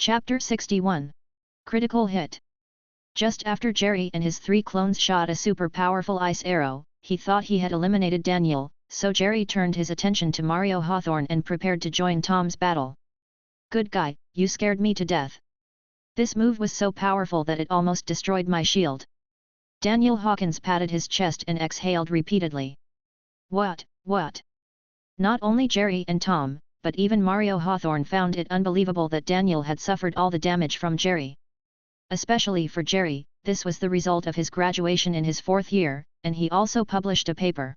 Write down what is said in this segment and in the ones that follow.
Chapter 61. Critical Hit. Just after Jerry and his 3 clones shot a super powerful ice arrow, he thought he had eliminated Daniel, so Jerry turned his attention to Mario Hawthorne and prepared to join Tom's battle. "Good guy, you scared me to death. This move was so powerful that it almost destroyed my shield." Daniel Hawkins patted his chest and exhaled repeatedly. What? Not only Jerry and Tom, but even Mario Hawthorne found it unbelievable that Daniel had suffered all the damage from Jerry. Especially for Jerry, this was the result of his graduation in his 4th year, and he also published a paper.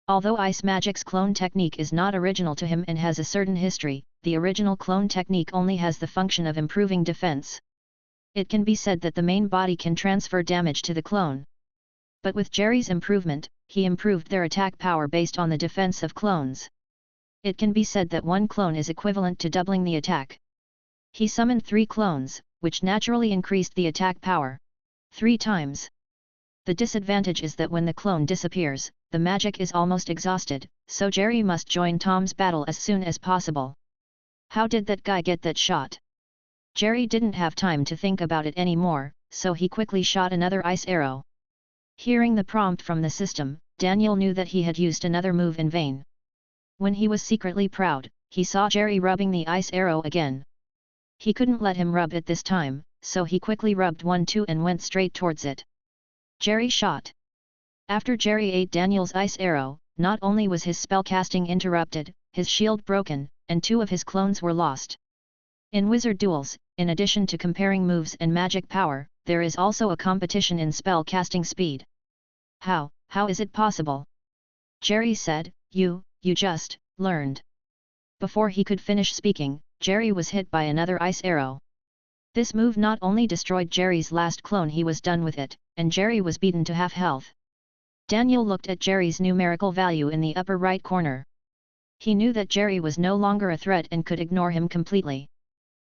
Although Ice Magic's clone technique is not original to him and has a certain history, the original clone technique only has the function of improving defense. It can be said that the main body can transfer damage to the clone. But with Jerry's improvement, he improved their attack power based on the defense of clones. It can be said that one clone is equivalent to doubling the attack. He summoned 3 clones, which naturally increased the attack power 3 times. The disadvantage is that when the clone disappears, the magic is almost exhausted, so Jerry must join Tom's battle as soon as possible. How did that guy get that shot? Jerry didn't have time to think about it anymore, so he quickly shot another ice arrow. Hearing the prompt from the system, Daniel knew that he had used another move in vain. When he was secretly proud, he saw Jerry rubbing the ice arrow again. He couldn't let him rub it this time, so he quickly rubbed one too and went straight towards it. Jerry shot. After Jerry ate Daniel's ice arrow, not only was his spellcasting interrupted, his shield broken, and 2 of his clones were lost. In wizard duels, in addition to comparing moves and magic power, there is also a competition in spell casting speed. How is it possible? Jerry said, You just learned. Before he could finish speaking, Jerry was hit by another ice arrow. This move not only destroyed Jerry's last clone, he was done with it, and Jerry was beaten to half health. Daniel looked at Jerry's numerical value in the upper right corner. He knew that Jerry was no longer a threat and could ignore him completely.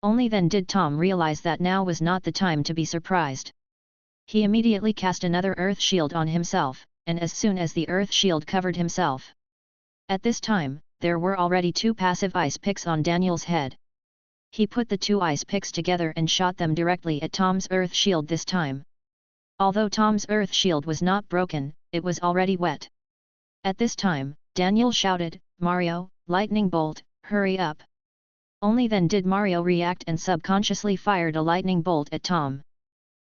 Only then did Tom realize that now was not the time to be surprised. He immediately cast another earth shield on himself, and as soon as the earth shield covered himself. At this time, there were already 2 passive ice picks on Daniel's head. He put the 2 ice picks together and shot them directly at Tom's earth shield this time. Although Tom's earth shield was not broken, it was already wet. At this time, Daniel shouted, "Mario, lightning bolt, hurry up!" Only then did Mario react and subconsciously fired a lightning bolt at Tom.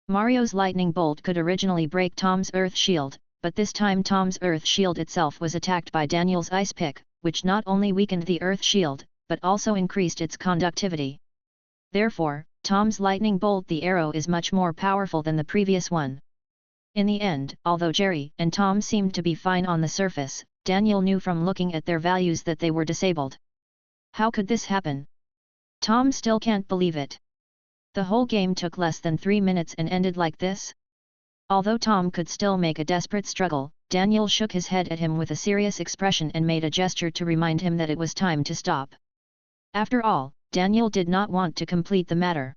Mario's lightning bolt could originally break Tom's earth shield, but this time Tom's earth shield itself was attacked by Daniel's ice pick, which not only weakened the earth shield, but also increased its conductivity. Therefore, Tom's lightning bolt, the arrow, is much more powerful than the previous one. In the end, although Jerry and Tom seemed to be fine on the surface, Daniel knew from looking at their values that they were disabled. How could this happen? Tom still can't believe it. The whole game took less than 3 minutes and ended like this? Although Tom could still make a desperate struggle, Daniel shook his head at him with a serious expression and made a gesture to remind him that it was time to stop. After all, Daniel did not want to complete the matter.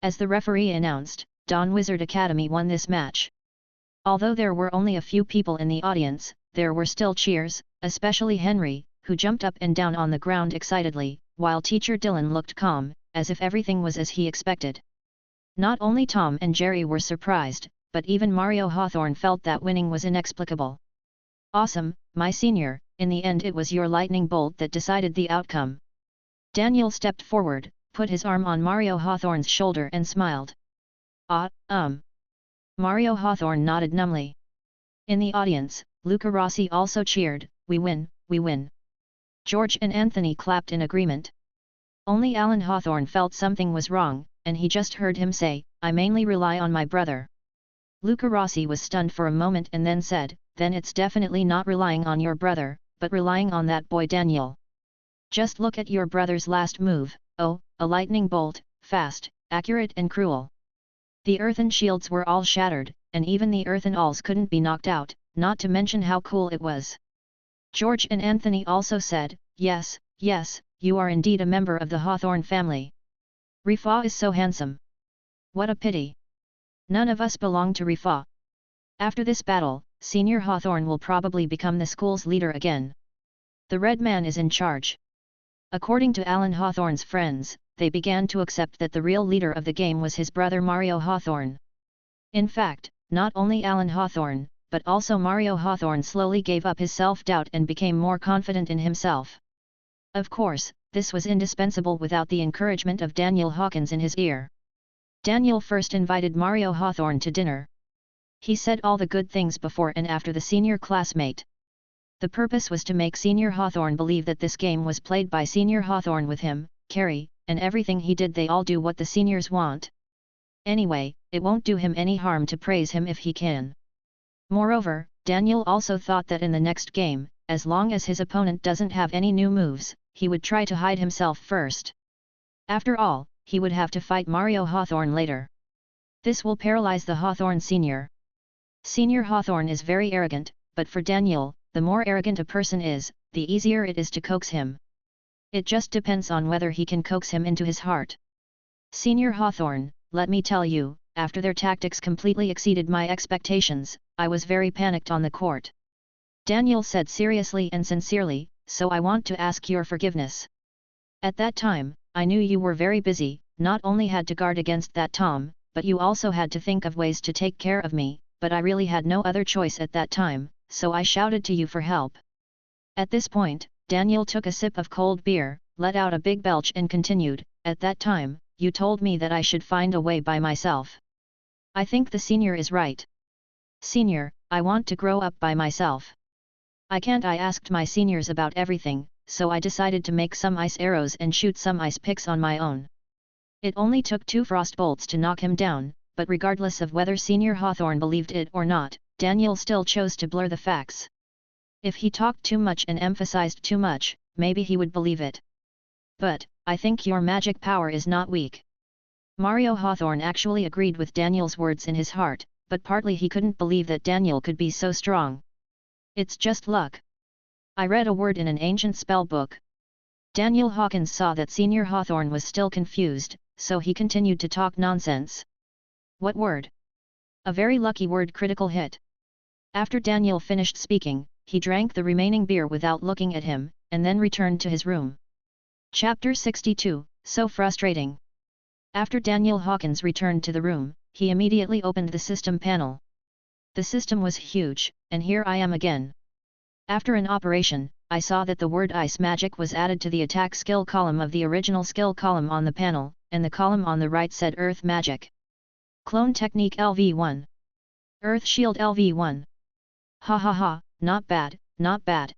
As the referee announced, Dawn Wizard Academy won this match. Although there were only a few people in the audience, there were still cheers, especially Henry, who jumped up and down on the ground excitedly, while Teacher Dylan looked calm, as if everything was as he expected. Not only Tom and Jerry were surprised, but even Mario Hawthorne felt that winning was inexplicable. "Awesome, my senior, in the end it was your lightning bolt that decided the outcome." Daniel stepped forward, put his arm on Mario Hawthorne's shoulder and smiled. Mario Hawthorne nodded numbly. In the audience, Luca Rossi also cheered, "We win, we win." George and Anthony clapped in agreement. Only Alan Hawthorne felt something was wrong, and he just heard him say, "I mainly rely on my brother." Luca Rossi was stunned for a moment and then said, "Then it's definitely not relying on your brother, but relying on that boy Daniel. Just look at your brother's last move, a lightning bolt, fast, accurate and cruel." The earthen shields were all shattered, and even the earthen alls couldn't be knocked out, not to mention how cool it was. George and Anthony also said, yes, you are indeed a member of the Hawthorne family. Rifa is so handsome. What a pity. None of us belong to Rifa. After this battle, Senior Hawthorne will probably become the school's leader again. The Red Man is in charge. According to Alan Hawthorne's friends, they began to accept that the real leader of the game was his brother Mario Hawthorne. In fact, not only Alan Hawthorne, but also Mario Hawthorne slowly gave up his self-doubt and became more confident in himself. Of course, this was indispensable without the encouragement of Daniel Hawkins in his ear. Daniel first invited Mario Hawthorne to dinner. He said all the good things before and after the senior classmate. The purpose was to make Senior Hawthorne believe that this game was played by Senior Hawthorne with him, Carrie, and everything he did they all do what the seniors want. Anyway, it won't do him any harm to praise him if he can. Moreover, Daniel also thought that in the next game, as long as his opponent doesn't have any new moves, he would try to hide himself first. After all, he would have to fight Mario Hawthorne later. This will paralyze the Hawthorne Senior. Senior Hawthorne is very arrogant, but for Daniel, the more arrogant a person is, the easier it is to coax him. It just depends on whether he can coax him into his heart. Senior Hawthorne, let me tell you, after their tactics completely exceeded my expectations, I was very panicked on the court. Daniel said seriously and sincerely, so I want to ask your forgiveness. At that time, I knew you were very busy, not only had to guard against that Tom, but you also had to think of ways to take care of me, but I really had no other choice at that time, so I shouted to you for help. At this point, Daniel took a sip of cold beer, let out a big belch and continued, at that time, you told me that I should find a way by myself. I think the senior is right. Senior, I want to grow up by myself. I asked my seniors about everything, so I decided to make some ice arrows and shoot some ice picks on my own. It only took 2 frost bolts to knock him down, but regardless of whether Senior Hawthorne believed it or not, Daniel still chose to blur the facts. If he talked too much and emphasized too much, maybe he would believe it. But, I think your magic power is not weak. Mario Hawthorne actually agreed with Daniel's words in his heart, but partly he couldn't believe that Daniel could be so strong. It's just luck. I read a word in an ancient spell book. Daniel Hawkins saw that Senior Hawthorne was still confused, so he continued to talk nonsense. What word? A very lucky word, critical hit. After Daniel finished speaking, he drank the remaining beer without looking at him, and then returned to his room. Chapter 62, So Frustrating. After Daniel Hawkins returned to the room, he immediately opened the system panel. The system was huge, and here I am again. After an operation, I saw that the word Ice Magic was added to the attack skill column of the original skill column on the panel, and the column on the right said Earth Magic. Clone Technique LV1. Earth Shield LV1. Ha ha ha, not bad, not bad.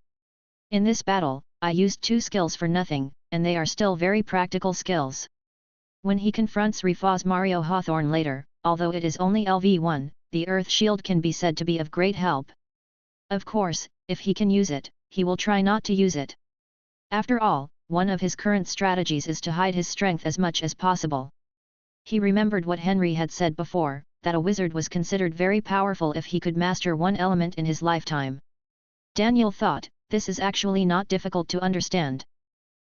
In this battle, I used 2 skills for nothing, and they are still very practical skills. When he confronts Refa's Mario Hawthorne later, although it is only LV1, the Earth Shield can be said to be of great help. Of course, if he can use it, he will try not to use it. After all, one of his current strategies is to hide his strength as much as possible. He remembered what Henry had said before, that a wizard was considered very powerful if he could master one element in his lifetime. Daniel thought, this is actually not difficult to understand.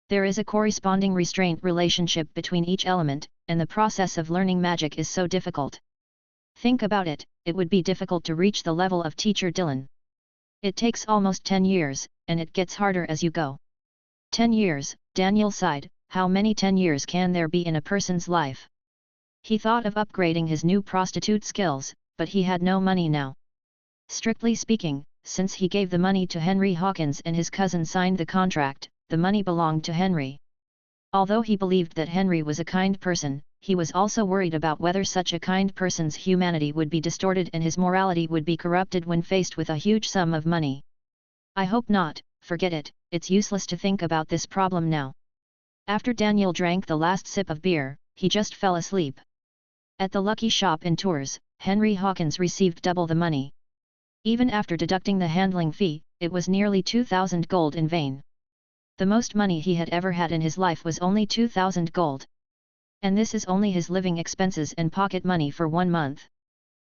There is a corresponding restraint relationship between each element, and the process of learning magic is so difficult. Think about it, it would be difficult to reach the level of Teacher Dylan. It takes almost 10 years, and it gets harder as you go. 10 years, Daniel sighed, how many 10 years can there be in a person's life? He thought of upgrading his new prostitute skills, but he had no money now. Strictly speaking, since he gave the money to Henry Hawkins and his cousin signed the contract, the money belonged to Henry. Although he believed that Henry was a kind person, he was also worried about whether such a kind person's humanity would be distorted and his morality would be corrupted when faced with a huge sum of money. I hope not, forget it, it's useless to think about this problem now. After Daniel drank the last sip of beer, he just fell asleep. At the Lucky Shop in Tours, Henry Hawkins received double the money. Even after deducting the handling fee, it was nearly 2,000 gold in vain. The most money he had ever had in his life was only 2,000 gold. And this is only his living expenses and pocket money for 1 month.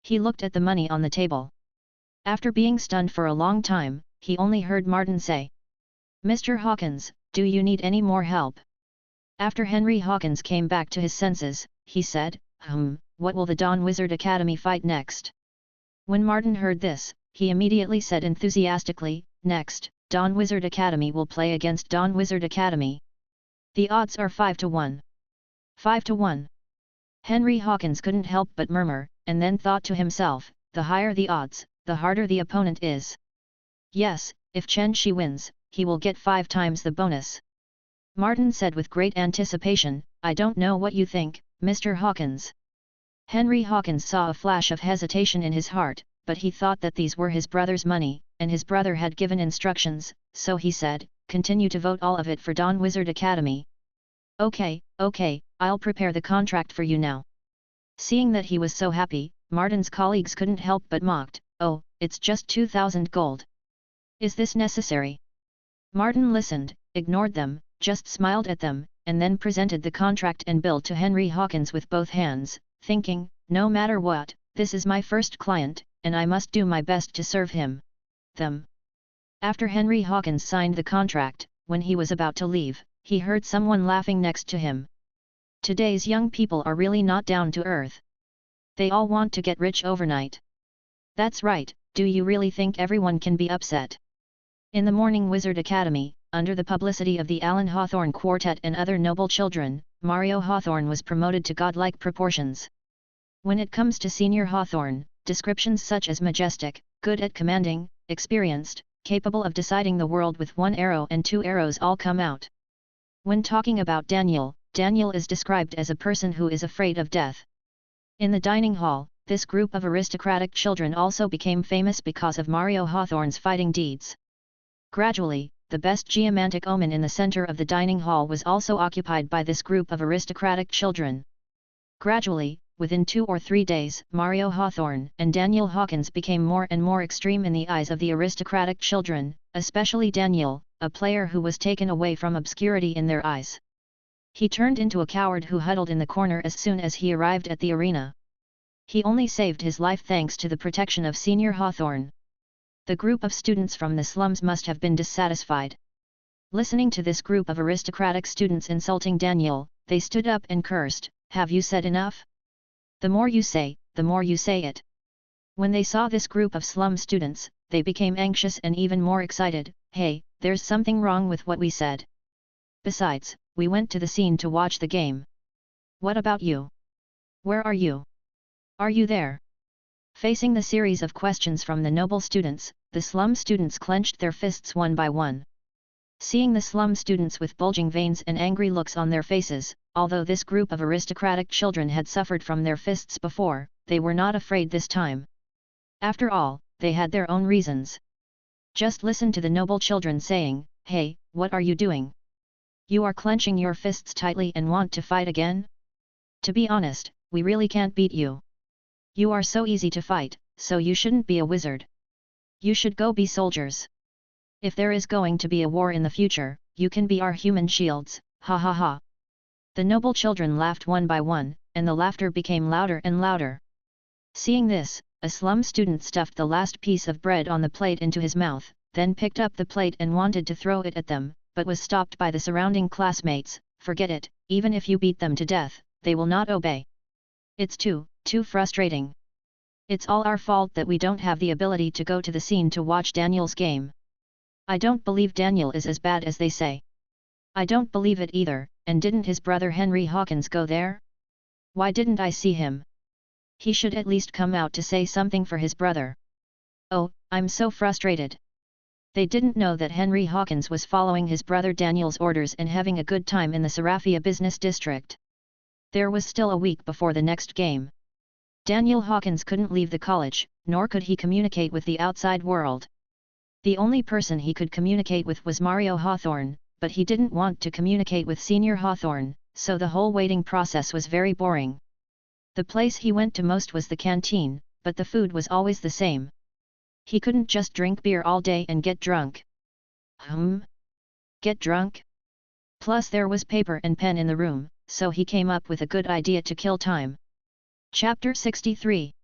He looked at the money on the table. After being stunned for a long time, he only heard Martin say, "Mr. Hawkins, do you need any more help?" After Henry Hawkins came back to his senses, he said, what will the Dawn Wizard Academy fight next?" When Martin heard this, he immediately said enthusiastically, "Next, Dawn Wizard Academy will play against Dawn Wizard Academy. The odds are 5 to 1. 5 to 1. Henry Hawkins couldn't help but murmur, and then thought to himself, the higher the odds, the harder the opponent is. Yes, if Chen Shi wins, he will get 5 times the bonus. Martin said with great anticipation, I don't know what you think, Mr. Hawkins. Henry Hawkins saw a flash of hesitation in his heart, but he thought that these were his brother's money, and his brother had given instructions, so he said, continue to vote all of it for Dawn Wizard Academy. Okay, I'll prepare the contract for you now. Seeing that he was so happy, Martin's colleagues couldn't help but mocked, oh, it's just 2,000 gold. Is this necessary? Martin listened, ignored them, just smiled at them, and then presented the contract and bill to Henry Hawkins with both hands, thinking, no matter what, this is my first client, and I must do my best to serve him. Them. After Henry Hawkins signed the contract, when he was about to leave, he heard someone laughing next to him. Today's young people are really not down to earth. They all want to get rich overnight. That's right, do you really think everyone can be upset? In the Morning Wizard Academy, under the publicity of the Alan Hawthorne Quartet and other noble children, Mario Hawthorne was promoted to godlike proportions. When it comes to Senior Hawthorne, descriptions such as majestic, good at commanding, experienced, capable of deciding the world with 1 arrow and 2 arrows all come out. When talking about Daniel, Daniel is described as a person who is afraid of death. In the dining hall, this group of aristocratic children also became famous because of Mario Hawthorne's fighting deeds. Gradually, the best geomantic omen in the center of the dining hall was also occupied by this group of aristocratic children. Gradually, within 2 or 3 days, Mario Hawthorne and Daniel Hawkins became more and more extreme in the eyes of the aristocratic children, especially Daniel, a player who was taken away from obscurity in their eyes. He turned into a coward who huddled in the corner as soon as he arrived at the arena. He only saved his life thanks to the protection of Senior Hawthorne. The group of students from the slums must have been dissatisfied. Listening to this group of aristocratic students insulting Daniel, they stood up and cursed, have you said enough? The more you say it. When they saw this group of slum students, they became anxious and even more excited, hey, there's something wrong with what we said. Besides, we went to the scene to watch the game. What about you? Where are you? Are you there? Facing the series of questions from the noble students, the slum students clenched their fists one by one. Seeing the slum students with bulging veins and angry looks on their faces, although this group of aristocratic children had suffered from their fists before, they were not afraid this time. After all, they had their own reasons. Just listen to the noble children saying, hey, what are you doing? You are clenching your fists tightly and want to fight again? To be honest, we really can't beat you. You are so easy to fight, so you shouldn't be a wizard. You should go be soldiers. If there is going to be a war in the future, you can be our human shields, ha ha ha. The noble children laughed one by one, and the laughter became louder and louder. Seeing this, a slum student stuffed the last piece of bread on the plate into his mouth, then picked up the plate and wanted to throw it at them, but was stopped by the surrounding classmates, forget it, even if you beat them to death, they will not obey. It's too frustrating. It's all our fault that we don't have the ability to go to the scene to watch Daniel's game. I don't believe Daniel is as bad as they say. I don't believe it either, and didn't his brother Henry Hawkins go there? Why didn't I see him? He should at least come out to say something for his brother. Oh, I'm so frustrated. They didn't know that Henry Hawkins was following his brother Daniel's orders and having a good time in the Seraphia business district. There was still a week before the next game. Daniel Hawkins couldn't leave the college, nor could he communicate with the outside world. The only person he could communicate with was Mario Hawthorne, but he didn't want to communicate with Senior Hawthorne, so the whole waiting process was very boring. The place he went to most was the canteen, but the food was always the same. He couldn't just drink beer all day and get drunk. Get drunk? Plus there was paper and pen in the room, so he came up with a good idea to kill time. Chapter 63.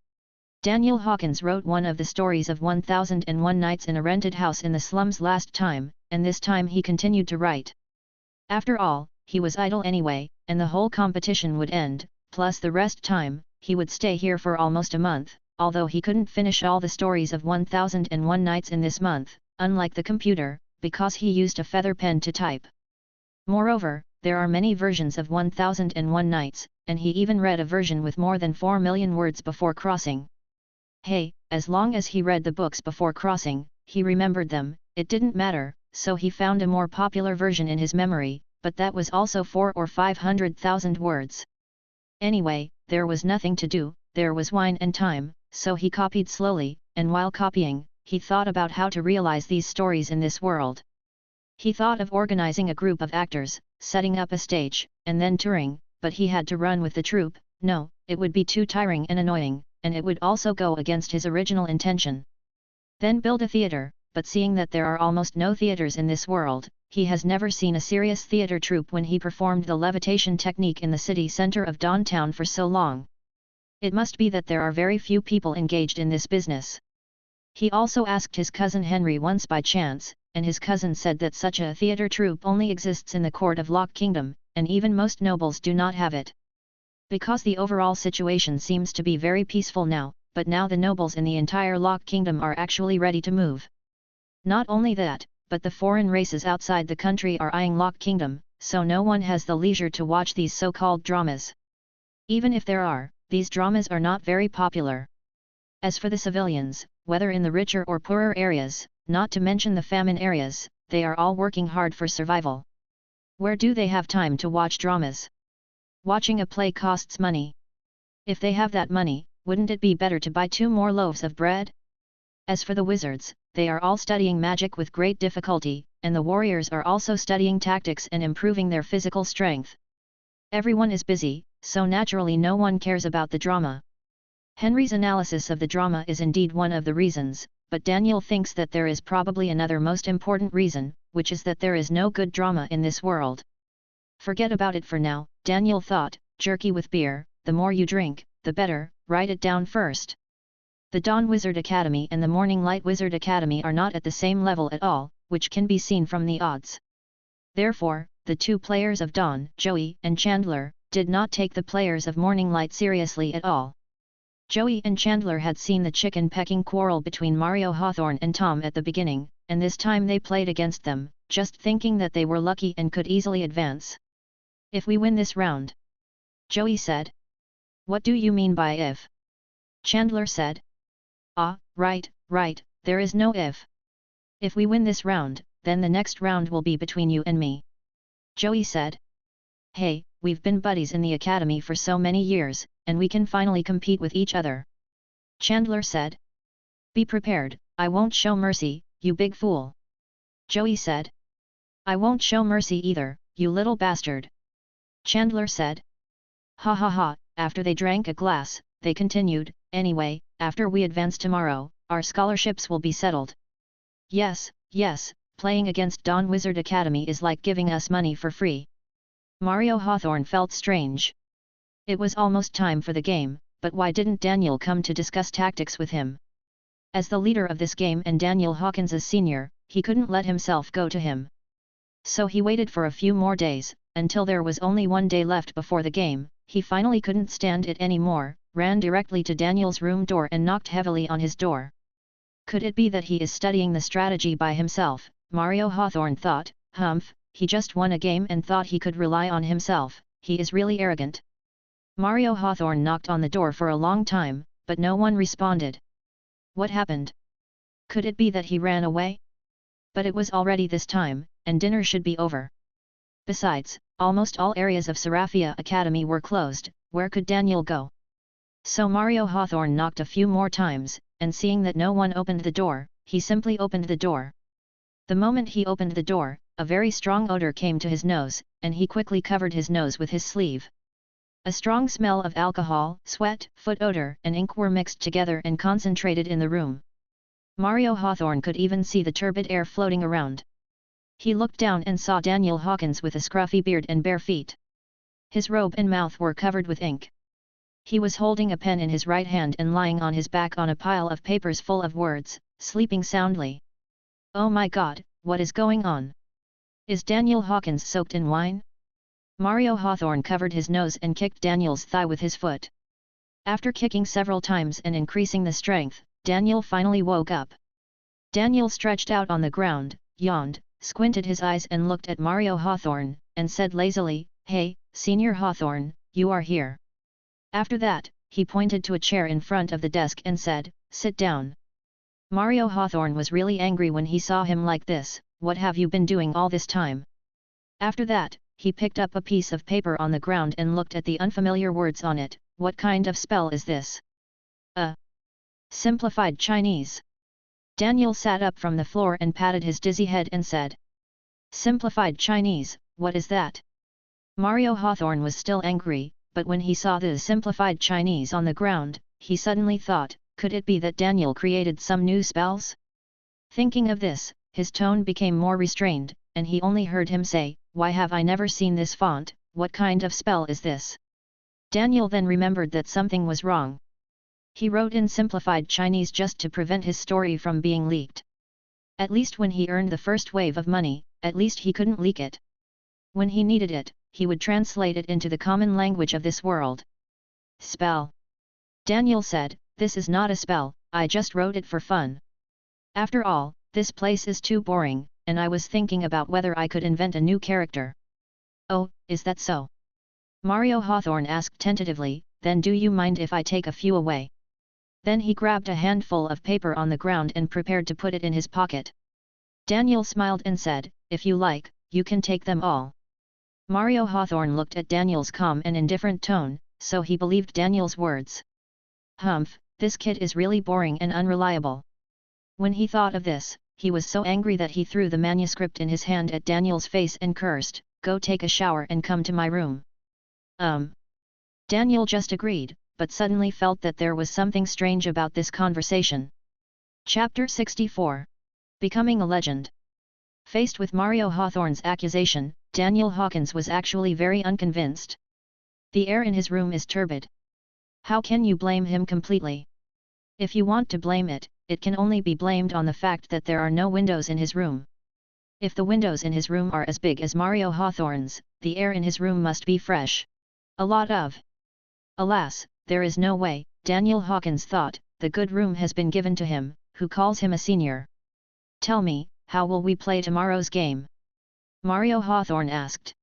Daniel Hawkins wrote one of the stories of 1001 Nights in a Rented House in the Slums last time, and this time he continued to write. After all, he was idle anyway, and the whole competition would end, plus the rest time, he would stay here for almost a month, although he couldn't finish all the stories of 1001 Nights in this month, unlike the computer, because he used a feather pen to type. Moreover, there are many versions of 1001 Nights, and he even read a version with more than 4 million words before crossing. Hey, as long as he read the books before crossing, he remembered them, it didn't matter, so he found a more popular version in his memory, but that was also 4 or 500,000 words. Anyway, there was nothing to do, there was wine and time, so he copied slowly, and while copying, he thought about how to realize these stories in this world. He thought of organizing a group of actors, setting up a stage, and then touring, but he had to run with the troupe. No, it would be too tiring and annoying, and it would also go against his original intention. Then build a theater, but seeing that there are almost no theaters in this world, he has never seen a serious theater troupe when he performed the levitation technique in the city center of downtown for so long. It must be that there are very few people engaged in this business. He also asked his cousin Henry once by chance, and his cousin said that such a theater troupe only exists in the court of Lock Kingdom, and even most nobles do not have it. Because the overall situation seems to be very peaceful now, but now the nobles in the entire Lock Kingdom are actually ready to move. Not only that, but the foreign races outside the country are eyeing Lock Kingdom, so no one has the leisure to watch these so-called dramas. Even if there are, these dramas are not very popular. As for the civilians, whether in the richer or poorer areas, not to mention the famine areas, they are all working hard for survival. Where do they have time to watch dramas? Watching a play costs money. If they have that money, wouldn't it be better to buy 2 more loaves of bread? As for the wizards, they are all studying magic with great difficulty, and the warriors are also studying tactics and improving their physical strength. Everyone is busy, so naturally no one cares about the drama. Henry's analysis of the drama is indeed one of the reasons, but Daniel thinks that there is probably another most important reason, which is that there is no good drama in this world. Forget about it for now, Daniel thought, jerky with beer, the more you drink, the better, write it down first. The Dawn Wizard Academy and the Morning Light Wizard Academy are not at the same level at all, which can be seen from the odds. Therefore, the 2 players of Dawn, Joey and Chandler, did not take the players of Morning Light seriously at all. Joey and Chandler had seen the chicken-pecking quarrel between Mario Hawthorne and Tom at the beginning, and this time they played against them, just thinking that they were lucky and could easily advance. If we win this round, Joey said. What do you mean by if? Chandler said. Ah, right, there is no if. If we win this round, then the next round will be between you and me. Joey said. Hey, we've been buddies in the academy for so many years, and we can finally compete with each other. Chandler said. Be prepared, I won't show mercy, you big fool. Joey said. I won't show mercy either, you little bastard. Chandler said. Ha ha ha, after they drank a glass, they continued, anyway, after we advance tomorrow, our scholarships will be settled. Yes, playing against Dawn Wizard Academy is like giving us money for free. Mario Hawthorne felt strange. It was almost time for the game, but why didn't Daniel come to discuss tactics with him? As the leader of this game and Daniel Hawkins as senior, he couldn't let himself go to him. So he waited for a few more days, until there was only 1 day left before the game. He finally couldn't stand it anymore, ran directly to Daniel's room door and knocked heavily on his door. Could it be that he is studying the strategy by himself? Mario Hawthorne thought. Humph, he just won a game and thought he could rely on himself, he is really arrogant. Mario Hawthorne knocked on the door for a long time, but no one responded. What happened? Could it be that he ran away? But it was already this time, and dinner should be over. Besides, almost all areas of Seraphia Academy were closed, where could Daniel go? So Mario Hawthorne knocked a few more times, and seeing that no one opened the door, he simply opened the door. The moment he opened the door, a very strong odor came to his nose, and he quickly covered his nose with his sleeve. A strong smell of alcohol, sweat, foot odor and ink were mixed together and concentrated in the room. Mario Hawthorne could even see the turbid air floating around. He looked down and saw Daniel Hawkins with a scruffy beard and bare feet. His robe and mouth were covered with ink. He was holding a pen in his right hand and lying on his back on a pile of papers full of words, sleeping soundly. Oh my God, what is going on? Is Daniel Hawkins soaked in wine? Mario Hawthorne covered his nose and kicked Daniel's thigh with his foot. After kicking several times and increasing the strength, Daniel finally woke up. Daniel stretched out on the ground, yawned, squinted his eyes and looked at Mario Hawthorne. and said lazily, "Hey, Senior Hawthorne, you are here." After that, he pointed to a chair in front of the desk and said, "Sit down." Mario Hawthorne was really angry when he saw him like this. "What have you been doing all this time?" After that, he picked up a piece of paper on the ground and looked at the unfamiliar words on it. "What kind of spell is this?" Simplified Chinese." Daniel sat up from the floor and patted his dizzy head and said, "Simplified Chinese, what is that?" Mario Hawthorne was still angry, but when he saw the simplified Chinese on the ground, he suddenly thought, could it be that Daniel created some new spells? Thinking of this, his tone became more restrained, and he only heard him say, "Why have I never seen this font? What kind of spell is this?" Daniel then remembered that something was wrong. He wrote in simplified Chinese just to prevent his story from being leaked. At least when he earned the first wave of money, at least he couldn't leak it. When he needed it, he would translate it into the common language of this world. "Spell," Daniel said, "this is not a spell, I just wrote it for fun. After all, this place is too boring, and I was thinking about whether I could invent a new character." "Oh, is that so?" Mario Hawthorne asked tentatively, "Then do you mind if I take a few away?" Then he grabbed a handful of paper on the ground and prepared to put it in his pocket. Daniel smiled and said, "If you like, you can take them all." Mario Hawthorne looked at Daniel's calm and indifferent tone, so he believed Daniel's words. Humph, this kid is really boring and unreliable. When he thought of this, he was so angry that he threw the manuscript in his hand at Daniel's face and cursed, "Go take a shower and come to my room." Daniel just agreed, but suddenly felt that there was something strange about this conversation. Chapter 64. Becoming a Legend. Faced with Mario Hawthorne's accusation, Daniel Hawkins was actually very unconvinced. The air in his room is turbid. How can you blame him completely? If you want to blame it, it can only be blamed on the fact that there are no windows in his room. If the windows in his room are as big as Mario Hawthorne's, the air in his room must be fresh. A lot of. Alas, there is no way, Daniel Hawkins thought, the good room has been given to him, who calls him a senior. "Tell me, how will we play tomorrow's game?" Mario Hawthorne asked.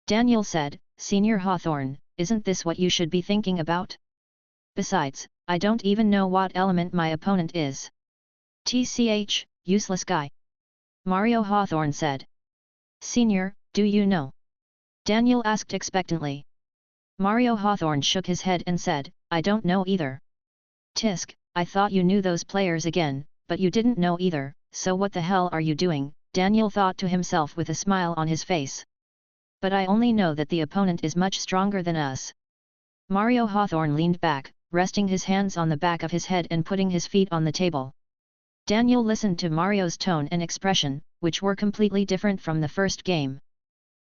Daniel said, "Senior Hawthorne, isn't this what you should be thinking about? Besides, I don't even know what element my opponent is." "Tch, useless guy," Mario Hawthorne said. "Senior, do you know?" Daniel asked expectantly. Mario Hawthorne shook his head and said, "I don't know either." "Tisk, I thought you knew those players again, but you didn't know either, so what the hell are you doing?" Daniel thought to himself with a smile on his face. "But I only know that the opponent is much stronger than us." Mario Hawthorne leaned back, resting his hands on the back of his head and putting his feet on the table. Daniel listened to Mario's tone and expression, which were completely different from the first game.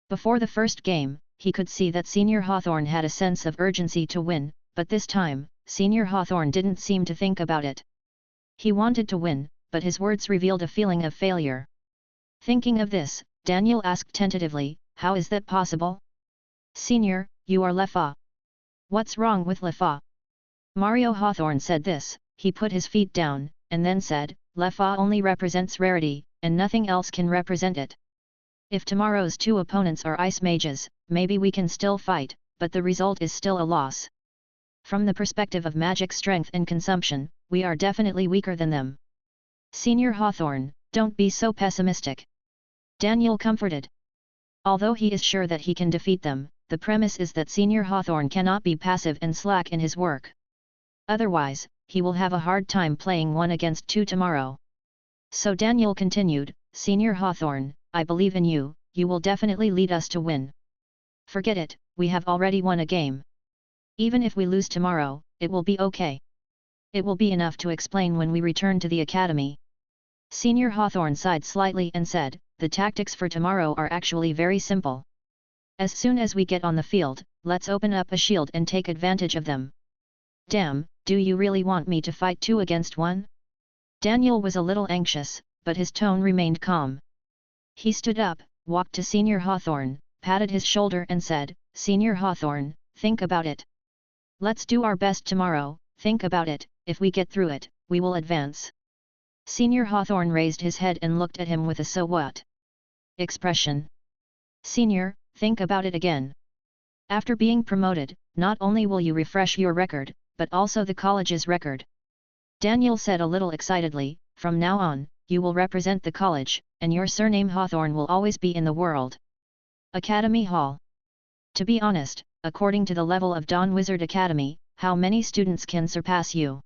Before the first game, he could see that Senior Hawthorne had a sense of urgency to win, but this time, Senior Hawthorne didn't seem to think about it. He wanted to win, but his words revealed a feeling of failure. Thinking of this, Daniel asked tentatively, "How is that possible?" "Senior, you are Lefa." "What's wrong with Lefa?" Mario Hawthorne said this, he put his feet down, and then said, "Lefa only represents rarity, and nothing else can represent it. If tomorrow's two opponents are ice mages, maybe we can still fight, but the result is still a loss. From the perspective of magic strength and consumption, we are definitely weaker than them." "Senior Hawthorne, don't be so pessimistic," Daniel comforted. Although he is sure that he can defeat them, the premise is that Senior Hawthorne cannot be passive and slack in his work. Otherwise, he will have a hard time playing 1 against 2 tomorrow. So Daniel continued, "Senior Hawthorne, I believe in you, you will definitely lead us to win. Forget it, we have already won a game. Even if we lose tomorrow, it will be okay. It will be enough to explain when we return to the academy." Senior Hawthorne sighed slightly and said, "The tactics for tomorrow are actually very simple. As soon as we get on the field, let's open up a shield and take advantage of them." "Damn, do you really want me to fight 2 against 1? Daniel was a little anxious, but his tone remained calm. He stood up, walked to Senior Hawthorne, patted his shoulder and said, "Senior Hawthorne, think about it. Let's do our best tomorrow, think about it, if we get through it, we will advance." Senior Hawthorne raised his head and looked at him with a "so what" expression. Senior, think about it again. After being promoted, not only will you refresh your record, but also the college's record. Daniel said a little excitedly, from now on, you will represent the college, and your surname Hawthorne will always be in the world. Academy Hall. To be honest, according to the level of Dawn Wizard Academy, how many students can surpass you?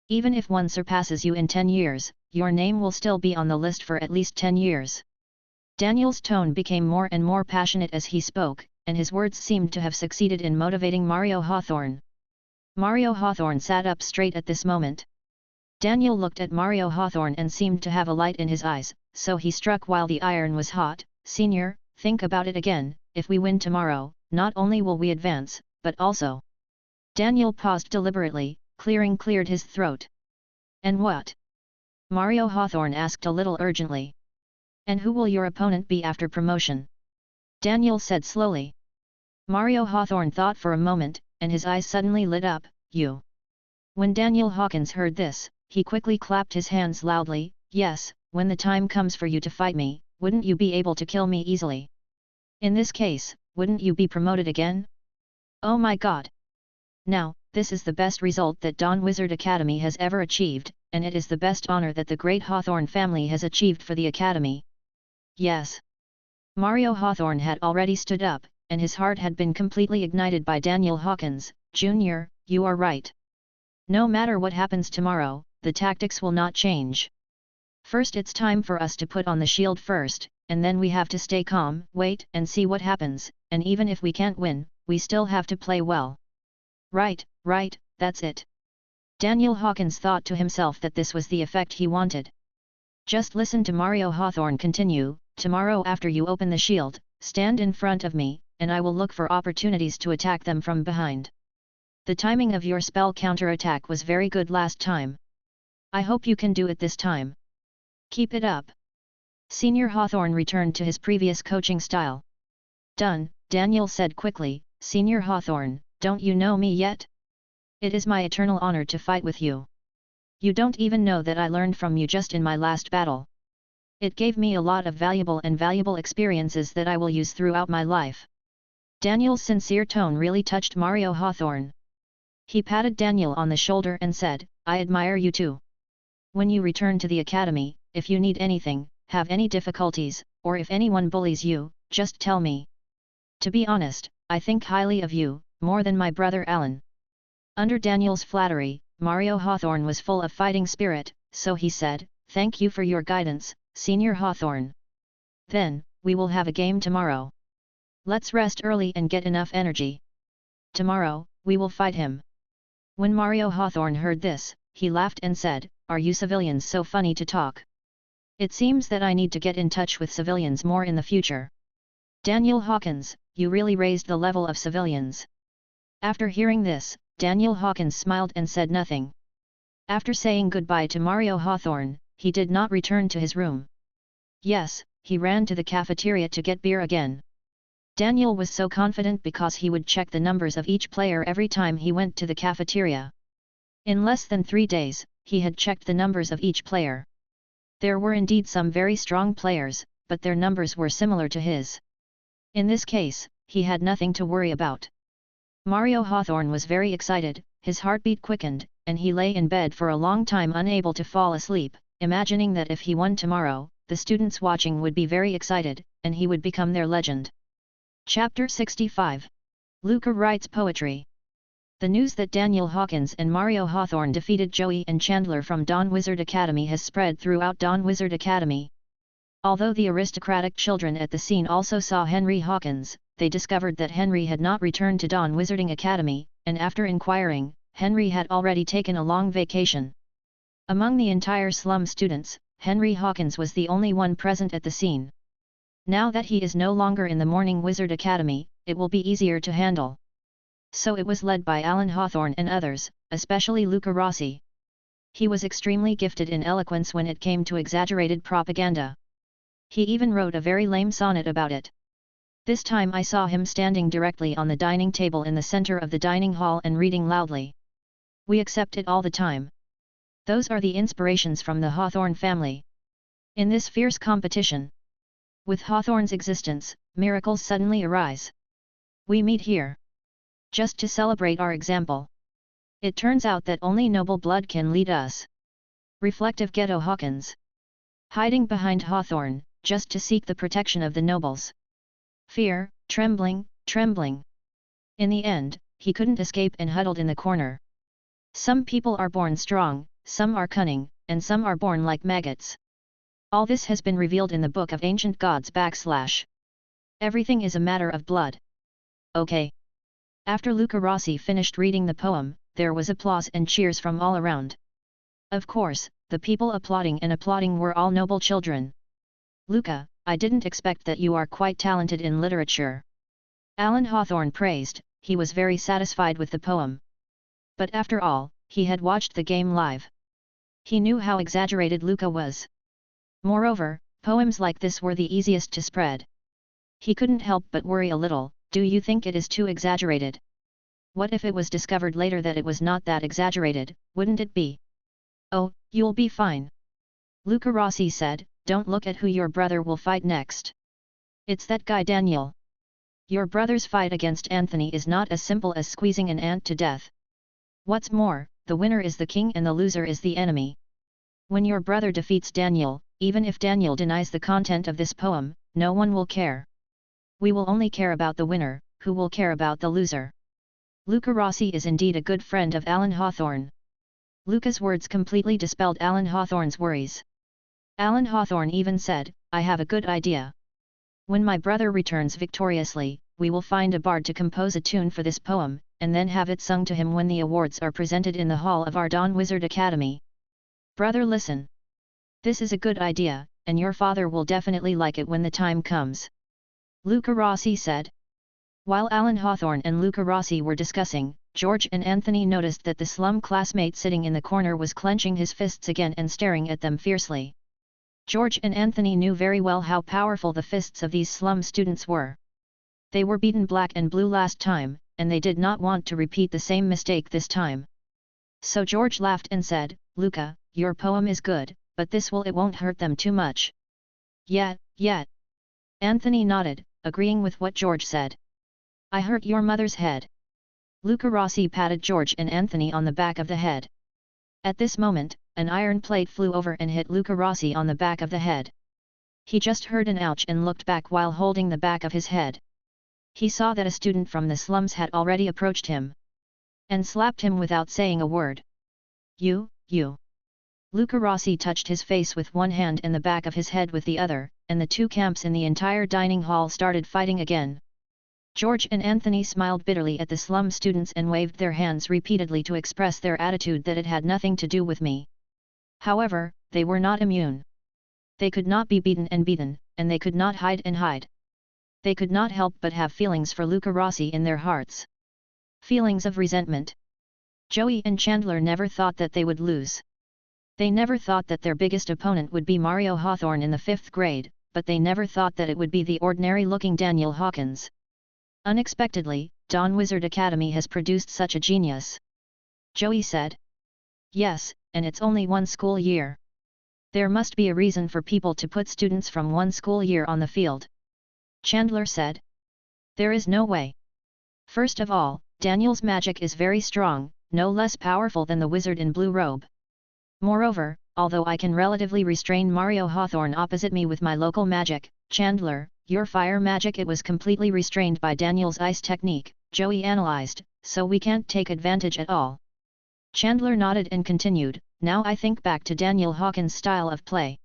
Even if one surpasses you in 10 years, your name will still be on the list for at least 10 years. Daniel's tone became more and more passionate as he spoke, and his words seemed to have succeeded in motivating Mario Hawthorne. Mario Hawthorne sat up straight at this moment. Daniel looked at Mario Hawthorne and seemed to have a light in his eyes, so he struck while the iron was hot. Senior, think about it again, if we win tomorrow, not only will we advance, but also... Daniel paused deliberately, cleared his throat. And what? Mario Hawthorne asked a little urgently. And who will your opponent be after promotion? Daniel said slowly. Mario Hawthorne thought for a moment, and his eyes suddenly lit up. You. When Daniel Hawkins heard this, he quickly clapped his hands loudly. Yes, when the time comes for you to fight me, wouldn't you be able to kill me easily? In this case, wouldn't you be promoted again? Oh my god! Now, this is the best result that Dawn Wizard Academy has ever achieved, and it is the best honor that the great Hawthorne family has achieved for the Academy. Yes. Mario Hawthorne had already stood up, and his heart had been completely ignited by Daniel Hawkins. Junior, you are right. No matter what happens tomorrow, the tactics will not change. First it's time for us to put on the shield first, and then we have to stay calm, wait and see what happens, and even if we can't win, we still have to play well. Right, that's it. Daniel Hawkins thought to himself that this was the effect he wanted. Just listen to Mario Hawthorne continue. Tomorrow after you open the shield, stand in front of me, and I will look for opportunities to attack them from behind. The timing of your spell counter-attack was very good last time. I hope you can do it this time. Keep it up. Senior Hawthorne returned to his previous coaching style. Done, Daniel said quickly. Senior Hawthorne, don't you know me yet? It is my eternal honor to fight with you. You don't even know that I learned from you just in my last battle. It gave me a lot of valuable experiences that I will use throughout my life. Daniel's sincere tone really touched Mario Hawthorne. He patted Daniel on the shoulder and said, I admire you too. When you return to the academy, if you need anything, have any difficulties, or if anyone bullies you, just tell me. To be honest, I think highly of you, more than my brother Alan. Under Daniel's flattery, Mario Hawthorne was full of fighting spirit, so he said, thank you for your guidance, Senior Hawthorne. Then, we will have a game tomorrow. Let's rest early and get enough energy. Tomorrow, we will fight him. When Mario Hawthorne heard this, he laughed and said, are you civilians so funny to talk? It seems that I need to get in touch with civilians more in the future. Daniel Hawkins, you really raised the level of civilians. After hearing this, Daniel Hawkins smiled and said nothing. After saying goodbye to Mario Hawthorne, he did not return to his room. Yes, he ran to the cafeteria to get beer again. Daniel was so confident because he would check the numbers of each player every time he went to the cafeteria. In less than 3 days, he had checked the numbers of each player. There were indeed some very strong players, but their numbers were similar to his. In this case, he had nothing to worry about. Mario Hawthorne was very excited, his heartbeat quickened, and he lay in bed for a long time unable to fall asleep, imagining that if he won tomorrow, the students watching would be very excited, and he would become their legend. Chapter 65. Luca writes poetry. The news that Daniel Hawkins and Mario Hawthorne defeated Joey and Chandler from Dawn Wizard Academy has spread throughout Dawn Wizard Academy. Although the aristocratic children at the scene also saw Henry Hawkins, they discovered that Henry had not returned to Dawn Wizarding Academy, and after inquiring, Henry had already taken a long vacation. Among the entire slum students, Henry Hawkins was the only one present at the scene. Now that he is no longer in the Morning Wizard Academy, it will be easier to handle. So it was led by Alan Hawthorne and others, especially Luca Rossi. He was extremely gifted in eloquence when it came to exaggerated propaganda. He even wrote a very lame sonnet about it. This time I saw him standing directly on the dining table in the center of the dining hall and reading loudly. We accept it all the time. Those are the inspirations from the Hawthorne family. In this fierce competition, With Hawthorne's existence, miracles suddenly arise. We meet here just to celebrate our example. It turns out that only noble blood can lead us. Reflective ghetto Hawkins. Hiding behind Hawthorne, just to seek the protection of the nobles. Fear, trembling, trembling. In the end, he couldn't escape and huddled in the corner. Some people are born strong, some are cunning, and some are born like maggots. All this has been revealed in the Book of Ancient Gods / Everything is a matter of blood. Okay. After Luca Rossi finished reading the poem, there was applause and cheers from all around. Of course, the people applauding were all noble children. Luca, I didn't expect that you are quite talented in literature. Alan Hawthorne praised, he was very satisfied with the poem. But after all, he had watched the game live. He knew how exaggerated Luca was. Moreover, poems like this were the easiest to spread. He couldn't help but worry a little. Do you think it is too exaggerated? What if it was discovered later that it was not that exaggerated, wouldn't it be? Oh, you'll be fine. Luca Rossi said, don't look at who your brother will fight next. It's that guy Daniel. Your brother's fight against Anthony is not as simple as squeezing an ant to death. What's more, the winner is the king and the loser is the enemy. When your brother defeats Daniel, even if Daniel denies the content of this poem, no one will care. We will only care about the winner, who will care about the loser. Luca Rossi is indeed a good friend of Alan Hawthorne. Luca's words completely dispelled Alan Hawthorne's worries. Alan Hawthorne even said, I have a good idea. When my brother returns victoriously, we will find a bard to compose a tune for this poem, and then have it sung to him when the awards are presented in the hall of our Dawn Wizard Academy. Brother, listen. This is a good idea, and your father will definitely like it when the time comes. Luca Rossi said. While Alan Hawthorne and Luca Rossi were discussing, George and Anthony noticed that the slum classmate sitting in the corner was clenching his fists again and staring at them fiercely. George and Anthony knew very well how powerful the fists of these slum students were. They were beaten black and blue last time, and they did not want to repeat the same mistake this time. So George laughed and said, Luca, your poem is good, but it won't hurt them too much. Yet. Anthony nodded, agreeing with what George said. I hurt your mother's head. Luca Rossi patted George and Anthony on the back of the head. At this moment, an iron plate flew over and hit Luca Rossi on the back of the head. He just heard an ouch and looked back while holding the back of his head. He saw that a student from the slums had already approached him and slapped him without saying a word. You. Luca Rossi touched his face with one hand and the back of his head with the other, and the two camps in the entire dining hall started fighting again. George and Anthony smiled bitterly at the slum students and waved their hands repeatedly to express their attitude that it had nothing to do with me. However, they were not immune. They could not be beaten, and they could not hide and hide. They could not help but have feelings for Luca Rossi in their hearts. Feelings of resentment. Joey and Chandler never thought that they would lose. They never thought that their biggest opponent would be Mario Hawthorne in the 5th grade, but they never thought that it would be the ordinary-looking Daniel Hawkins. Unexpectedly, Dawn Wizard Academy has produced such a genius. Joey said. Yes, and it's only one school year. There must be a reason for people to put students from one school year on the field. Chandler said. There is no way. First of all, Daniel's magic is very strong, no less powerful than the wizard in blue robe. Moreover, although I can relatively restrain Mario Hawthorne opposite me with my local magic, Chandler, your fire magic, it was completely restrained by Daniel's ice technique, Joey analyzed, so we can't take advantage at all. Chandler nodded and continued, now I think back to Daniel Hawkins' style of play.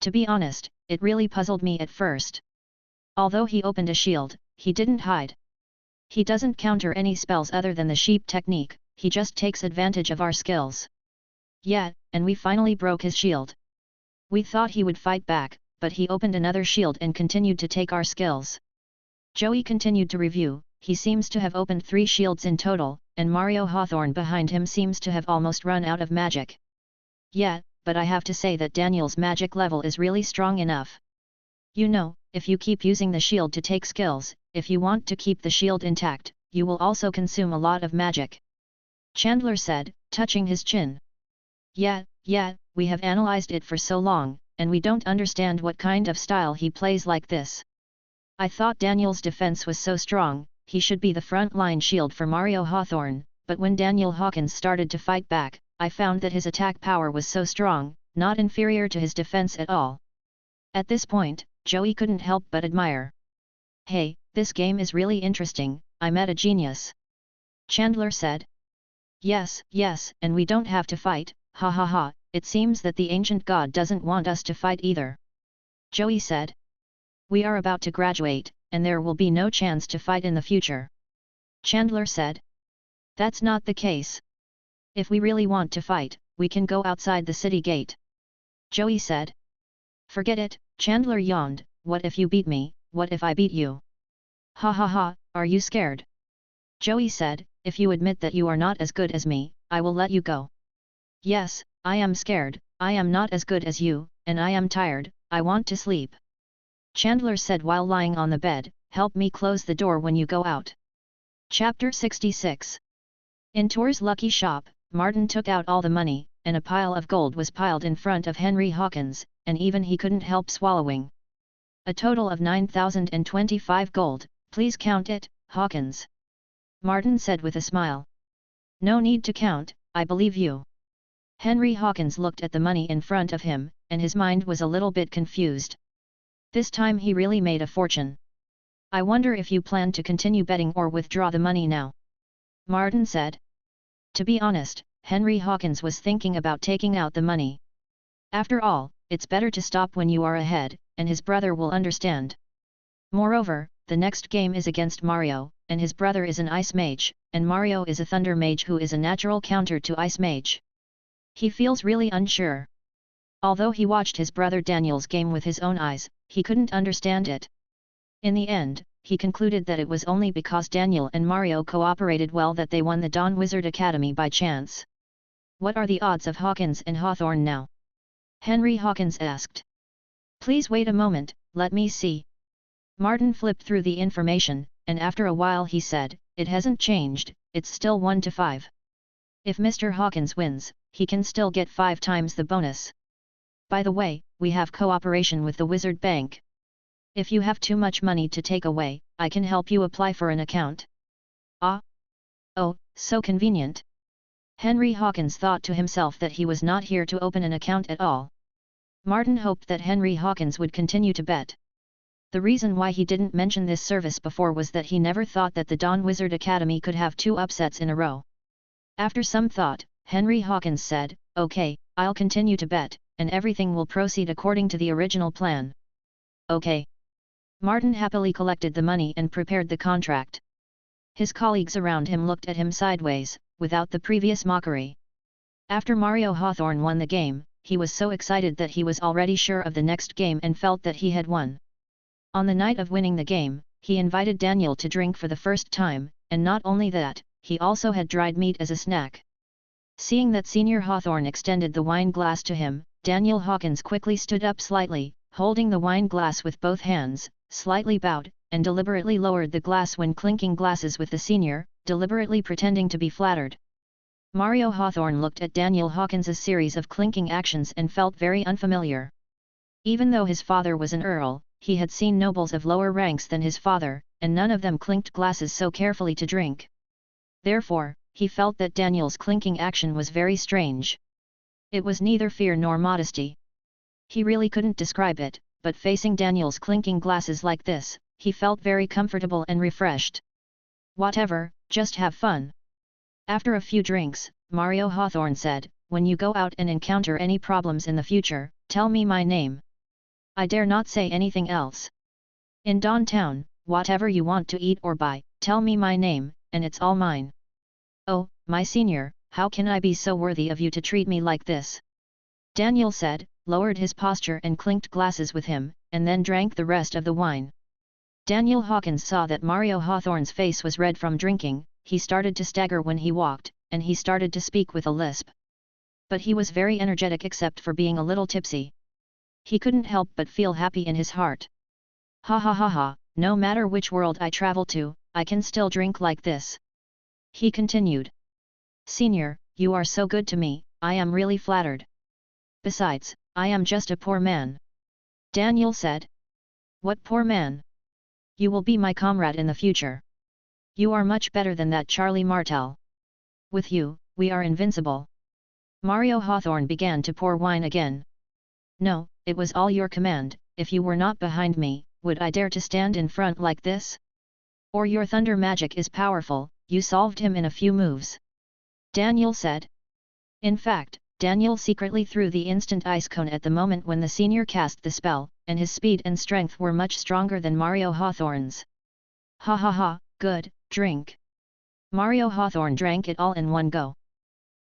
To be honest, it really puzzled me at first. Although he opened a shield, he didn't hide. He doesn't counter any spells other than the sheep technique, he just takes advantage of our skills. Yeah, and we finally broke his shield. We thought he would fight back, but he opened another shield and continued to take our skills. Joey continued to review, he seems to have opened 3 shields in total, and Mario Hawthorne behind him seems to have almost run out of magic. Yeah, but I have to say that Daniel's magic level is really strong enough. You know, if you keep using the shield to take skills, if you want to keep the shield intact, you will also consume a lot of magic. Chandler said, touching his chin. Yeah, we have analyzed it for so long, and we don't understand what kind of style he plays like this. I thought Daniel's defense was so strong, he should be the front-line shield for Mario Hawthorne, but when Daniel Hawkins started to fight back, I found that his attack power was so strong, not inferior to his defense at all. At this point, Joey couldn't help but admire. Hey, this game is really interesting, I met a genius. Chandler said. Yes, and we don't have to fight, ha ha ha, it seems that the ancient god doesn't want us to fight either. Joey said. We are about to graduate, and there will be no chance to fight in the future. Chandler said. That's not the case. If we really want to fight, we can go outside the city gate. Joey said. Forget it, Chandler yawned, what if you beat me, what if I beat you? Ha ha ha, are you scared? Joey said, if you admit that you are not as good as me, I will let you go. Yes, I am scared, I am not as good as you, and I am tired, I want to sleep. Chandler said while lying on the bed, help me close the door when you go out. Chapter 66. In Tor's lucky shop, Martin took out all the money, and a pile of gold was piled in front of Henry Hawkins, and even he couldn't help swallowing. A total of 9,025 gold, please count it, Hawkins. Martin said with a smile. No need to count, I believe you. Henry Hawkins looked at the money in front of him, and his mind was a little bit confused. This time he really made a fortune. I wonder if you plan to continue betting or withdraw the money now. Martin said. To be honest, Henry Hawkins was thinking about taking out the money. After all, it's better to stop when you are ahead, and his brother will understand. Moreover, the next game is against Mario, and his brother is an ice mage, and Mario is a thunder mage who is a natural counter to ice mage. He feels really unsure. Although he watched his brother Daniel's game with his own eyes, he couldn't understand it. In the end, he concluded that it was only because Daniel and Mario cooperated well that they won the Dawn Wizard Academy by chance. What are the odds of Hawkins and Hawthorne now? Henry Hawkins asked. Please wait a moment, let me see. Martin flipped through the information, and after a while he said, it hasn't changed, it's still 1 to 5. If Mr. Hawkins wins, he can still get 5 times the bonus. By the way, we have cooperation with the Wizard Bank. If you have too much money to take away, I can help you apply for an account. Ah? Oh, so convenient. Henry Hawkins thought to himself that he was not here to open an account at all. Martin hoped that Henry Hawkins would continue to bet. The reason why he didn't mention this service before was that he never thought that the Dawn Wizard Academy could have 2 upsets in a row. After some thought, Henry Hawkins said, okay, I'll continue to bet, and everything will proceed according to the original plan. Okay. Martin happily collected the money and prepared the contract. His colleagues around him looked at him sideways, without the previous mockery. After Mario Hawthorne won the game, he was so excited that he was already sure of the next game and felt that he had won. On the night of winning the game, he invited Daniel to drink for the first time, and not only that, he also had dried meat as a snack. Seeing that Senior Hawthorne extended the wine glass to him, Daniel Hawkins quickly stood up slightly, holding the wine glass with both hands, slightly bowed, and deliberately lowered the glass when clinking glasses with the senior, deliberately pretending to be flattered. Mario Hawthorne looked at Daniel Hawkins's series of clinking actions and felt very unfamiliar. Even though his father was an earl, he had seen nobles of lower ranks than his father, and none of them clinked glasses so carefully to drink. Therefore, he felt that Daniel's clinking action was very strange. It was neither fear nor modesty. He really couldn't describe it, but facing Daniel's clinking glasses like this, he felt very comfortable and refreshed. Whatever, just have fun. After a few drinks, Mario Hawthorne said, when you go out and encounter any problems in the future, tell me my name. I dare not say anything else. In Dawn Town, whatever you want to eat or buy, tell me my name, and it's all mine. Oh, my senior, how can I be so worthy of you to treat me like this? Daniel said, lowered his posture and clinked glasses with him, and then drank the rest of the wine. Daniel Hawkins saw that Mario Hawthorne's face was red from drinking, he started to stagger when he walked, and he started to speak with a lisp. But he was very energetic except for being a little tipsy. He couldn't help but feel happy in his heart. Ha ha ha ha, no matter which world I travel to, I can still drink like this. He continued. Senior, you are so good to me, I am really flattered. Besides, I am just a poor man. Daniel said. What poor man? You will be my comrade in the future. You are much better than that Charlie Martel. With you, we are invincible. Mario Hawthorne began to pour wine again. No, it was all your command. If you were not behind me, would I dare to stand in front like this? Or your thunder magic is powerful, you solved him in a few moves. Daniel said. In fact, Daniel secretly threw the instant ice cone at the moment when the senior cast the spell, and his speed and strength were much stronger than Mario Hawthorne's. Ha ha ha, good, drink. Mario Hawthorne drank it all in one go.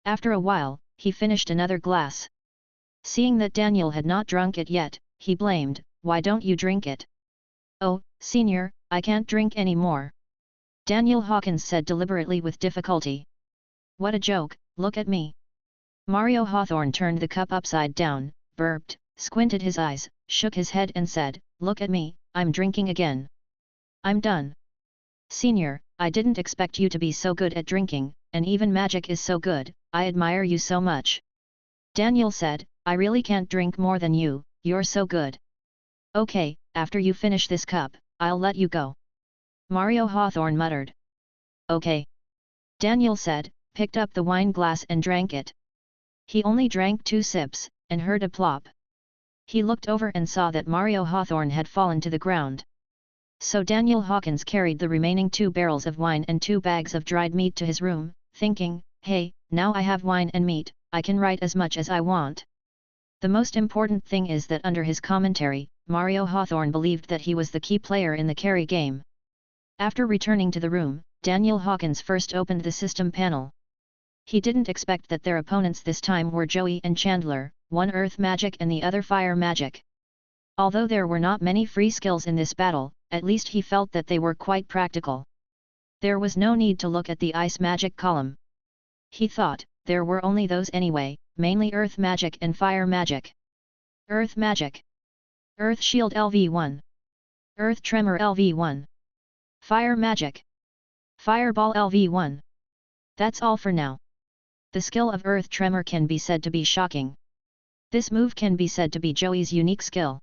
After a while, he finished another glass. Seeing that Daniel had not drunk it yet, he blamed, why don't you drink it? Oh, senior, I can't drink any more. Daniel Hawkins said deliberately with difficulty. What a joke, look at me. Mario Hawthorne turned the cup upside down, burped, squinted his eyes, shook his head and said, look at me, I'm drinking again. I'm done. Senior, I didn't expect you to be so good at drinking, and even magic is so good, I admire you so much. Daniel said, I really can't drink more than you, you're so good. Okay, after you finish this cup, I'll let you go. Mario Hawthorne muttered. Okay. Daniel said, picked up the wine glass and drank it. He only drank 2 sips, and heard a plop. He looked over and saw that Mario Hawthorne had fallen to the ground. So Daniel Hawkins carried the remaining 2 barrels of wine and 2 bags of dried meat to his room, thinking, hey, now I have wine and meat, I can write as much as I want. The most important thing is that under his commentary, Mario Hawthorne believed that he was the key player in the carry game. After returning to the room, Daniel Hawkins first opened the system panel. He didn't expect that their opponents this time were Joey and Chandler, one earth magic and the other fire magic. Although there were not many free skills in this battle, at least he felt that they were quite practical. There was no need to look at the ice magic column. He thought, there were only those anyway, mainly earth magic and fire magic. Earth magic. Earth shield LV1. Earth tremor LV1. Fire magic. Fireball LV1. That's all for now. The skill of earth tremor can be said to be shocking. This move can be said to be Joey's unique skill.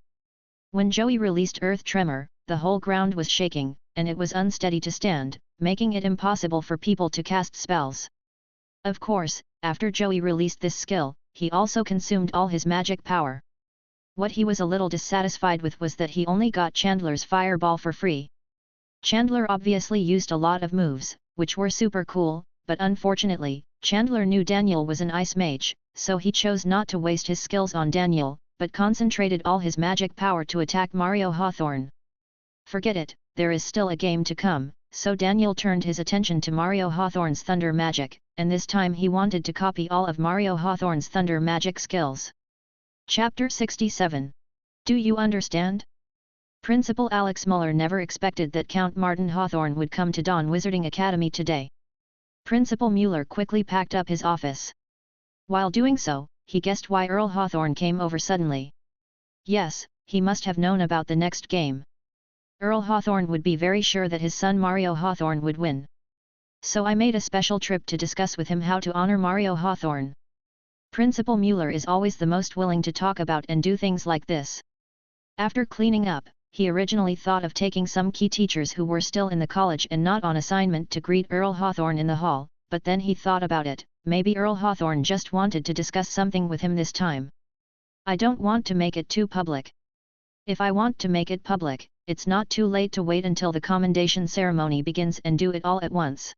When Joey released earth tremor, the whole ground was shaking, and it was unsteady to stand, making it impossible for people to cast spells. Of course, after Joey released this skill, he also consumed all his magic power. What he was a little dissatisfied with was that he only got Chandler's fireball for free. Chandler obviously used a lot of moves, which were super cool, but unfortunately, Chandler knew Daniel was an ice mage, so he chose not to waste his skills on Daniel, but concentrated all his magic power to attack Mario Hawthorne. Forget it, there is still a game to come, so Daniel turned his attention to Mario Hawthorne's thunder magic, and this time he wanted to copy all of Mario Hawthorne's thunder magic skills. Chapter 67. Do you understand? Principal Alex Muller never expected that Count Martin Hawthorne would come to Dawn Wizarding Academy today. Principal Mueller quickly packed up his office. While doing so, he guessed why Earl Hawthorne came over suddenly. Yes, he must have known about the next game. Earl Hawthorne would be very sure that his son Mario Hawthorne would win. So I made a special trip to discuss with him how to honor Mario Hawthorne. Principal Mueller is always the most willing to talk about and do things like this. After cleaning up, he originally thought of taking some key teachers who were still in the college and not on assignment to greet Earl Hawthorne in the hall, but then he thought about it, maybe Earl Hawthorne just wanted to discuss something with him this time. I don't want to make it too public. If I want to make it public, it's not too late to wait until the commendation ceremony begins and do it all at once.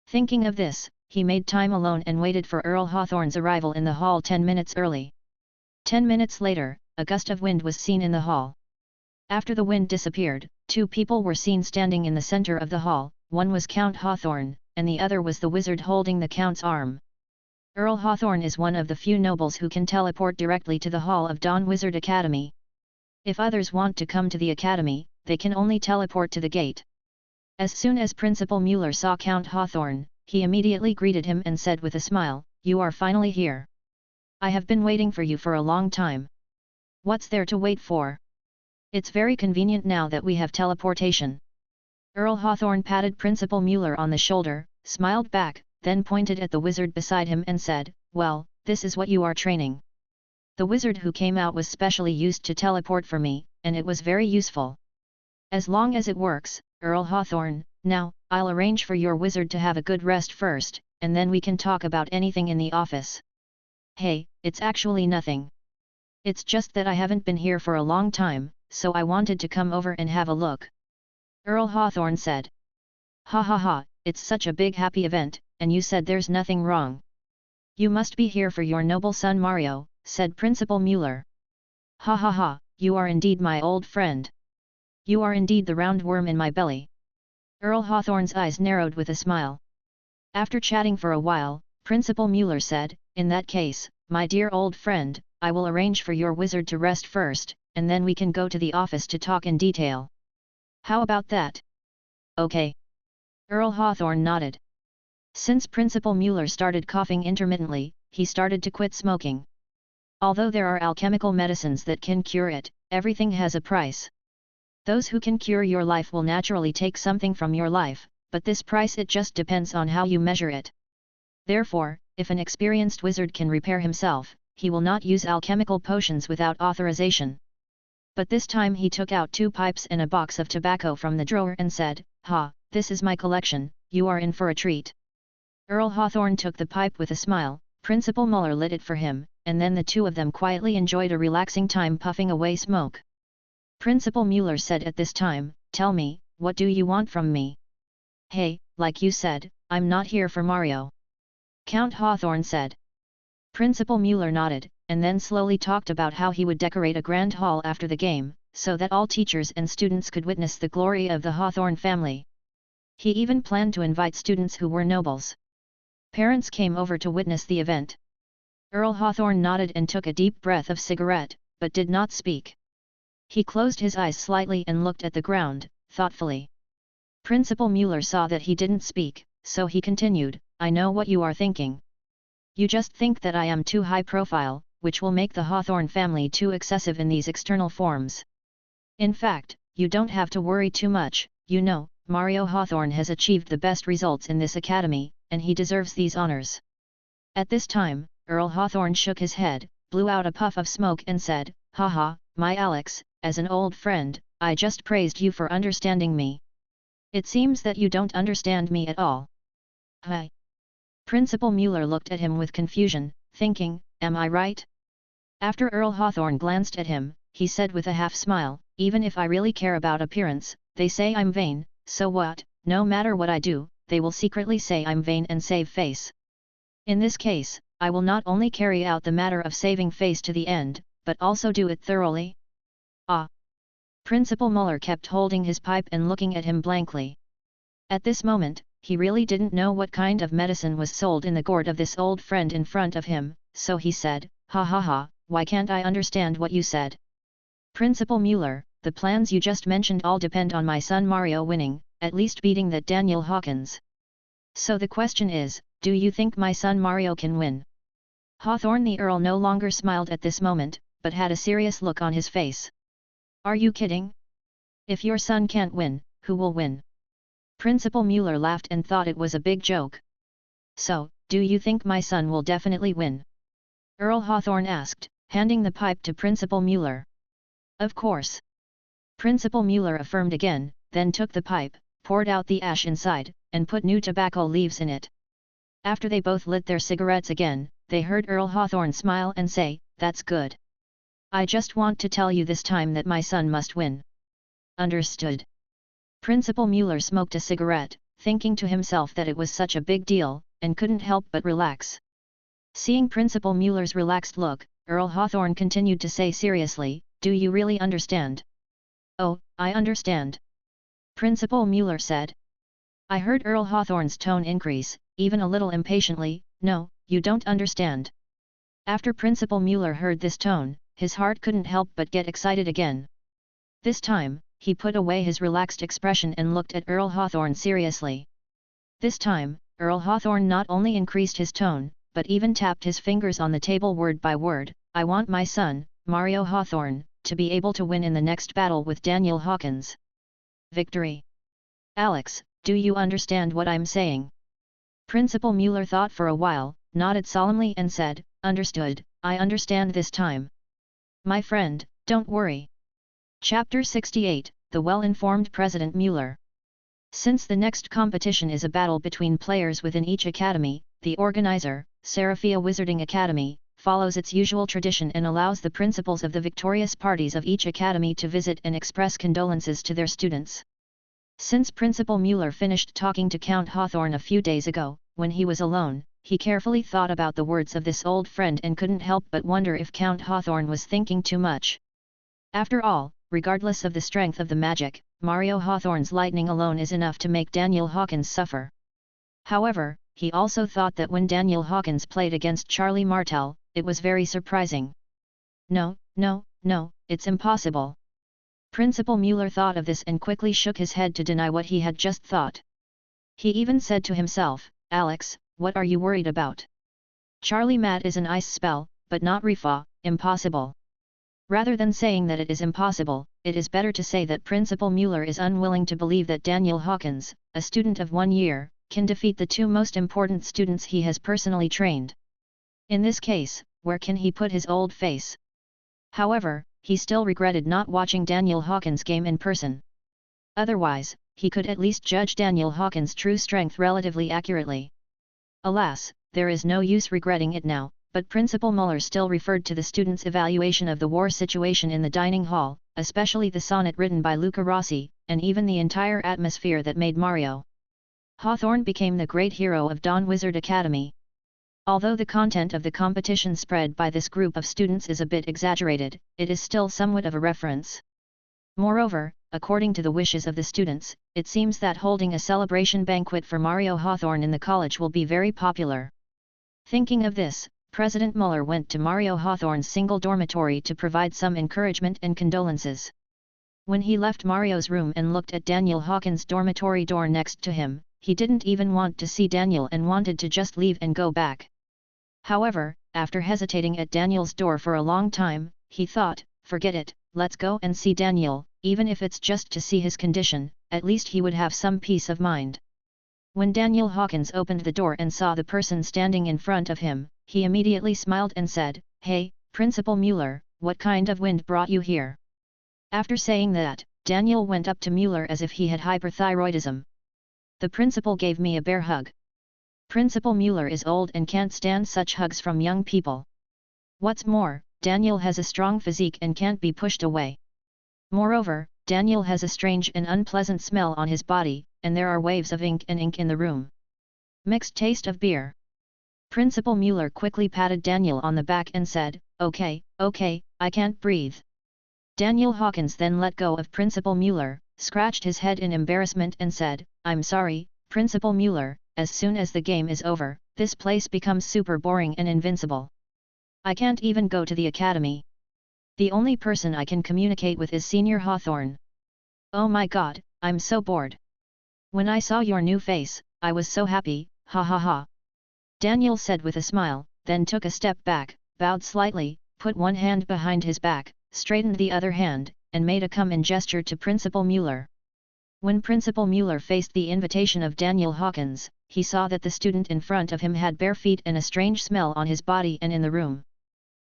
Thinking of this, he made time alone and waited for Earl Hawthorne's arrival in the hall 10 minutes early. 10 minutes later, a gust of wind was seen in the hall. After the wind disappeared, 2 people were seen standing in the center of the hall, one was Count Hawthorne, and the other was the wizard holding the Count's arm. Earl Hawthorne is one of the few nobles who can teleport directly to the hall of Dawn Wizard Academy. If others want to come to the academy, they can only teleport to the gate. As soon as Principal Mueller saw Count Hawthorne, he immediately greeted him and said with a smile, "You are finally here. I have been waiting for you for a long time." "What's there to wait for? It's very convenient now that we have teleportation." Earl Hawthorne patted Principal Mueller on the shoulder, smiled back, then pointed at the wizard beside him and said, "Well, this is what you are training." The wizard who came out was specially used to teleport for me, and it was very useful. As long as it works, Earl Hawthorne, now, I'll arrange for your wizard to have a good rest first, and then we can talk about anything in the office. Hey, it's actually nothing. It's just that I haven't been here for a long time, so I wanted to come over and have a look. Earl Hawthorne said. Ha ha ha, it's such a big happy event, and you said there's nothing wrong. You must be here for your noble son Mario, said Principal Mueller. Ha ha ha, you are indeed my old friend. You are indeed the round worm in my belly. Earl Hawthorne's eyes narrowed with a smile. After chatting for a while, Principal Mueller said, in that case, my dear old friend, I will arrange for your wizard to rest first, and then we can go to the office to talk in detail. How about that? Okay. Earl Hawthorne nodded. Since Principal Mueller started coughing intermittently, he started to quit smoking. Although there are alchemical medicines that can cure it, everything has a price. Those who can cure your life will naturally take something from your life, but this price it just depends on how you measure it. Therefore, if an experienced wizard can repair himself, he will not use alchemical potions without authorization. But this time he took out 2 pipes and a box of tobacco from the drawer and said, "Ha, this is my collection, you are in for a treat." Earl Hawthorne took the pipe with a smile, Principal Mueller lit it for him, and then the two of them quietly enjoyed a relaxing time puffing away smoke. Principal Mueller said at this time, "Tell me, what do you want from me?" "Hey, like you said, I'm not here for Mario," Count Hawthorne said. Principal Mueller nodded, and then slowly talked about how he would decorate a grand hall after the game, so that all teachers and students could witness the glory of the Hawthorne family. He even planned to invite students who were nobles. Parents came over to witness the event. Earl Hawthorne nodded and took a deep breath of cigarette, but did not speak. He closed his eyes slightly and looked at the ground, thoughtfully. Principal Mueller saw that he didn't speak, so he continued, "I know what you are thinking. You just think that I am too high profile, which will make the Hawthorne family too excessive in these external forms. In fact, you don't have to worry too much, you know, Mario Hawthorne has achieved the best results in this academy, and he deserves these honors." At this time, Earl Hawthorne shook his head, blew out a puff of smoke and said, "Ha ha, my Alex, as an old friend, I just praised you for understanding me. It seems that you don't understand me at all." "Hi." Principal Mueller looked at him with confusion, thinking, "Am I right?" After Earl Hawthorne glanced at him, he said with a half-smile, "Even if I really care about appearance, they say I'm vain, so what, no matter what I do, they will secretly say I'm vain and save face. In this case, I will not only carry out the matter of saving face to the end, but also do it thoroughly." "Ah!" Principal Mueller kept holding his pipe and looking at him blankly. At this moment, he really didn't know what kind of medicine was sold in the gourd of this old friend in front of him, so he said, "Ha ha ha, why can't I understand what you said? Principal Mueller, the plans you just mentioned all depend on my son Mario winning, at least beating that Daniel Hawkins. So the question is, do you think my son Mario can win?" Hawthorne the Earl no longer smiled at this moment, but had a serious look on his face. "Are you kidding? If your son can't win, who will win?" Principal Mueller laughed and thought it was a big joke. "So, do you think my son will definitely win?" Earl Hawthorne asked, handing the pipe to Principal Mueller. "Of course." Principal Mueller affirmed again, then took the pipe, poured out the ash inside, and put new tobacco leaves in it. After they both lit their cigarettes again, they heard Earl Hawthorne smile and say, "That's good. I just want to tell you this time that my son must win." "Understood." Principal Mueller smoked a cigarette, thinking to himself that it was such a big deal, and couldn't help but relax. Seeing Principal Mueller's relaxed look, Earl Hawthorne continued to say seriously, "Do you really understand?" "Oh, I understand," Principal Mueller said. I heard Earl Hawthorne's tone increase, even a little impatiently, "No, you don't understand." After Principal Mueller heard this tone, his heart couldn't help but get excited again. This time, he put away his relaxed expression and looked at Earl Hawthorne seriously. This time, Earl Hawthorne not only increased his tone, but even tapped his fingers on the table word by word, "I want my son, Mario Hawthorne, to be able to win in the next battle with Daniel Hawkins. Victory. Alex, do you understand what I'm saying?" Principal Mueller thought for a while, nodded solemnly and said, "Understood, I understand this time. My friend, don't worry. Chapter 68, The Well-Informed President Mueller. Since the next competition is a battle between players within each academy, the organizer, Seraphia Wizarding Academy, follows its usual tradition and allows the principals of the victorious parties of each academy to visit and express condolences to their students. Since Principal Mueller finished talking to Count Hawthorne a few days ago, when he was alone, he carefully thought about the words of this old friend and couldn't help but wonder if Count Hawthorne was thinking too much. After all, regardless of the strength of the magic, Mario Hawthorne's lightning alone is enough to make Daniel Hawkins suffer. However, he also thought that when Daniel Hawkins played against Charlie Martel, it was very surprising. No, it's impossible. Principal Mueller thought of this and quickly shook his head to deny what he had just thought. He even said to himself, Alex, what are you worried about? Charlie Mat is an ice spell, but not Rifa, impossible. Rather than saying that it is impossible, it is better to say that Principal Mueller is unwilling to believe that Daniel Hawkins, a student of 1 year, can defeat the 2 most important students he has personally trained. In this case, where can he put his old face? However, he still regretted not watching Daniel Hawkins' game in person. Otherwise, he could at least judge Daniel Hawkins' true strength relatively accurately. Alas, there is no use regretting it now, but Principal Mueller still referred to the students' evaluation of the war situation in the dining hall, especially the sonnet written by Luca Rossi, and even the entire atmosphere that made Mario Hawthorne became the great hero of Dawn Wizard Academy. Although the content of the competition spread by this group of students is a bit exaggerated, it is still somewhat of a reference. Moreover, according to the wishes of the students, it seems that holding a celebration banquet for Mario Hawthorne in the college will be very popular. Thinking of this, President Mueller went to Mario Hawthorne's single dormitory to provide some encouragement and condolences. When he left Mario's room and looked at Daniel Hawkins' dormitory door next to him, he didn't even want to see Daniel and wanted to just leave and go back. However, after hesitating at Daniel's door for a long time, he thought, forget it, let's go and see Daniel, even if it's just to see his condition, at least he would have some peace of mind. When Daniel Hawkins opened the door and saw the person standing in front of him, he immediately smiled and said, Hey, Principal Mueller, what kind of wind brought you here? After saying that, Daniel went up to Mueller as if he had hyperthyroidism. The principal gave me a bear hug. Principal Mueller is old and can't stand such hugs from young people. What's more, Daniel has a strong physique and can't be pushed away. Moreover, Daniel has a strange and unpleasant smell on his body, and there are waves of ink in the room. Mixed taste of beer. Principal Mueller quickly patted Daniel on the back and said, Okay, I can't breathe. Daniel Hawkins then let go of Principal Mueller, scratched his head in embarrassment and said, I'm sorry, Principal Mueller, as soon as the game is over, this place becomes super boring and invincible. I can't even go to the academy. The only person I can communicate with is Senior Hawthorne. Oh my god, I'm so bored. When I saw your new face, I was so happy, ha ha ha. Daniel said with a smile, then took a step back, bowed slightly, put one hand behind his back, straightened the other hand, and made a come-in gesture to Principal Mueller. When Principal Mueller faced the invitation of Daniel Hawkins, he saw that the student in front of him had bare feet and a strange smell on his body and in the room.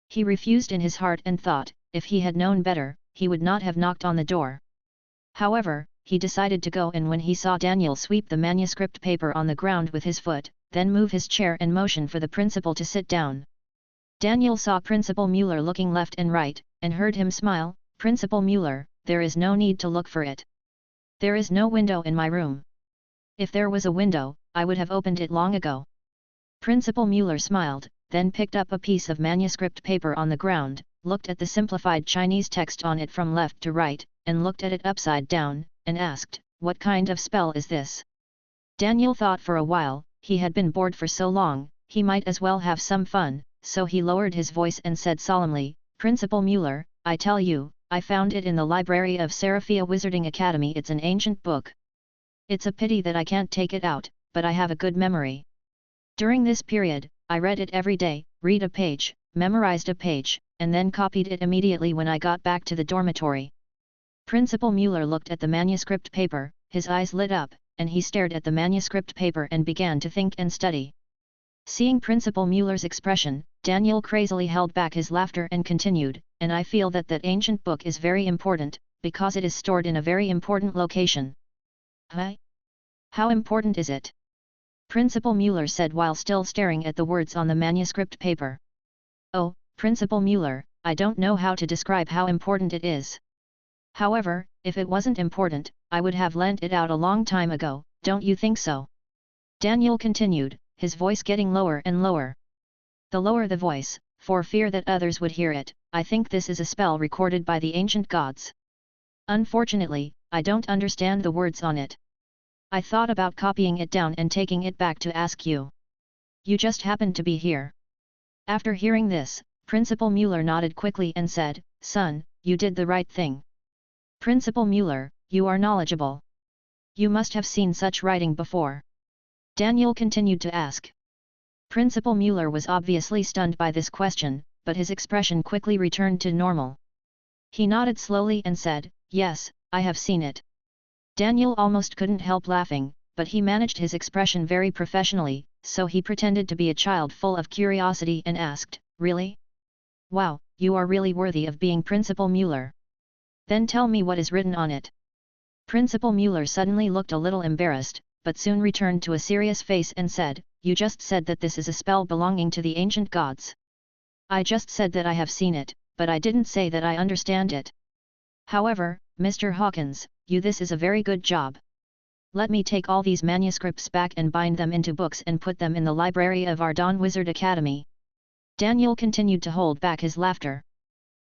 He refused in his heart and thought, if he had known better, he would not have knocked on the door. However, he decided to go, and when he saw Daniel sweep the manuscript paper on the ground with his foot, then move his chair and motion for the principal to sit down. Daniel saw Principal Mueller looking left and right, and heard him smile, Principal Mueller, there is no need to look for it. There is no window in my room. If there was a window, I would have opened it long ago. Principal Mueller smiled, then picked up a piece of manuscript paper on the ground, looked at the simplified Chinese text on it from left to right, and looked at it upside down, and asked, what kind of spell is this? Daniel thought for a while, he had been bored for so long, he might as well have some fun, so he lowered his voice and said solemnly, Principal Mueller, I tell you, I found it in the library of Seraphia Wizarding Academy. It's an ancient book. It's a pity that I can't take it out, but I have a good memory. During this period, I read it every day, read a page, memorized a page, and then copied it immediately when I got back to the dormitory. Principal Mueller looked at the manuscript paper, his eyes lit up, and he stared at the manuscript paper and began to think and study. Seeing Principal Mueller's expression, Daniel crazily held back his laughter and continued, and I feel that that ancient book is very important, because it is stored in a very important location. Huh? How important is it? Principal Mueller said while still staring at the words on the manuscript paper. Oh, Principal Mueller, I don't know how to describe how important it is. However, if it wasn't important, I would have lent it out a long time ago, don't you think so? Daniel continued, his voice getting lower and lower. The lower the voice, for fear that others would hear it, I think this is a spell recorded by the ancient gods. Unfortunately, I don't understand the words on it. I thought about copying it down and taking it back to ask you. You just happened to be here. After hearing this, Principal Mueller nodded quickly and said, Son, you did the right thing. Principal Mueller, you are knowledgeable. You must have seen such writing before. Daniel continued to ask. Principal Mueller was obviously stunned by this question, but his expression quickly returned to normal. He nodded slowly and said, Yes, I have seen it. Daniel almost couldn't help laughing, but he managed his expression very professionally, so he pretended to be a child full of curiosity and asked, Really? Wow, you are really worthy of being Principal Mueller. Then tell me what is written on it. Principal Mueller suddenly looked a little embarrassed, but soon returned to a serious face and said, You just said that this is a spell belonging to the ancient gods. I just said that I have seen it, but I didn't say that I understand it. However, Mr. Hawkins, this is a very good job. Let me take all these manuscripts back and bind them into books and put them in the library of our Dawn Wizard Academy. Daniel continued to hold back his laughter.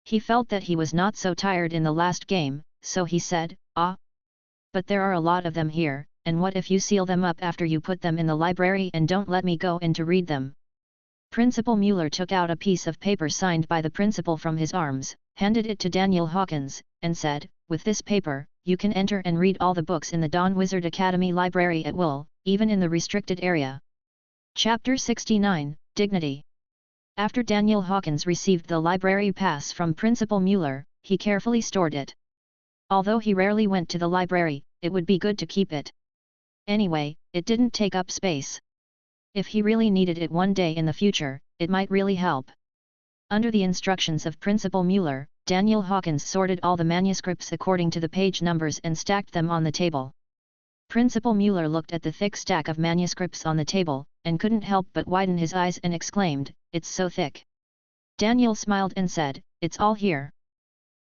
He felt that he was not so tired in the last game, so he said, But there are a lot of them here, and what if you seal them up after you put them in the library and don't let me go in to read them? Principal Mueller took out a piece of paper signed by the principal from his arms, handed it to Daniel Hawkins, and said, With this paper, you can enter and read all the books in the Dawn Wizard Academy library at will, even in the restricted area. Chapter 69, Dignity. After Daniel Hawkins received the library pass from Principal Mueller, he carefully stored it. Although he rarely went to the library, it would be good to keep it. Anyway, it didn't take up space. If he really needed it one day in the future, it might really help. Under the instructions of Principal Mueller, Daniel Hawkins sorted all the manuscripts according to the page numbers and stacked them on the table. Principal Mueller looked at the thick stack of manuscripts on the table, and couldn't help but widen his eyes and exclaimed, It's so thick. Daniel smiled and said, It's all here.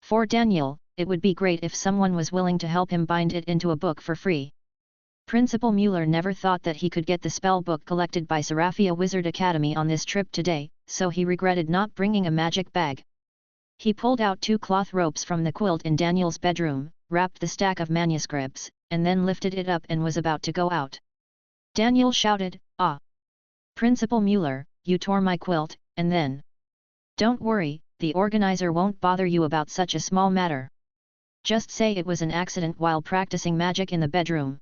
For Daniel, it would be great if someone was willing to help him bind it into a book for free. Principal Mueller never thought that he could get the spell book collected by Seraphia Wizard Academy on this trip today, so he regretted not bringing a magic bag. He pulled out 2 cloth ropes from the quilt in Daniel's bedroom, wrapped the stack of manuscripts, and then lifted it up and was about to go out. Daniel shouted, Principal Mueller, you tore my quilt, and then... Don't worry, the organizer won't bother you about such a small matter. Just say it was an accident while practicing magic in the bedroom.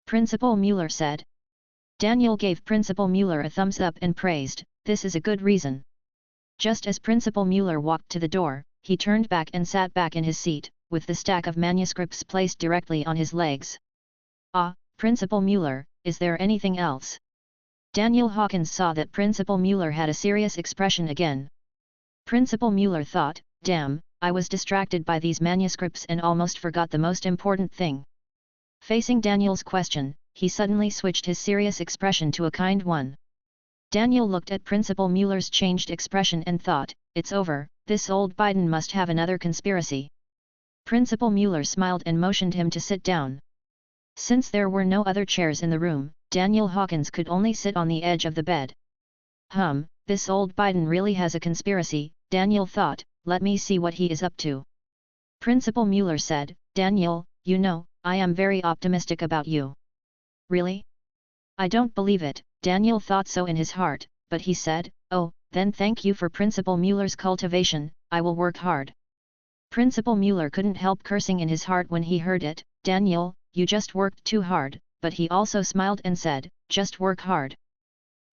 Principal Mueller said. Daniel gave Principal Mueller a thumbs up and praised, This is a good reason. Just as Principal Mueller walked to the door, he turned back and sat back in his seat, with the stack of manuscripts placed directly on his legs. Principal Mueller, is there anything else? Daniel Hawkins saw that Principal Mueller had a serious expression again. Principal Mueller thought, Damn, I was distracted by these manuscripts and almost forgot the most important thing. Facing Daniel's question, he suddenly switched his serious expression to a kind one. Daniel looked at Principal Mueller's changed expression and thought, It's over, this old Biden must have another conspiracy. Principal Mueller smiled and motioned him to sit down. Since there were no other chairs in the room, Daniel Hawkins could only sit on the edge of the bed. This old Biden really has a conspiracy, Daniel thought, let me see what he is up to. Principal Mueller said, Daniel, I am very optimistic about you. Really? I don't believe it, Daniel thought so in his heart, but he said, then thank you for Principal Mueller's cultivation, I will work hard. Principal Mueller couldn't help cursing in his heart when he heard it, Daniel, you just worked too hard, but he also smiled and said, just work hard.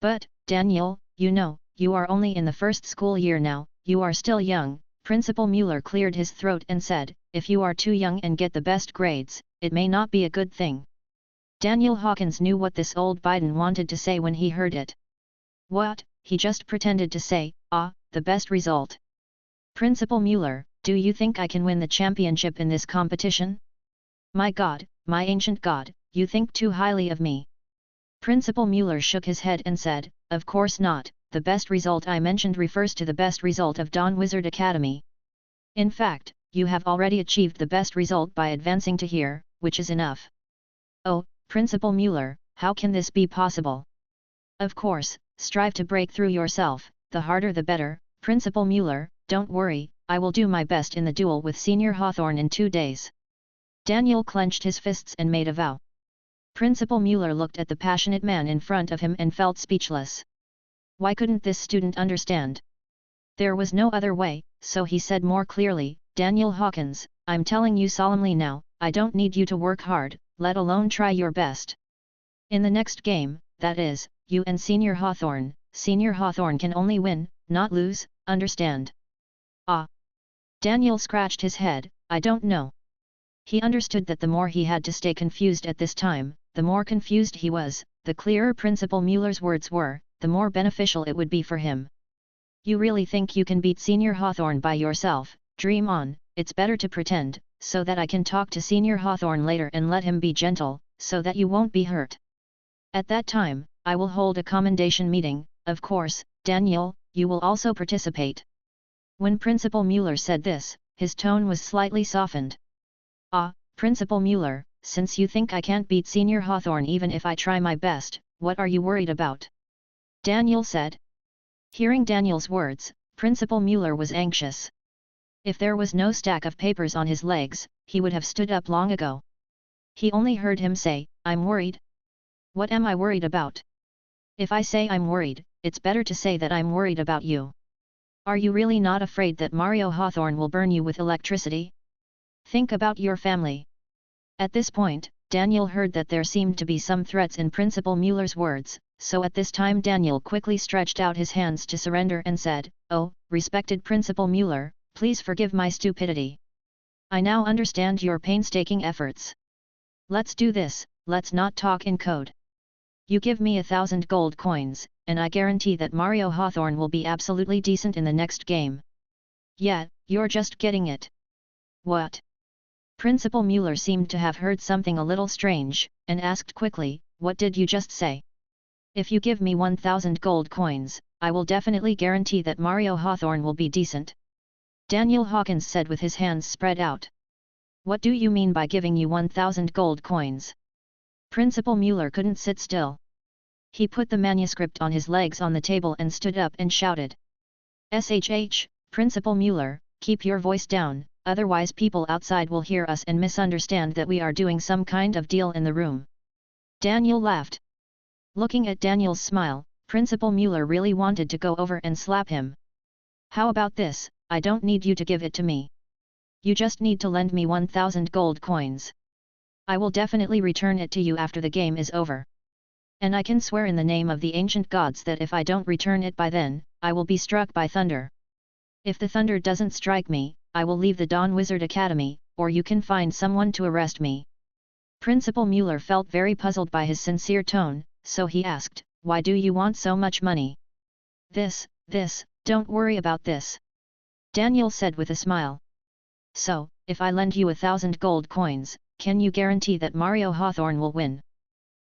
But, Daniel, you are only in the first school year now, you are still young. Principal Mueller cleared his throat and said, if you are too young and get the best grades, it may not be a good thing. Daniel Hawkins knew what this old Biden wanted to say when he heard it. What, he just pretended to say, "Ah, the best result." "Principal Mueller, do you think I can win the championship in this competition? My god, my ancient god, you think too highly of me." Principal Mueller shook his head and said, "Of course not, the best result I mentioned refers to the best result of Dawn Wizard Academy. In fact, you have already achieved the best result by advancing to here, which is enough." "Oh, Principal Mueller, how can this be possible?" "Of course, strive to break through yourself, the harder the better, Principal Mueller, don't worry, I will do my best in the duel with Senior Hawthorne in 2 days." Daniel clenched his fists and made a vow. Principal Mueller looked at the passionate man in front of him and felt speechless. Why couldn't this student understand? There was no other way, so he said more clearly, "Daniel Hawkins, I'm telling you solemnly now, I don't need you to work hard, let alone try your best. In the next game, that is, you and Senior Hawthorne can only win, not lose, understand?" "Ah." Daniel scratched his head, "I don't know." He understood that the more he had to stay confused at this time, the more confused he was, the clearer Principal Mueller's words were, the more beneficial it would be for him. "You really think you can beat Senior Hawthorne by yourself? Dream on, it's better to pretend, so that I can talk to Senior Hawthorne later and let him be gentle, so that you won't be hurt. At that time, I will hold a commendation meeting, of course, Daniel, you will also participate." When Principal Mueller said this, his tone was slightly softened. "Ah, Principal Mueller, since you think I can't beat Senior Hawthorne even if I try my best, what are you worried about?" Daniel said. Hearing Daniel's words, Principal Mueller was anxious. If there was no stack of papers on his legs, he would have stood up long ago. He only heard him say, "I'm worried? What am I worried about? If I say I'm worried, it's better to say that I'm worried about you. Are you really not afraid that Mario Hawthorne will burn you with electricity? Think about your family." At this point, Daniel heard that there seemed to be some threats in Principal Mueller's words, so at this time Daniel quickly stretched out his hands to surrender and said, "Oh, respected Principal Mueller, please forgive my stupidity. I now understand your painstaking efforts. Let's do this, let's not talk in code. You give me 1,000 gold coins, and I guarantee that Mario Hawthorne will be absolutely decent in the next game." "Yeah, you're just getting it." "What?" Principal Mueller seemed to have heard something a little strange, and asked quickly, "What did you just say?" "If you give me 1,000 gold coins, I will definitely guarantee that Mario Hawthorne will be decent," Daniel Hawkins said with his hands spread out. "What do you mean by giving you 1,000 gold coins?" Principal Mueller couldn't sit still. He put the manuscript on his legs on the table and stood up and shouted. "Shh, Principal Mueller, keep your voice down, otherwise people outside will hear us and misunderstand that we are doing some kind of deal in the room." Daniel laughed. Looking at Daniel's smile, Principal Mueller really wanted to go over and slap him. "How about this, I don't need you to give it to me. You just need to lend me 1,000 gold coins. I will definitely return it to you after the game is over. And I can swear in the name of the ancient gods that if I don't return it by then, I will be struck by thunder. If the thunder doesn't strike me, I will leave the Dawn Wizard Academy, or you can find someone to arrest me." Principal Mueller felt very puzzled by his sincere tone, so he asked, "Why do you want so much money?" This, don't worry about this," Daniel said with a smile. "So, if I lend you 1,000 gold coins, can you guarantee that Mario Hawthorne will win?"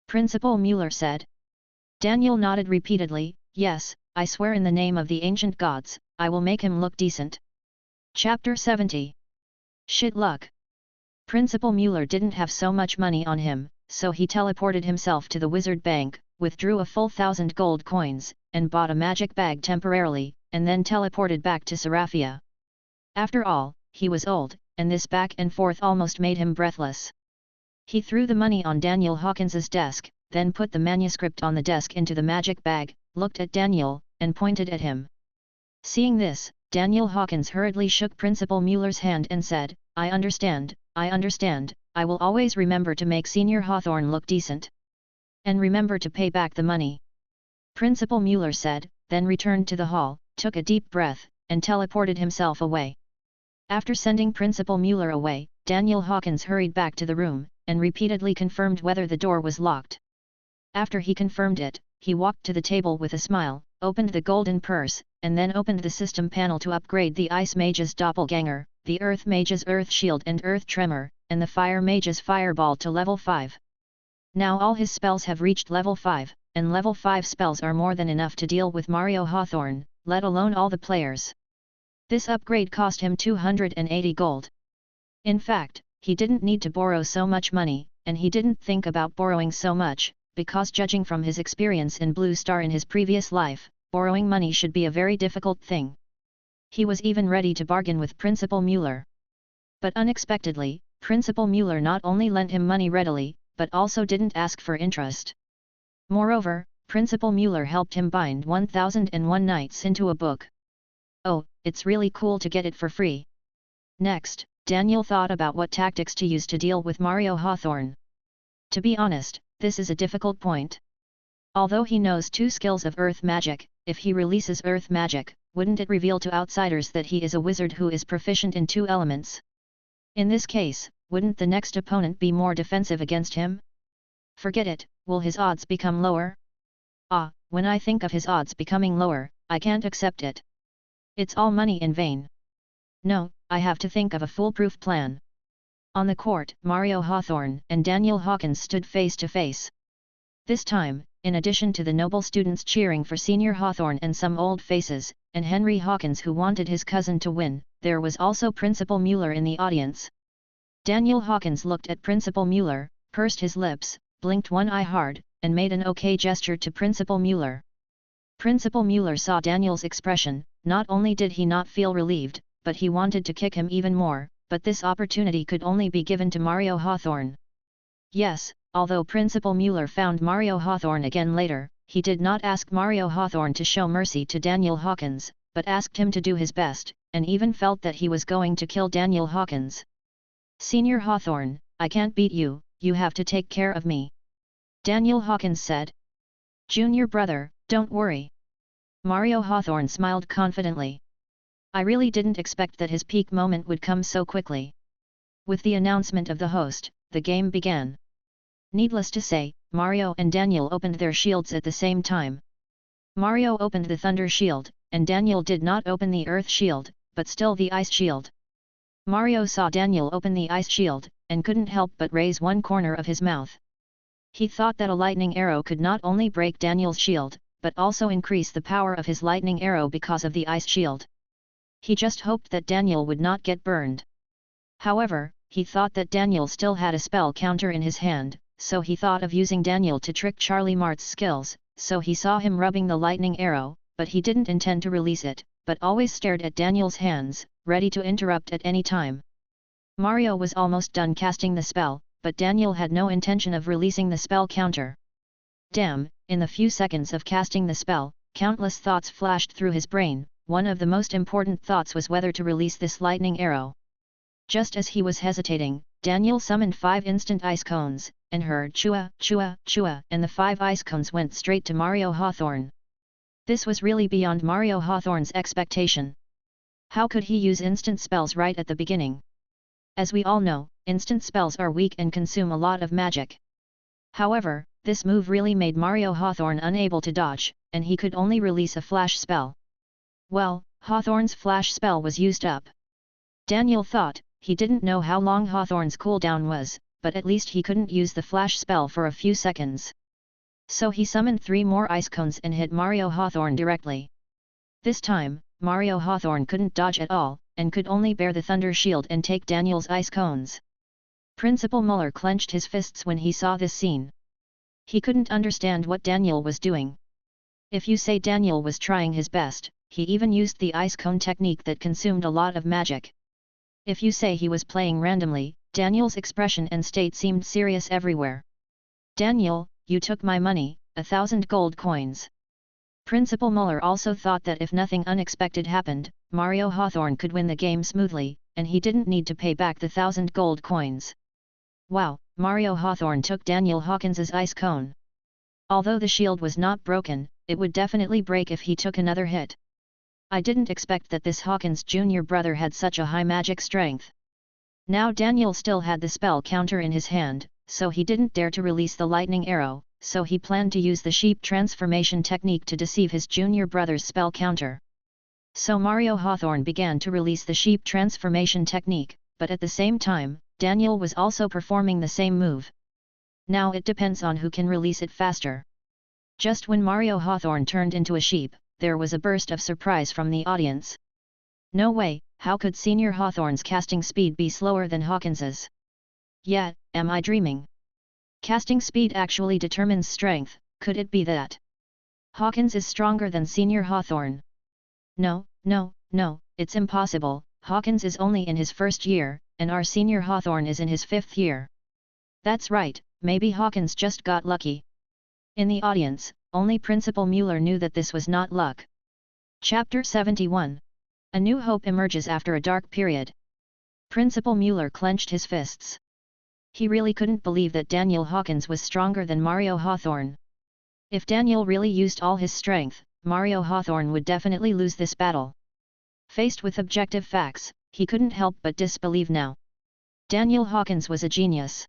Principal Mueller said. Daniel nodded repeatedly, "Yes, I swear in the name of the ancient gods, I will make him look decent." Chapter 70. Shit luck. Principal Mueller didn't have so much money on him, so he teleported himself to the Wizard Bank, withdrew a full 1,000 gold coins, and bought a magic bag temporarily, and then teleported back to Seraphia. After all, he was old, and this back and forth almost made him breathless. He threw the money on Daniel Hawkins's desk, then put the manuscript on the desk into the magic bag, looked at Daniel, and pointed at him. Seeing this, Daniel Hawkins hurriedly shook Principal Mueller's hand and said, I understand, I will always remember to make Senior Hawthorne look decent. And remember to pay back the money." Principal Mueller said, then returned to the hall, took a deep breath, and teleported himself away. After sending Principal Mueller away, Daniel Hawkins hurried back to the room, and repeatedly confirmed whether the door was locked. After he confirmed it, he walked to the table with a smile, opened the golden purse, and then opened the system panel to upgrade the Ice Mage's doppelganger, the Earth Mage's Earth Shield and Earth Tremor, and the Fire Mage's Fireball to level 5. Now all his spells have reached level 5, and level 5 spells are more than enough to deal with Mario Hawthorne, let alone all the players. This upgrade cost him 280 gold. In fact, he didn't need to borrow so much money, and he didn't think about borrowing so much, because judging from his experience in Blue Star in his previous life, borrowing money should be a very difficult thing. He was even ready to bargain with Principal Mueller. But unexpectedly, Principal Mueller not only lent him money readily, but also didn't ask for interest. Moreover, Principal Mueller helped him bind 1001 Nights into a book. Oh, it's really cool to get it for free. Next, Daniel thought about what tactics to use to deal with Mario Hawthorne. To be honest, this is a difficult point. Although he knows 2 skills of Earth Magic, if he releases Earth Magic, wouldn't it reveal to outsiders that he is a wizard who is proficient in 2 elements? In this case, wouldn't the next opponent be more defensive against him? Forget it, will his odds become lower? Ah, when I think of his odds becoming lower, I can't accept it. It's all money in vain. No, I have to think of a foolproof plan. On the court, Mario Hawthorne and Daniel Hawkins stood face to face. This time, in addition to the noble students cheering for Senior Hawthorne and some old faces, and Henry Hawkins who wanted his cousin to win, there was also Principal Mueller in the audience. Daniel Hawkins looked at Principal Mueller, pursed his lips, blinked one eye hard, and made an okay gesture to Principal Mueller. Principal Mueller saw Daniel's expression. Not only did he not feel relieved, but he wanted to kick him even more, but this opportunity could only be given to Mario Hawthorne. Yes, although Principal Mueller found Mario Hawthorne again later, he did not ask Mario Hawthorne to show mercy to Daniel Hawkins, but asked him to do his best, and even felt that he was going to kill Daniel Hawkins. Senior Hawthorne, I can't beat you, you have to take care of me. Daniel Hawkins said. Junior brother, don't worry. Mario Hawthorne smiled confidently. I really didn't expect that his peak moment would come so quickly. With the announcement of the host, the game began. Needless to say, Mario and Daniel opened their shields at the same time. Mario opened the Thunder Shield, and Daniel did not open the Earth Shield, but still the Ice Shield. Mario saw Daniel open the Ice Shield, and couldn't help but raise one corner of his mouth. He thought that a lightning arrow could not only break Daniel's shield, but also increase the power of his lightning arrow because of the Ice Shield. He just hoped that Daniel would not get burned. However, he thought that Daniel still had a spell counter in his hand, so he thought of using Daniel to trick Charlie Mart's skills, so he saw him rubbing the lightning arrow, but he didn't intend to release it, but always stared at Daniel's hands, ready to interrupt at any time. Mario was almost done casting the spell, but Daniel had no intention of releasing the spell counter. Damn, in the few seconds of casting the spell, countless thoughts flashed through his brain. One of the most important thoughts was whether to release this lightning arrow. Just as he was hesitating, Daniel summoned 5 instant ice cones, and heard chua, chua, chua, and the 5 ice cones went straight to Mario Hawthorne. This was really beyond Mario Hawthorne's expectation. How could he use instant spells right at the beginning? As we all know, instant spells are weak and consume a lot of magic. However, this move really made Mario Hawthorne unable to dodge, and he could only release a flash spell. Well, Hawthorne's flash spell was used up. Daniel thought, he didn't know how long Hawthorne's cooldown was, but at least he couldn't use the flash spell for a few seconds. So he summoned 3 more ice cones and hit Mario Hawthorne directly. This time, Mario Hawthorne couldn't dodge at all, and could only bear the Thunder Shield and take Daniel's ice cones. Principal Mueller clenched his fists when he saw this scene. He couldn't understand what Daniel was doing. If you say Daniel was trying his best, he even used the ice cone technique that consumed a lot of magic. If you say he was playing randomly, Daniel's expression and state seemed serious everywhere. Daniel, you took my money, 1,000 gold coins. Principal Mueller also thought that if nothing unexpected happened, Mario Hawthorne could win the game smoothly, and he didn't need to pay back the 1,000 gold coins. Wow, Mario Hawthorne took Daniel Hawkins's ice cone. Although the shield was not broken, it would definitely break if he took another hit. I didn't expect that this Hawkins' junior brother had such a high magic strength. Now Daniel still had the spell counter in his hand, so he didn't dare to release the lightning arrow, so he planned to use the sheep transformation technique to deceive his junior brother's spell counter. So Mario Hawthorne began to release the sheep transformation technique, but at the same time, Daniel was also performing the same move. Now it depends on who can release it faster. Just when Mario Hawthorne turned into a sheep, there was a burst of surprise from the audience. No way, how could Senior Hawthorne's casting speed be slower than Hawkins's? Yeah, am I dreaming? Casting speed actually determines strength, could it be that Hawkins is stronger than Senior Hawthorne? No, it's impossible, Hawkins is only in his first year, and our Senior Hawthorne is in his 5th year. That's right, maybe Hawkins just got lucky. In the audience, only Principal Mueller knew that this was not luck. Chapter 71. A new hope emerges after a dark period. Principal Mueller clenched his fists. He really couldn't believe that Daniel Hawkins was stronger than Mario Hawthorne. If Daniel really used all his strength, Mario Hawthorne would definitely lose this battle. Faced with objective facts, he couldn't help but disbelieve now. Daniel Hawkins was a genius.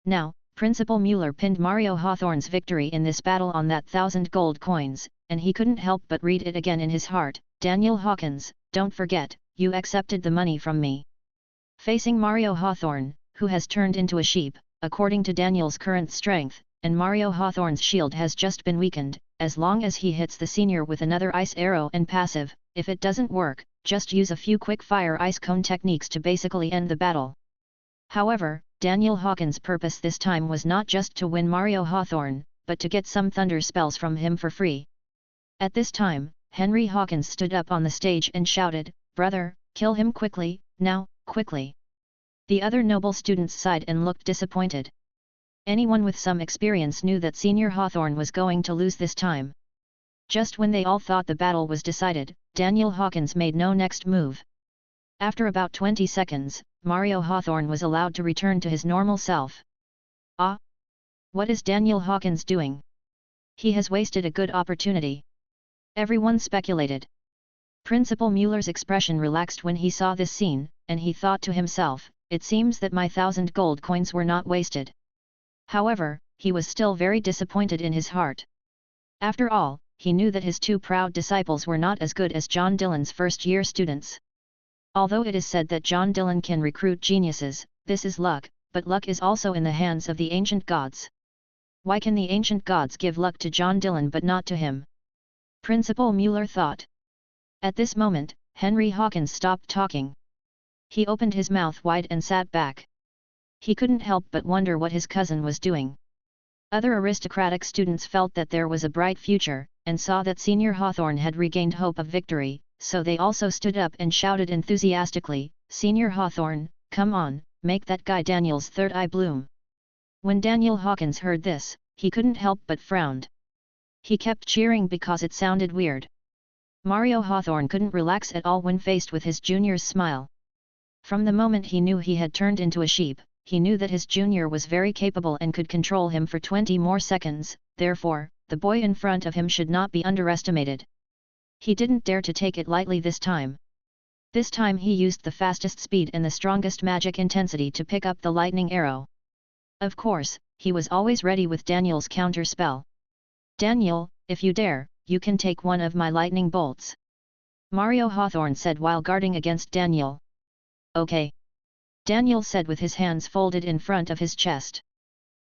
Now, Principal Mueller pinned Mario Hawthorne's victory in this battle on that 1,000 gold coins, and he couldn't help but read it again in his heart. Daniel Hawkins, don't forget, you accepted the money from me. Facing Mario Hawthorne, who has turned into a sheep, according to Daniel's current strength, and Mario Hawthorne's shield has just been weakened, as long as he hits the senior with another ice arrow and passive, if it doesn't work, just use a few quick-fire ice cone techniques to basically end the battle. However, Daniel Hawkins' purpose this time was not just to win Mario Hawthorne, but to get some thunder spells from him for free. At this time, Henry Hawkins stood up on the stage and shouted, "Brother, kill him quickly, now, quickly!" The other noble students sighed and looked disappointed. Anyone with some experience knew that Senior Hawthorne was going to lose this time. Just when they all thought the battle was decided, Daniel Hawkins made no next move. After about 20 seconds, Mario Hawthorne was allowed to return to his normal self. Ah! What is Daniel Hawkins doing? He has wasted a good opportunity. Everyone speculated. Principal Mueller's expression relaxed when he saw this scene, and he thought to himself, it seems that my 1,000 gold coins were not wasted. However, he was still very disappointed in his heart. After all, he knew that his 2 proud disciples were not as good as John Dillon's first-year students. Although it is said that John Dillon can recruit geniuses, this is luck, but luck is also in the hands of the ancient gods. Why can the ancient gods give luck to John Dillon but not to him? Principal Mueller thought. At this moment, Henry Hawkins stopped talking. He opened his mouth wide and sat back. He couldn't help but wonder what his cousin was doing. Other aristocratic students felt that there was a bright future, and saw that Senior Hawthorne had regained hope of victory, so they also stood up and shouted enthusiastically, "Senior Hawthorne, come on, make that guy Daniel's third eye bloom." When Daniel Hawkins heard this, he couldn't help but frowned. He kept cheering because it sounded weird. Mario Hawthorne couldn't relax at all when faced with his junior's smile. From the moment he knew he had turned into a sheep, he knew that his junior was very capable and could control him for 20 more seconds, therefore, the boy in front of him should not be underestimated. He didn't dare to take it lightly this time. This time he used the fastest speed and the strongest magic intensity to pick up the lightning arrow. Of course, he was always ready with Daniel's counter spell. "Daniel, if you dare, you can take one of my lightning bolts," Mario Hawthorne said while guarding against Daniel. "Okay," Daniel said with his hands folded in front of his chest.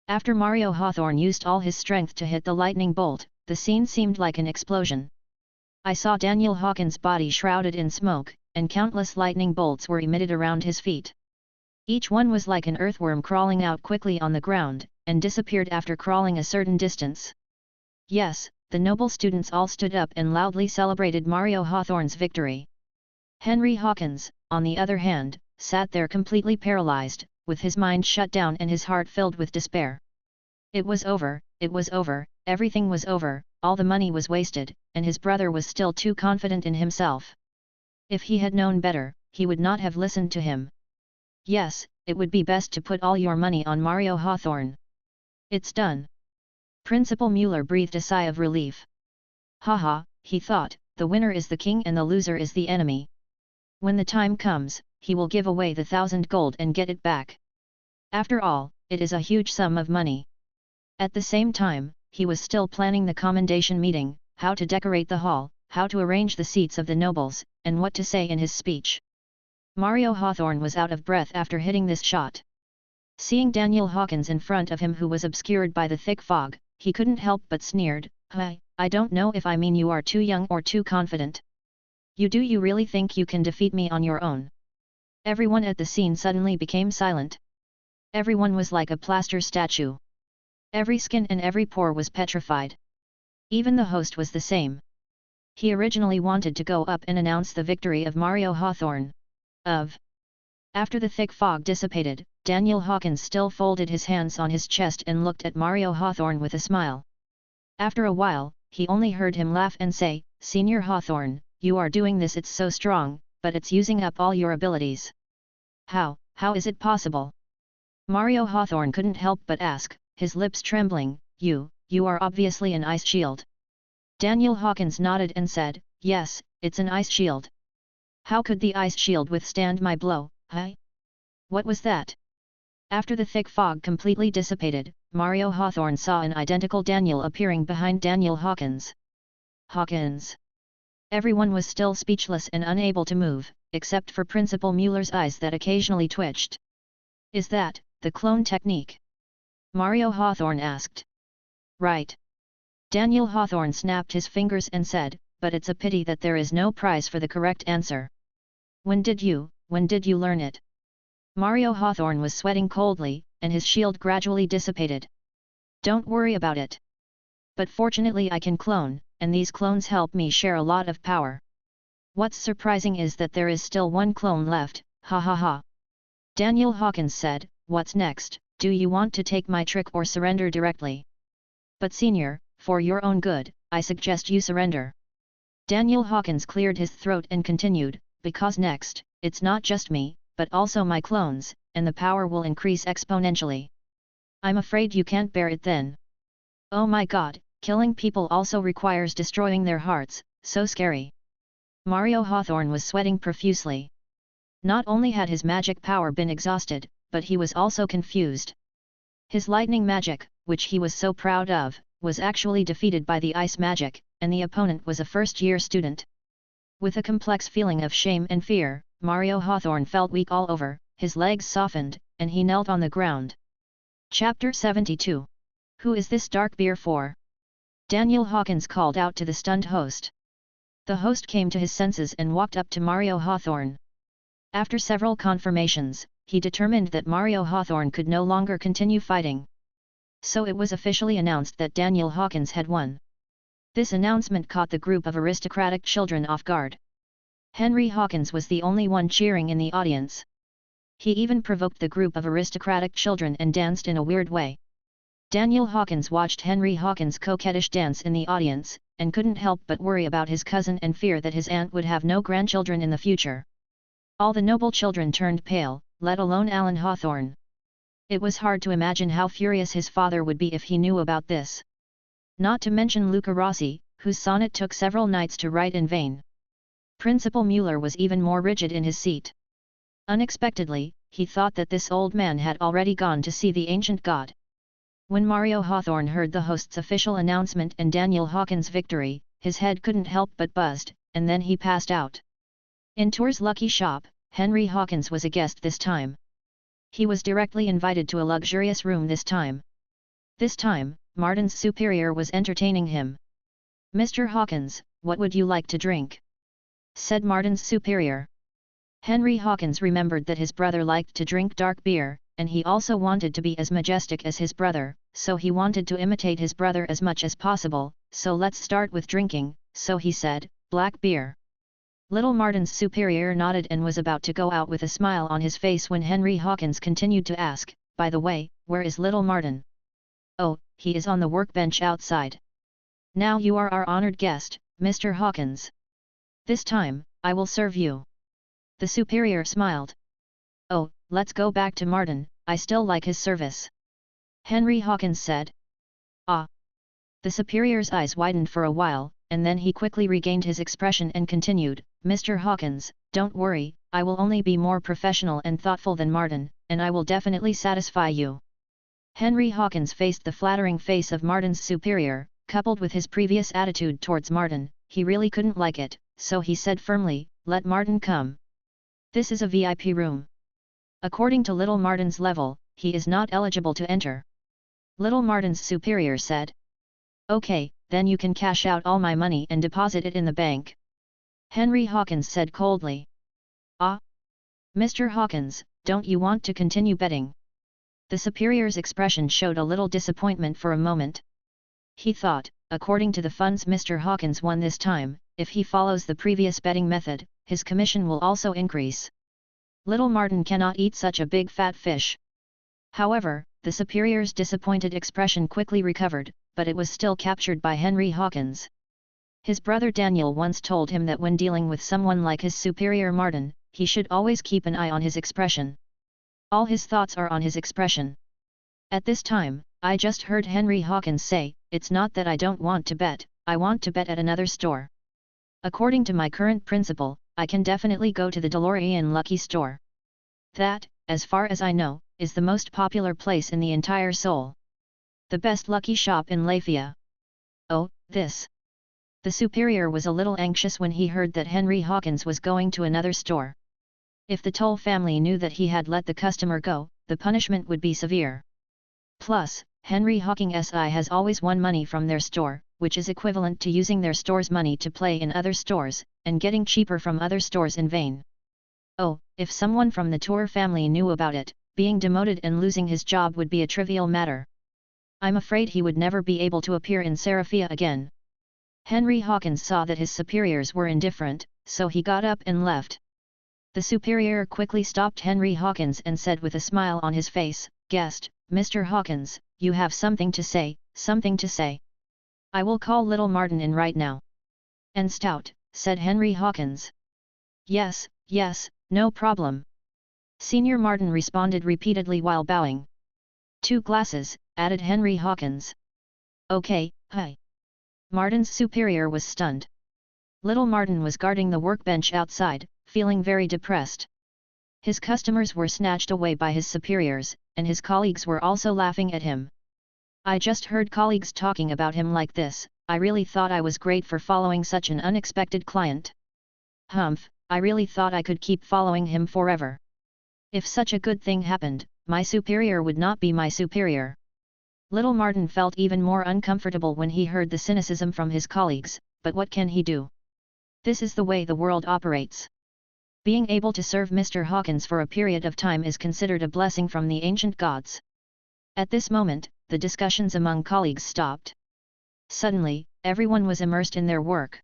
After Mario Hawthorne used all his strength to hit the lightning bolt, the scene seemed like an explosion. I saw Daniel Hawkins' body shrouded in smoke, and countless lightning bolts were emitted around his feet. Each one was like an earthworm crawling out quickly on the ground, and disappeared after crawling a certain distance. Yes, the noble students all stood up and loudly celebrated Mario Hawthorne's victory. Henry Hawkins, on the other hand, sat there completely paralyzed, with his mind shut down and his heart filled with despair. It was over, everything was over, all the money was wasted, and his brother was still too confident in himself. If he had known better, he would not have listened to him. Yes, it would be best to put all your money on Mario Hawthorne. It's done. Principal Mueller breathed a sigh of relief. Haha, he thought, the winner is the king and the loser is the enemy. When the time comes, he will give away the 1,000 gold and get it back. After all, it is a huge sum of money. At the same time, he was still planning the commendation meeting, how to decorate the hall, how to arrange the seats of the nobles, and what to say in his speech. Mario Hawthorne was out of breath after hitting this shot. Seeing Daniel Hawkins in front of him who was obscured by the thick fog, he couldn't help but sneered, I don't know if I mean you are too young or too confident. You really think you can defeat me on your own? Everyone at the scene suddenly became silent. Everyone was like a plaster statue. Every skin and every pore was petrified. Even the host was the same. He originally wanted to go up and announce the victory of Mario Hawthorne. After the thick fog dissipated, Daniel Hawkins still folded his hands on his chest and looked at Mario Hawthorne with a smile. After a while, he only heard him laugh and say, Senior Hawthorne, you are doing this, it's so strong, but it's using up all your abilities. How is it possible? Mario Hawthorne couldn't help but ask, his lips trembling, you are obviously an ice shield. Daniel Hawkins nodded and said, yes, it's an ice shield. How could the ice shield withstand my blow, What was that? After the thick fog completely dissipated, Mario Hawthorne saw an identical Daniel appearing behind Daniel Hawkins. Hawkins! Everyone was still speechless and unable to move, except for Principal Mueller's eyes that occasionally twitched. Is that the clone technique? Mario Hawthorne asked. Right. Daniel Hawthorne snapped his fingers and said, but it's a pity that there is no prize for the correct answer. When did you learn it? Mario Hawthorne was sweating coldly, and his shield gradually dissipated. Don't worry about it. But fortunately I can clone, and these clones help me share a lot of power. What's surprising is that there is still one clone left, ha ha ha. Daniel Hawkins said, what's next, do you want to take my trick or surrender directly? But senior, for your own good, I suggest you surrender. Daniel Hawkins cleared his throat and continued, because next, it's not just me, but also my clones, and the power will increase exponentially. I'm afraid you can't bear it then. Oh my god, killing people also requires destroying their hearts, so scary. Mario Hawthorne was sweating profusely. Not only had his magic power been exhausted, but he was also confused. His lightning magic, which he was so proud of, was actually defeated by the ice magic, and the opponent was a first-year student. With a complex feeling of shame and fear, Mario Hawthorne felt weak all over, his legs softened, and he knelt on the ground. Chapter 72. Who is this dark beer for? Daniel Hawkins called out to the stunned host. The host came to his senses and walked up to Mario Hawthorne. After several confirmations, he determined that Mario Hawthorne could no longer continue fighting. So it was officially announced that Daniel Hawkins had won. This announcement caught the group of aristocratic children off guard. Henry Hawkins was the only one cheering in the audience. He even provoked the group of aristocratic children and danced in a weird way. Daniel Hawkins watched Henry Hawkins' coquettish dance in the audience, and couldn't help but worry about his cousin and fear that his aunt would have no grandchildren in the future. All the noble children turned pale, let alone Alan Hawthorne. It was hard to imagine how furious his father would be if he knew about this. Not to mention Luca Rossi, whose sonnet took several nights to write in vain. Principal Mueller was even more rigid in his seat. Unexpectedly, he thought that this old man had already gone to see the ancient god. When Mario Hawthorne heard the host's official announcement and Daniel Hawkins' victory, his head couldn't help but buzzed, and then he passed out. In Tor's lucky shop, Henry Hawkins was a guest this time. He was directly invited to a luxurious room this time. This time, Martin's superior was entertaining him. Mr. Hawkins, what would you like to drink? Said Martin's superior. Henry Hawkins remembered that his brother liked to drink dark beer, and he also wanted to be as majestic as his brother, so he wanted to imitate his brother as much as possible, so let's start with drinking, so he said, black beer. Little Martin's superior nodded and was about to go out with a smile on his face when Henry Hawkins continued to ask, by the way, where is little Martin? Oh, he is on the workbench outside. Now you are our honored guest, Mr. Hawkins. This time, I will serve you. The superior smiled. Oh, let's go back to Martin, I still like his service. Henry Hawkins said. Ah. The superior's eyes widened for a while, and then he quickly regained his expression and continued, Mr. Hawkins, don't worry, I will only be more professional and thoughtful than Martin, and I will definitely satisfy you. Henry Hawkins faced the flattering face of Martin's superior, coupled with his previous attitude towards Martin. He really couldn't like it, so he said firmly, "Let Martin come. This is a VIP room. According to little Martin's level, he is not eligible to enter." Little Martin's superior said. "Okay, then you can cash out all my money and deposit it in the bank." Henry Hawkins said coldly. "Ah? Mr. Hawkins, don't you want to continue betting?" The superior's expression showed a little disappointment for a moment. He thought, according to the funds Mr. Hawkins won this time, if he follows the previous betting method, his commission will also increase. Little Martin cannot eat such a big fat fish. However, the superior's disappointed expression quickly recovered, but it was still captured by Henry Hawkins. His brother Daniel once told him that when dealing with someone like his superior Martin, he should always keep an eye on his expression. All his thoughts are on his expression. At this time, I just heard Henry Hawkins say, "It's not that I don't want to bet, I want to bet at another store. According to my current principle, I can definitely go to the DeLorean Lucky Store. That, as far as I know, is the most popular place in the entire Seoul. The best lucky shop in Lafayette. Oh, this." The superior was a little anxious when he heard that Henry Hawkins was going to another store. If the Toll family knew that he had let the customer go, the punishment would be severe. Plus, Henry Hawkins has always won money from their store, which is equivalent to using their store's money to play in other stores, and getting cheaper from other stores in vain. Oh, if someone from the Tour family knew about it, being demoted and losing his job would be a trivial matter. I'm afraid he would never be able to appear in Serafia again. Henry Hawkins saw that his superiors were indifferent, so he got up and left. The superior quickly stopped Henry Hawkins and said with a smile on his face, "Guest, Mr. Hawkins, you have something to say, something to say." "I will call little Martin in right now." "And stout," said Henry Hawkins. Yes, no problem." Senior Martin responded repeatedly while bowing. "2 glasses," added Henry Hawkins. "Okay, hi." Martin's superior was stunned. Little Martin was guarding the workbench outside, feeling very depressed. His customers were snatched away by his superiors, and his colleagues were also laughing at him. "I just heard colleagues talking about him like this. I really thought I was great for following such an unexpected client. Humph, I really thought I could keep following him forever. If such a good thing happened, my superior would not be my superior." Little Martin felt even more uncomfortable when he heard the cynicism from his colleagues, but what can he do? This is the way the world operates. Being able to serve Mr. Hawkins for a period of time is considered a blessing from the ancient gods. At this moment, the discussions among colleagues stopped. Suddenly, everyone was immersed in their work.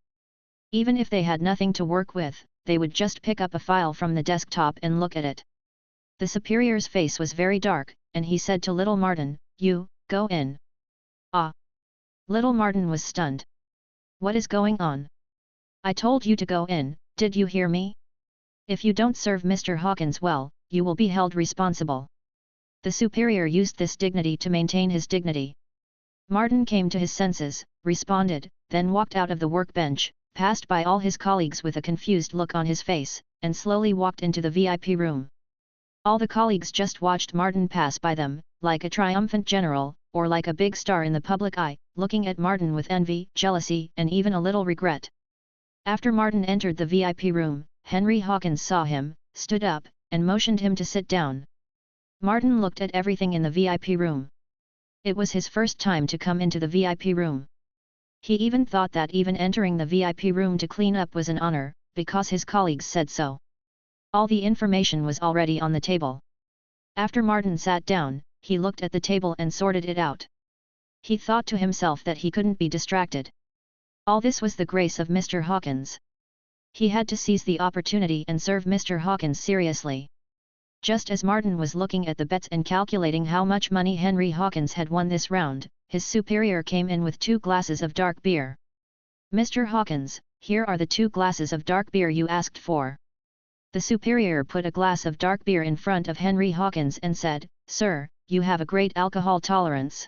Even if they had nothing to work with, they would just pick up a file from the desktop and look at it. The superior's face was very dark, and he said to little Martin, "You, go in." "Ah!" Little Martin was stunned. "What is going on? I told you to go in, did you hear me? If you don't serve Mr. Hawkins well, you will be held responsible." The superior used this dignity to maintain his dignity. Martin came to his senses, responded, then walked out of the workbench, passed by all his colleagues with a confused look on his face, and slowly walked into the VIP room. All the colleagues just watched Martin pass by them, like a triumphant general, or like a big star in the public eye, looking at Martin with envy, jealousy, and even a little regret. After Martin entered the VIP room, Henry Hawkins saw him, stood up, and motioned him to sit down. Martin looked at everything in the VIP room. It was his first time to come into the VIP room. He even thought that even entering the VIP room to clean up was an honor, because his colleagues said so. All the information was already on the table. After Martin sat down, he looked at the table and sorted it out. He thought to himself that he couldn't be distracted. All this was the grace of Mr. Hawkins. He had to seize the opportunity and serve Mr. Hawkins seriously. Just as Martin was looking at the bets and calculating how much money Henry Hawkins had won this round, his superior came in with 2 glasses of dark beer. "Mr. Hawkins, here are the 2 glasses of dark beer you asked for." The superior put a glass of dark beer in front of Henry Hawkins and said, "Sir, you have a great alcohol tolerance.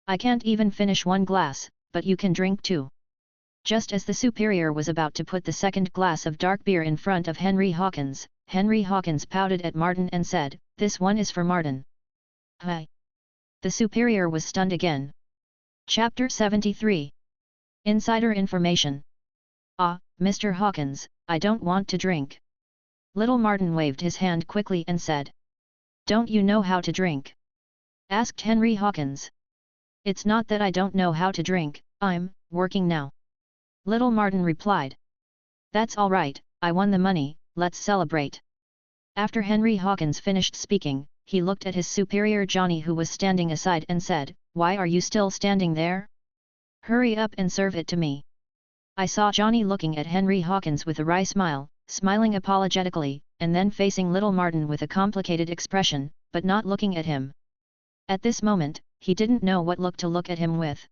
I can't even finish 1 glass, but you can drink 2. Just as the superior was about to put the second glass of dark beer in front of Henry Hawkins pouted at Martin and said, "This one is for Martin." "Hi. The superior was stunned again. Chapter 73. Insider Information. Ah, Mr. Hawkins, I don't want to drink. Little Martin waved his hand quickly and said. Don't you know how to drink? Asked Henry Hawkins. It's not that I don't know how to drink, I'm working now. Little Martin replied. That's all right, I won the money, let's celebrate. After Henry Hawkins finished speaking, he looked at his superior Johnny who was standing aside and said, Why are you still standing there? Hurry up and serve it to me. I saw Johnny looking at Henry Hawkins with a wry smile, smiling apologetically, and then facing Little Martin with a complicated expression, but not looking at him. At this moment, he didn't know what look to look at him with.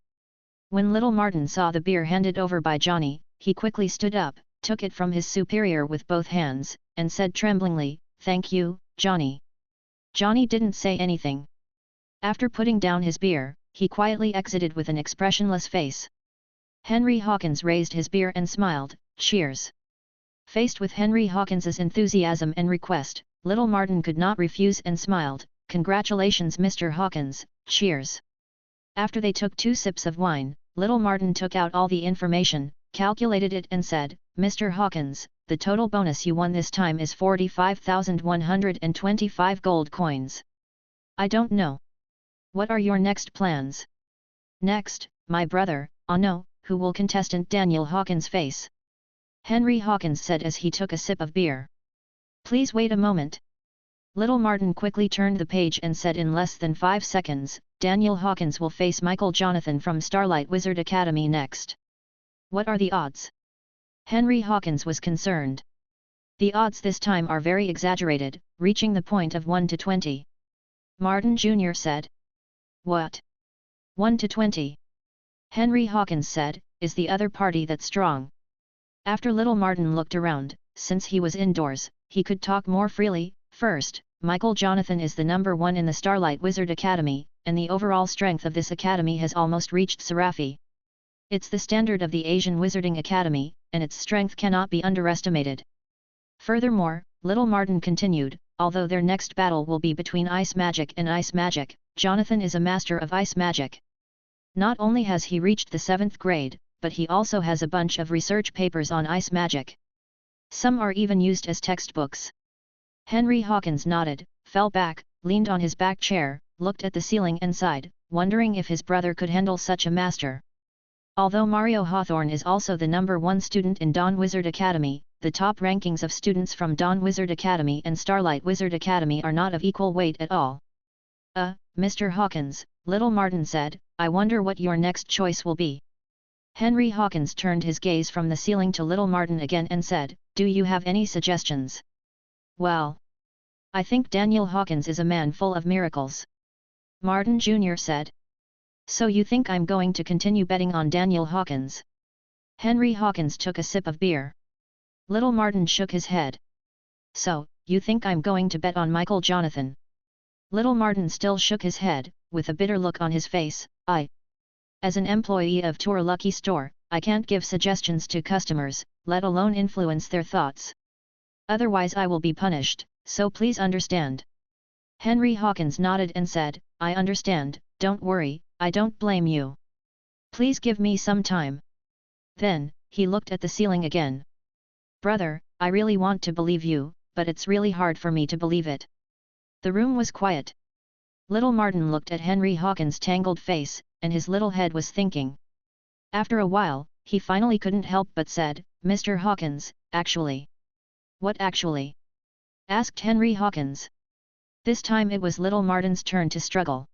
When Little Martin saw the beer handed over by Johnny, he quickly stood up, took it from his superior with both hands, and said tremblingly, Thank you, Johnny. Johnny didn't say anything. After putting down his beer, he quietly exited with an expressionless face. Henry Hawkins raised his beer and smiled, Cheers. Faced with Henry Hawkins's enthusiasm and request, Little Martin could not refuse and smiled, Congratulations Mr. Hawkins, cheers. After they took 2 sips of wine, Little Martin took out all the information, calculated it and said, Mr. Hawkins, the total bonus you won this time is 45,125 gold coins. I don't know. What are your next plans? Next, my brother, no, who will contestant Daniel Hawkins face? Henry Hawkins said as he took a sip of beer. Please wait a moment. Little Martin quickly turned the page and said in less than 5 seconds, Daniel Hawkins will face Michael Jonathan from Starlight Wizard Academy next. What are the odds? Henry Hawkins was concerned. The odds this time are very exaggerated, reaching the point of 1 to 20. Martin Jr. said. What? 1 to 20? Henry Hawkins said, is the other party that strong? After Little Martin looked around, since he was indoors, he could talk more freely. First, Michael Jonathan is the number 1 in the Starlight Wizard Academy, and the overall strength of this academy has almost reached Serafi. It's the standard of the Asian Wizarding Academy, and its strength cannot be underestimated. Furthermore, Little Martin continued, although their next battle will be between ice magic and ice magic, Jonathan is a master of ice magic. Not only has he reached the 7th grade, but he also has a bunch of research papers on ice magic. Some are even used as textbooks. Henry Hawkins nodded, fell back, leaned on his back chair, looked at the ceiling and sighed, wondering if his brother could handle such a master. Although Mario Hawthorne is also the number 1 student in Dawn Wizard Academy, the top rankings of students from Dawn Wizard Academy and Starlight Wizard Academy are not of equal weight at all. Mr. Hawkins, Little Martin said, I wonder what your next choice will be. Henry Hawkins turned his gaze from the ceiling to Little Martin again and said, Do you have any suggestions? Well, I think Daniel Hawkins is a man full of miracles. Martin Jr. said. So you think I'm going to continue betting on Daniel Hawkins? Henry Hawkins took a sip of beer. Little Martin shook his head. So, you think I'm going to bet on Michael Jonathan? Little Martin still shook his head, with a bitter look on his face. As an employee of Tour Lucky Store, I can't give suggestions to customers, let alone influence their thoughts. Otherwise I will be punished, so please understand. Henry Hawkins nodded and said, I understand, don't worry, I don't blame you. Please give me some time. Then, he looked at the ceiling again. Brother, I really want to believe you, but it's really hard for me to believe it. The room was quiet. Little Martin looked at Henry Hawkins' tangled face, and his little head was thinking. After a while, he finally couldn't help but said, Mr. Hawkins, actually. What actually? Asked Henry Hawkins. This time it was Little Martin's turn to struggle.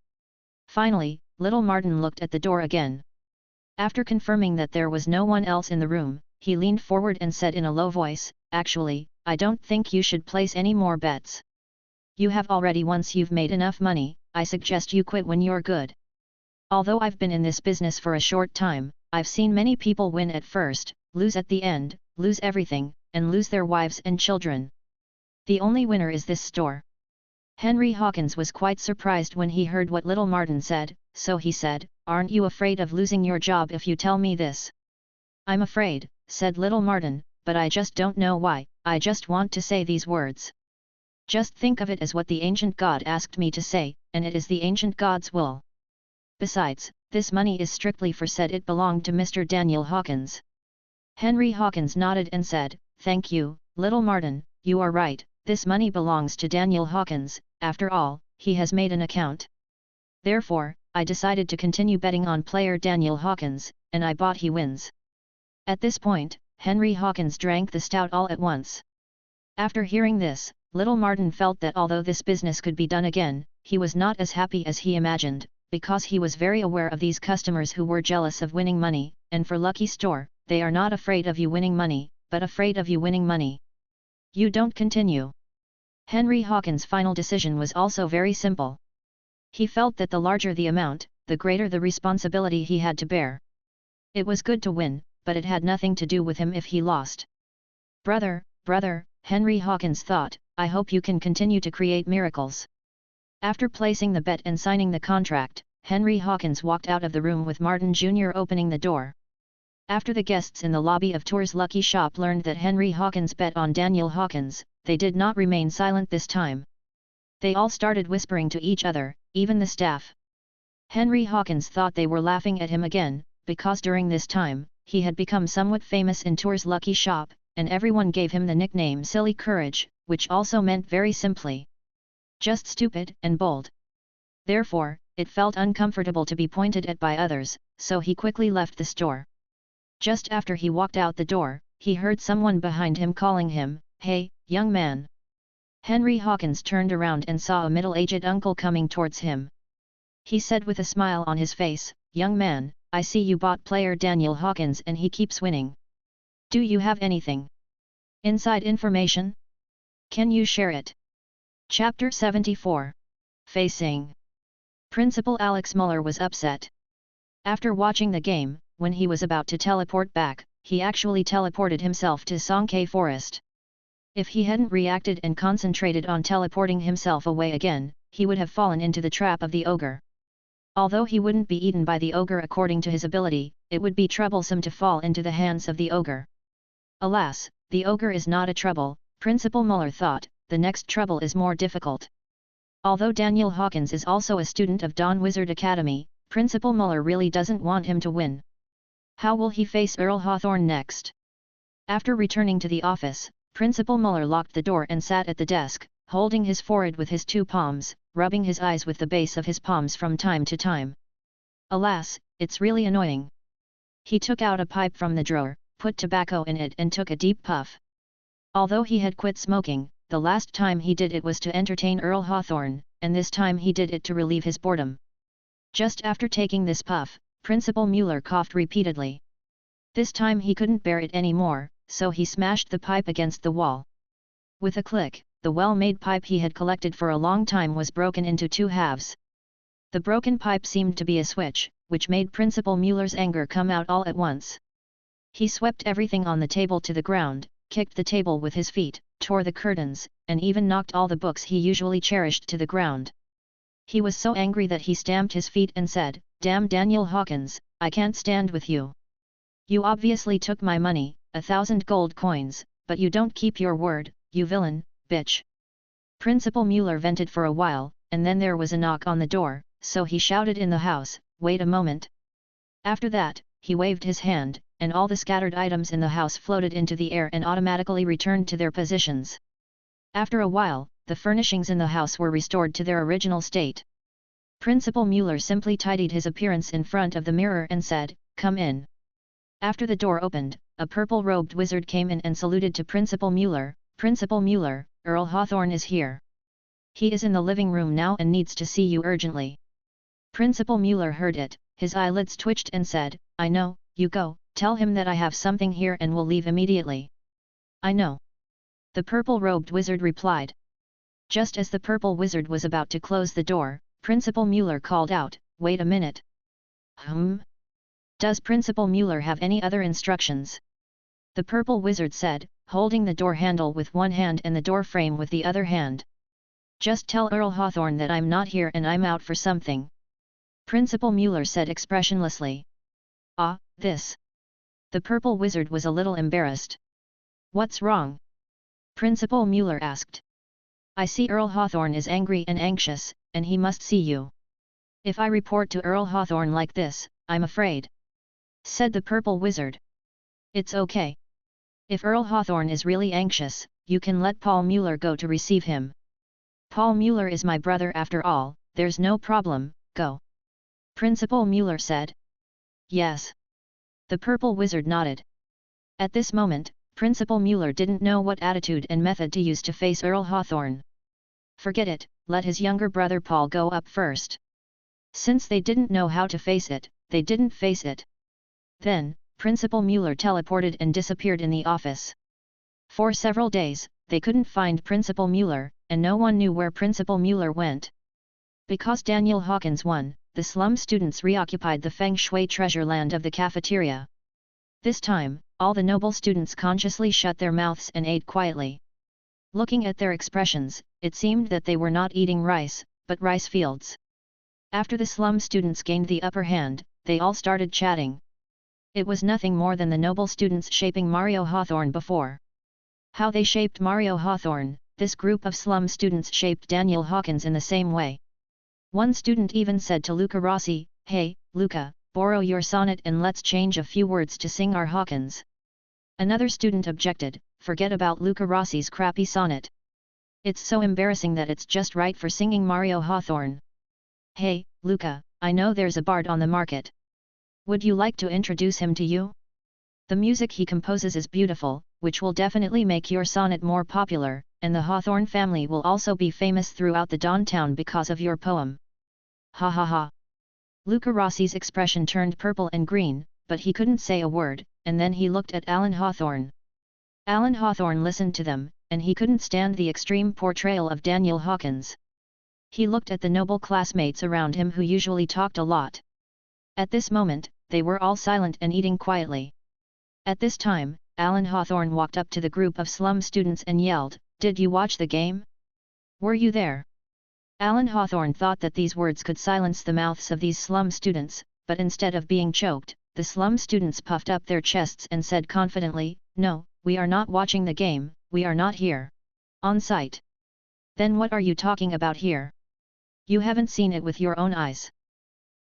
Finally, Little Martin looked at the door again. After confirming that there was no one else in the room, he leaned forward and said in a low voice, Actually, I don't think you should place any more bets. You have already once you've made enough money, I suggest you quit when you're good. Although I've been in this business for a short time, I've seen many people win at first, lose at the end, lose everything, and lose their wives and children. The only winner is this store. Henry Hawkins was quite surprised when he heard what Little Martin said, so he said, Aren't you afraid of losing your job if you tell me this? I'm afraid, said Little Martin, but I just don't know why, I just want to say these words. Just think of it as what the ancient god asked me to say, and it is the ancient god's will. Besides, this money is strictly for said it belonged to Mr. Daniel Hawkins. Henry Hawkins nodded and said, "Thank you, little Martin, you are right, this money belongs to Daniel Hawkins, after all, he has made an account. Therefore, I decided to continue betting on player Daniel Hawkins, and I bought he wins." At this point, Henry Hawkins drank the stout all at once. After hearing this, little Martin felt that although this business could be done again, he was not as happy as he imagined, because he was very aware of these customers who were jealous of winning money, and for Lucky Store, they are not afraid of you winning money, but afraid of you winning money. You don't continue. Henry Hawkins' final decision was also very simple. He felt that the larger the amount, the greater the responsibility he had to bear. It was good to win, but it had nothing to do with him if he lost. Brother, Henry Hawkins thought, I hope you can continue to create miracles. After placing the bet and signing the contract, Henry Hawkins walked out of the room with Martin Jr. opening the door. After the guests in the lobby of Tour's Lucky Shop learned that Henry Hawkins bet on Daniel Hawkins, they did not remain silent this time. They all started whispering to each other, even the staff. Henry Hawkins thought they were laughing at him again, because during this time, he had become somewhat famous in Tour's Lucky Shop, and everyone gave him the nickname Silly Courage, which also meant very simply, just stupid and bold. Therefore, it felt uncomfortable to be pointed at by others, so he quickly left the store. Just after he walked out the door, he heard someone behind him calling him, "Hey, young man." Henry Hawkins turned around and saw a middle-aged uncle coming towards him. He said with a smile on his face, "Young man, I see you bought player Daniel Hawkins and he keeps winning. Do you have anything? Inside information? Can you share it?" Chapter 74. Facing. Principal Alex Muller was upset. After watching the game, when he was about to teleport back, he actually teleported himself to Songke Forest. If he hadn't reacted and concentrated on teleporting himself away again, he would have fallen into the trap of the ogre. Although he wouldn't be eaten by the ogre according to his ability, it would be troublesome to fall into the hands of the ogre. Alas, the ogre is not a trouble, Principal Muller thought, the next trouble is more difficult. Although Daniel Hawkins is also a student of Dawn Wizard Academy, Principal Muller really doesn't want him to win. How will he face Earl Hawthorne next? After returning to the office, Principal Muller locked the door and sat at the desk, holding his forehead with his two palms, rubbing his eyes with the base of his palms from time to time. Alas, it's really annoying. He took out a pipe from the drawer, put tobacco in it and took a deep puff. Although he had quit smoking, the last time he did it was to entertain Earl Hawthorne, and this time he did it to relieve his boredom. Just after taking this puff, Principal Muller coughed repeatedly. This time he couldn't bear it anymore, so he smashed the pipe against the wall. With a click, the well-made pipe he had collected for a long time was broken into two halves. The broken pipe seemed to be a switch, which made Principal Muller's anger come out all at once. He swept everything on the table to the ground, kicked the table with his feet, tore the curtains, and even knocked all the books he usually cherished to the ground. He was so angry that he stamped his feet and said, "Damn Daniel Hawkins, I can't stand with you. You obviously took my money, 1,000 gold coins, but you don't keep your word, you villain, bitch." Principal Muller vented for a while, and then there was a knock on the door, so he shouted in the house, "Wait a moment." After that, he waved his hand, and all the scattered items in the house floated into the air and automatically returned to their positions. After a while, the furnishings in the house were restored to their original state. Principal Muller simply tidied his appearance in front of the mirror and said, "Come in." After the door opened, a purple-robed wizard came in and saluted to Principal Muller. "Principal Muller, Earl Hawthorne is here. He is in the living room now and needs to see you urgently." Principal Muller heard it, his eyelids twitched and said, "I know, you go, tell him that I have something here and will leave immediately." "I know." The purple-robed wizard replied. Just as the purple wizard was about to close the door, Principal Muller called out, "Wait a minute." Does Principal Muller have any other instructions?" The purple wizard said, holding the door handle with one hand and the door frame with the other hand. "Just tell Earl Hawthorne that I'm not here and I'm out for something." Principal Muller said expressionlessly. "Ah, this." The purple wizard was a little embarrassed. "What's wrong?" Principal Muller asked. "I see Earl Hawthorne is angry and anxious, and he must see you." If I report to Earl Hawthorne like this, I'm afraid," said the purple wizard. "It's okay. If Earl Hawthorne is really anxious, you can let Paul Mueller go to receive him. Paul Mueller is my brother after all, there's no problem, go." Principal Mueller said. "Yes." The purple wizard nodded. At this moment, Principal Mueller didn't know what attitude and method to use to face Earl Hawthorne. Forget it, let his younger brother Paul go up first. Since they didn't know how to face it, they didn't face it. Then, Principal Mueller teleported and disappeared in the office. For several days, they couldn't find Principal Mueller, and no one knew where Principal Mueller went. Because Daniel Hawkins won, the slum students reoccupied the feng shui treasure land of the cafeteria. This time, all the noble students consciously shut their mouths and ate quietly. Looking at their expressions, it seemed that they were not eating rice, but rice fields. After the slum students gained the upper hand, they all started chatting. It was nothing more than the noble students shaping Mario Hawthorne before. How they shaped Mario Hawthorne, this group of slum students shaped Daniel Hawkins in the same way. One student even said to Luca Rossi, "Hey, Luca, borrow your sonnet and let's change a few words to sing our Hawkins." Another student objected, "Forget about Luca Rossi's crappy sonnet. It's so embarrassing that it's just right for singing Mario Hawthorne. Hey, Luca, I know there's a bard on the market. Would you like to introduce him to you? The music he composes is beautiful, which will definitely make your sonnet more popular, and the Hawthorne family will also be famous throughout the downtown because of your poem." Ha ha ha. Luca Rossi's expression turned purple and green, but he couldn't say a word, and then he looked at Alan Hawthorne. Alan Hawthorne listened to them, and he couldn't stand the extreme portrayal of Daniel Hawkins. He looked at the noble classmates around him who usually talked a lot. At this moment, they were all silent and eating quietly. At this time, Alan Hawthorne walked up to the group of slum students and yelled, "Did you watch the game? Were you there?" Alan Hawthorne thought that these words could silence the mouths of these slum students, but instead of being choked, the slum students puffed up their chests and said confidently, "No, we are not watching the game, we are not here. On site." "Then what are you talking about here? You haven't seen it with your own eyes.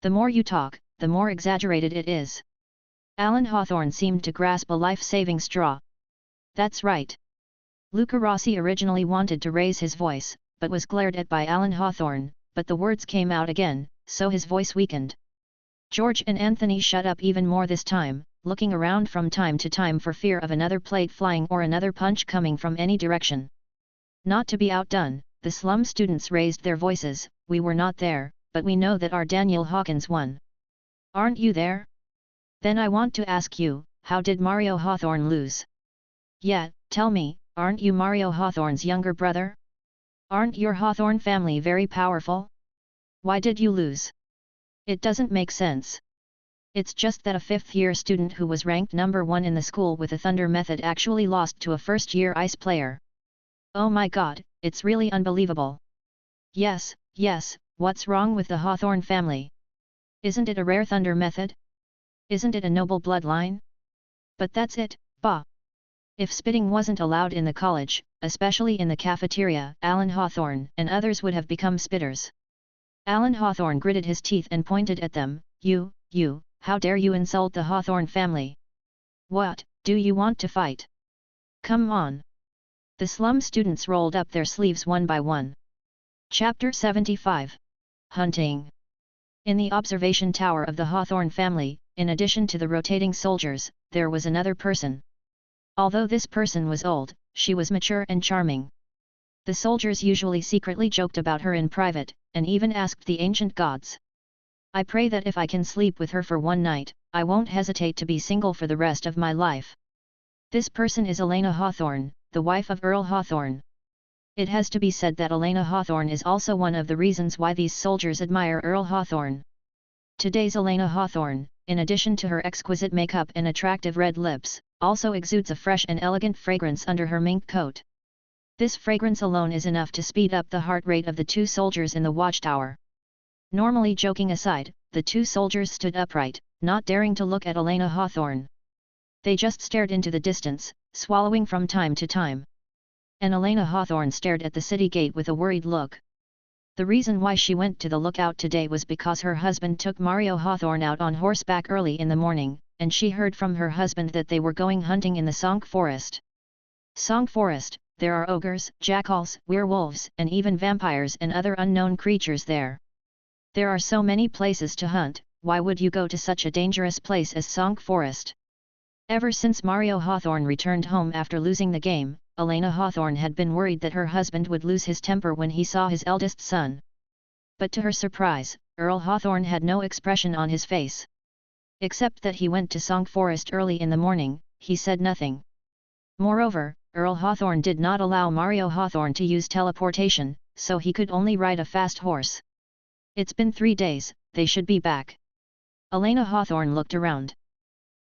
The more you talk, the more exaggerated it is." Alan Hawthorne seemed to grasp a life-saving straw. "That's right." Luca Rossi originally wanted to raise his voice, but was glared at by Alan Hawthorne, but the words came out again, so his voice weakened. George and Anthony shut up even more this time, looking around from time to time for fear of another plate flying or another punch coming from any direction. Not to be outdone, the slum students raised their voices, "We were not there, but we know that our Daniel Hawkins won." "Aren't you there? Then I want to ask you, how did Mario Hawthorne lose? Yeah, tell me, aren't you Mario Hawthorne's younger brother? Aren't your Hawthorne family very powerful? Why did you lose? It doesn't make sense. It's just that a fifth-year student who was ranked number 1 in the school with a thunder method actually lost to a first-year ice player. Oh my god, it's really unbelievable." Yes, what's wrong with the Hawthorne family? Isn't it a rare thunder method? Isn't it a noble bloodline? But that's it, bah. If spitting wasn't allowed in the college, especially in the cafeteria, Alan Hawthorne and others would have become spitters. Alan Hawthorne gritted his teeth and pointed at them, You, how dare you insult the Hawthorne family? What, do you want to fight? Come on." The slum students rolled up their sleeves one by one. Chapter 75. Hunting. In the observation tower of the Hawthorne family, in addition to the rotating soldiers, there was another person. Although this person was old, she was mature and charming. The soldiers usually secretly joked about her in private, and even asked the ancient gods. "I pray that if I can sleep with her for one night, I won't hesitate to be single for the rest of my life." This person is Elena Hawthorne, the wife of Earl Hawthorne. It has to be said that Elena Hawthorne is also one of the reasons why these soldiers admire Earl Hawthorne. Today's Elena Hawthorne, in addition to her exquisite makeup and attractive red lips, also exudes a fresh and elegant fragrance under her mink coat. This fragrance alone is enough to speed up the heart rate of the two soldiers in the watchtower. Normally, joking aside, the two soldiers stood upright, not daring to look at Elena Hawthorne. They just stared into the distance, swallowing from time to time. And Elena Hawthorne stared at the city gate with a worried look. The reason why she went to the lookout today was because her husband took Mario Hawthorne out on horseback early in the morning, and she heard from her husband that they were going hunting in the Sonk Forest. Sonk Forest, there are ogres, jackals, werewolves, and even vampires and other unknown creatures there. There are so many places to hunt, why would you go to such a dangerous place as Sonk Forest? Ever since Mario Hawthorne returned home after losing the game, Elena Hawthorne had been worried that her husband would lose his temper when he saw his eldest son. But to her surprise, Earl Hawthorne had no expression on his face. Except that he went to Sonk Forest early in the morning, he said nothing. Moreover, Earl Hawthorne did not allow Mario Hawthorne to use teleportation, so he could only ride a fast horse. It's been 3 days, they should be back. Elena Hawthorne looked around.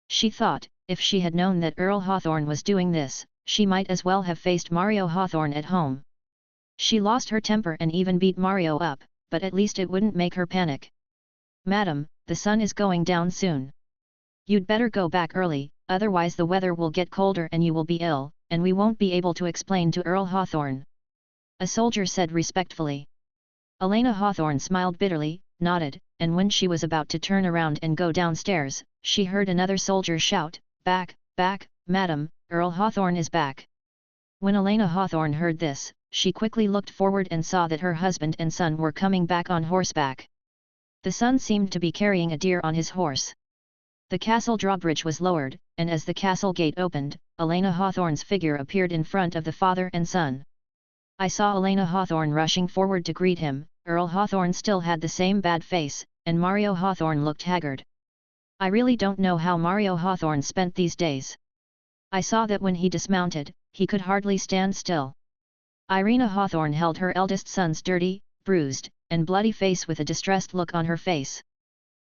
She thought, if she had known that Earl Hawthorne was doing this, she might as well have faced Mario Hawthorne at home. She lost her temper and even beat Mario up, but at least it wouldn't make her panic. "Madam, the sun is going down soon. You'd better go back early, otherwise the weather will get colder and you will be ill, and we won't be able to explain to Earl Hawthorne," a soldier said respectfully. Elena Hawthorne smiled bitterly, nodded, and when she was about to turn around and go downstairs, she heard another soldier shout, "Back, back, madam, Earl Hawthorne is back." When Elena Hawthorne heard this, she quickly looked forward and saw that her husband and son were coming back on horseback. The son seemed to be carrying a deer on his horse. The castle drawbridge was lowered, and as the castle gate opened, Elena Hawthorne's figure appeared in front of the father and son. I saw Elena Hawthorne rushing forward to greet him. Earl Hawthorne still had the same bad face, and Mario Hawthorne looked haggard. I really don't know how Mario Hawthorne spent these days. I saw that when he dismounted, he could hardly stand still. Irina Hawthorne held her eldest son's dirty, bruised, and bloody face with a distressed look on her face.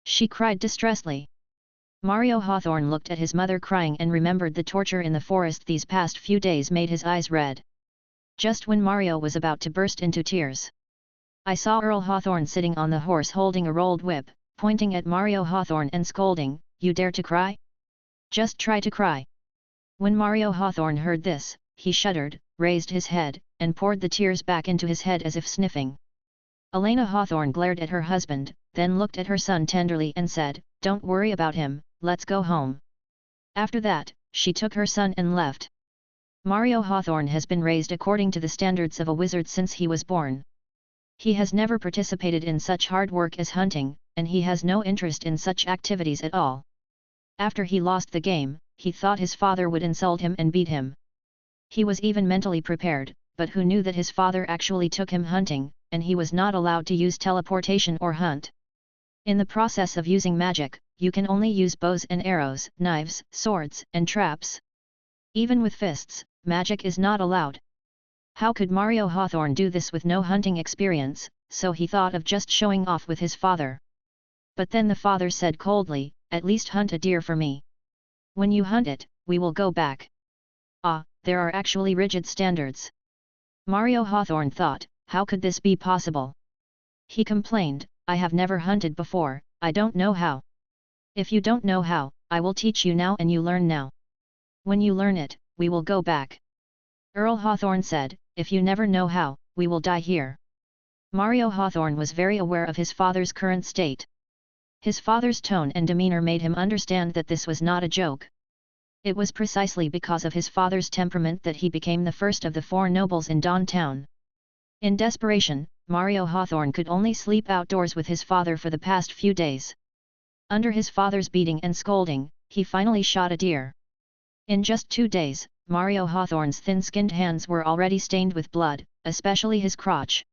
She cried distressfully. Mario Hawthorne looked at his mother crying and remembered the torture in the forest these past few days made his eyes red. Just when Mario was about to burst into tears, I saw Earl Hawthorne sitting on the horse holding a rolled whip, pointing at Mario Hawthorne and scolding, "You dare to cry? Just try to cry." When Mario Hawthorne heard this, he shuddered, raised his head, and poured the tears back into his head as if sniffing. Elena Hawthorne glared at her husband, then looked at her son tenderly and said, "Don't worry about him, let's go home." After that, she took her son and left. Mario Hawthorne has been raised according to the standards of a wizard since he was born. He has never participated in such hard work as hunting, and he has no interest in such activities at all. After he lost the game, he thought his father would insult him and beat him. He was even mentally prepared, but who knew that his father actually took him hunting, and he was not allowed to use teleportation or hunt. In the process of using magic, you can only use bows and arrows, knives, swords, and traps. Even with fists, magic is not allowed. How could Mario Hawthorne do this with no hunting experience, so he thought of just showing off with his father. But then the father said coldly, "At least hunt a deer for me. When you hunt it, we will go back." Ah, there are actually rigid standards. Mario Hawthorne thought, how could this be possible? He complained, "I have never hunted before, I don't know how." "If you don't know how, I will teach you now and you learn now. When you learn it, we will go back." Earl Hawthorne said, "If you never know how, we will die here." Mario Hawthorne was very aware of his father's current state. His father's tone and demeanor made him understand that this was not a joke. It was precisely because of his father's temperament that he became the first of the 4 nobles in Dawn Town. In desperation, Mario Hawthorne could only sleep outdoors with his father for the past few days. Under his father's beating and scolding, he finally shot a deer. In just 2 days, Mario Hawthorne's thin-skinned hands were already stained with blood, especially his crotch.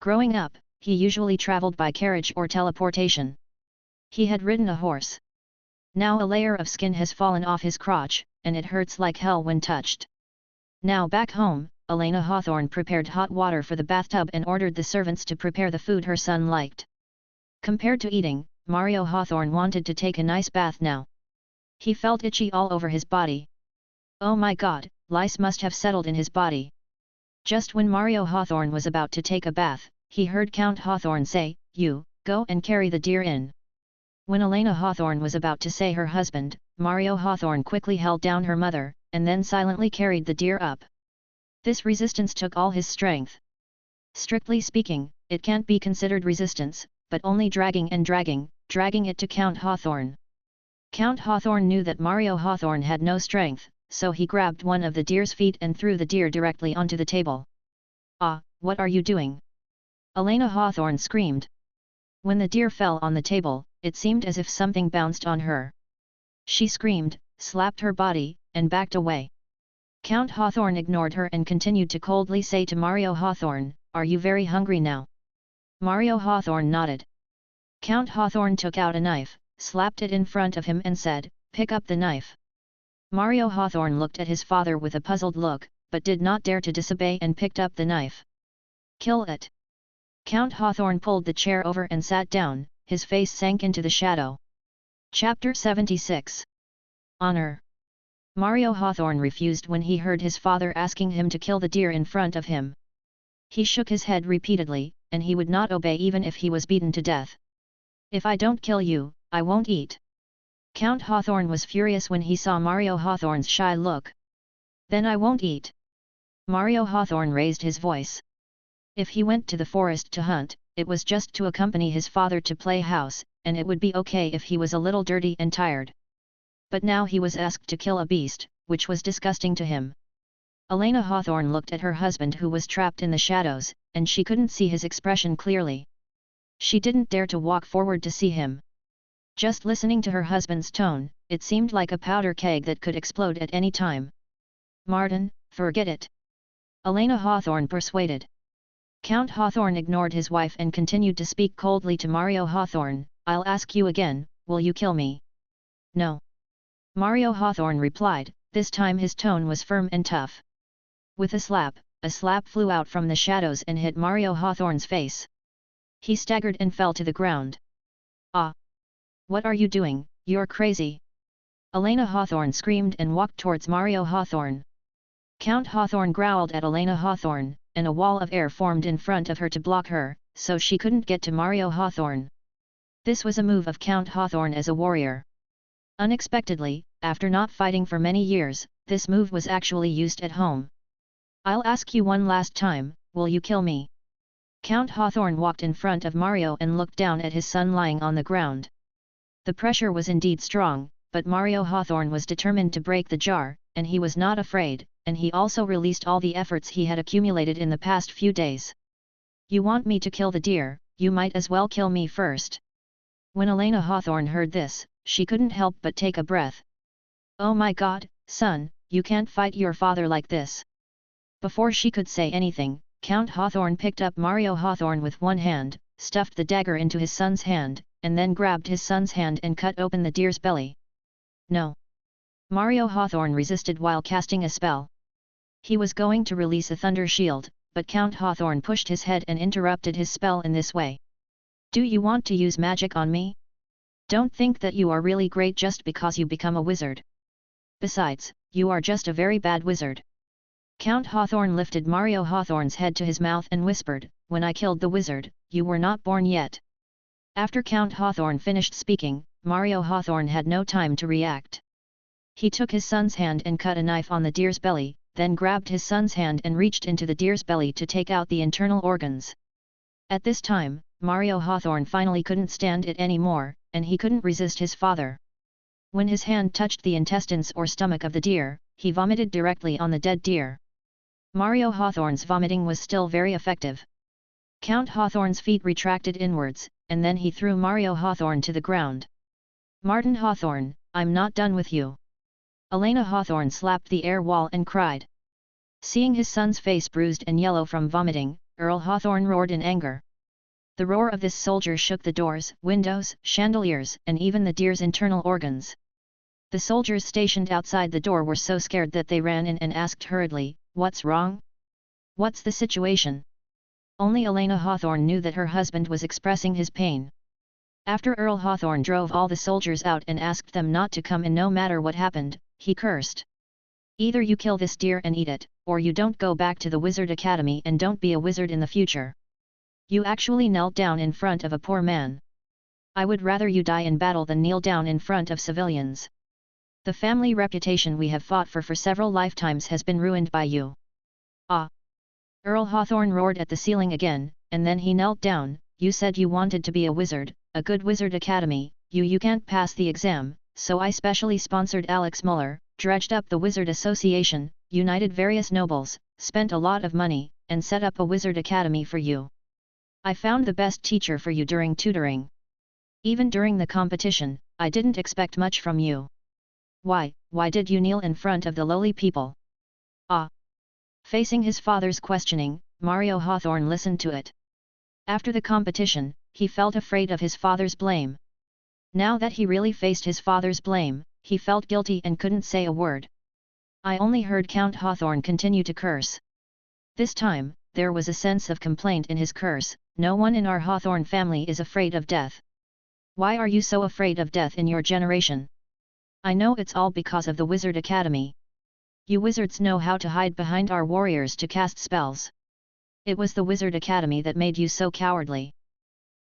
Growing up, he usually traveled by carriage or teleportation. He had ridden a horse. Now a layer of skin has fallen off his crotch, and it hurts like hell when touched. Now back home, Elena Hawthorne prepared hot water for the bathtub and ordered the servants to prepare the food her son liked. Compared to eating, Mario Hawthorne wanted to take a nice bath now. He felt itchy all over his body. Oh my God, lice must have settled in his body. Just when Mario Hawthorne was about to take a bath, he heard Count Hawthorne say, "You, go and carry the deer in." When Elena Hawthorne was about to say her husband, Mario Hawthorne quickly held down her mother, and then silently carried the deer up. This resistance took all his strength. Strictly speaking, it can't be considered resistance, but only dragging and dragging it to Count Hawthorne. Count Hawthorne knew that Mario Hawthorne had no strength, so he grabbed one of the deer's feet and threw the deer directly onto the table. "Ah, what are you doing?" Elena Hawthorne screamed. When the deer fell on the table, it seemed as if something bounced on her. She screamed, slapped her body, and backed away. Count Hawthorne ignored her and continued to coldly say to Mario Hawthorne, "Are you very hungry now?" Mario Hawthorne nodded. Count Hawthorne took out a knife, slapped it in front of him and said, "Pick up the knife." Mario Hawthorne looked at his father with a puzzled look, but did not dare to disobey and picked up the knife. "Kill it." Count Hawthorne pulled the chair over and sat down, his face sank into the shadow. Chapter 76. Honor. Mario Hawthorne refused when he heard his father asking him to kill the deer in front of him. He shook his head repeatedly, and he would not obey even if he was beaten to death. "If I don't kill you, I won't eat." Count Hawthorne was furious when he saw Mario Hawthorne's shy look. "Then I won't eat." Mario Hawthorne raised his voice. If he went to the forest to hunt, it was just to accompany his father to play house, and it would be okay if he was a little dirty and tired. But now he was asked to kill a beast, which was disgusting to him. Elena Hawthorne looked at her husband who was trapped in the shadows, and she couldn't see his expression clearly. She didn't dare to walk forward to see him. Just listening to her husband's tone, it seemed like a powder keg that could explode at any time. "Martin, forget it," Elena Hawthorne persuaded. Count Hawthorne ignored his wife and continued to speak coldly to Mario Hawthorne, "I'll ask you again, will you kill me?" "No." Mario Hawthorne replied, this time his tone was firm and tough. With a slap flew out from the shadows and hit Mario Hawthorne's face. He staggered and fell to the ground. "Ah! What are you doing, you're crazy!" Elena Hawthorne screamed and walked towards Mario Hawthorne. Count Hawthorne growled at Elena Hawthorne, and a wall of air formed in front of her to block her, so she couldn't get to Mario Hawthorne. This was a move of Count Hawthorne as a warrior. Unexpectedly, after not fighting for many years, this move was actually used at home. "I'll ask you one last time, will you kill me?" Count Hawthorne walked in front of Mario and looked down at his son lying on the ground. The pressure was indeed strong, but Mario Hawthorne was determined to break the jar, and he was not afraid, and he also released all the efforts he had accumulated in the past few days. "You want me to kill the deer, you might as well kill me first." When Elena Hawthorne heard this, she couldn't help but take a breath. "Oh my God, son, you can't fight your father like this." Before she could say anything, Count Hawthorne picked up Mario Hawthorne with one hand, stuffed the dagger into his son's hand, and then grabbed his son's hand and cut open the deer's belly. "No." Mario Hawthorne resisted while casting a spell. He was going to release a thunder shield, but Count Hawthorne pushed his head and interrupted his spell in this way. "Do you want to use magic on me? Don't think that you are really great just because you become a wizard. Besides, you are just a very bad wizard." Count Hawthorne lifted Mario Hawthorne's head to his mouth and whispered, "When I killed the wizard, you were not born yet." After Count Hawthorne finished speaking, Mario Hawthorne had no time to react. He took his son's hand and cut a knife on the deer's belly, then grabbed his son's hand and reached into the deer's belly to take out the internal organs. At this time, Mario Hawthorne finally couldn't stand it anymore, and he couldn't resist his father. When his hand touched the intestines or stomach of the deer, he vomited directly on the dead deer. Mario Hawthorne's vomiting was still very effective. Count Hawthorne's feet retracted inwards, and then he threw Mario Hawthorne to the ground. "Martin Hawthorne, I'm not done with you." Elena Hawthorne slapped the air wall and cried. Seeing his son's face bruised and yellow from vomiting, Earl Hawthorne roared in anger. The roar of this soldier shook the doors, windows, chandeliers, and even the deer's internal organs. The soldiers stationed outside the door were so scared that they ran in and asked hurriedly, "What's wrong? What's the situation?" Only Elena Hawthorne knew that her husband was expressing his pain. After Earl Hawthorne drove all the soldiers out and asked them not to come in no matter what happened, he cursed. "Either you kill this deer and eat it, or you don't go back to the Wizard Academy and don't be a wizard in the future. You actually knelt down in front of a poor man. I would rather you die in battle than kneel down in front of civilians. The family reputation we have fought for several lifetimes has been ruined by you." "Ah!" Earl Hawthorne roared at the ceiling again, and then he knelt down. You said you wanted to be a wizard, a good wizard academy, you can't pass the exam, so I specially sponsored Alex Muller, dredged up the Wizard Association, united various nobles, spent a lot of money, and set up a wizard academy for you. I found the best teacher for you during tutoring. Even during the competition, I didn't expect much from you. Why did you kneel in front of the lowly people? Ah! Facing his father's questioning, Mario Hawthorne listened to it. After the competition, he felt afraid of his father's blame. Now that he really faced his father's blame, he felt guilty and couldn't say a word. I only heard Count Hawthorne continue to curse. This time, there was a sense of complaint in his curse. No one in our Hawthorne family is afraid of death. Why are you so afraid of death in your generation? I know it's all because of the Wizard Academy. You wizards know how to hide behind our warriors to cast spells. It was the Wizard Academy that made you so cowardly.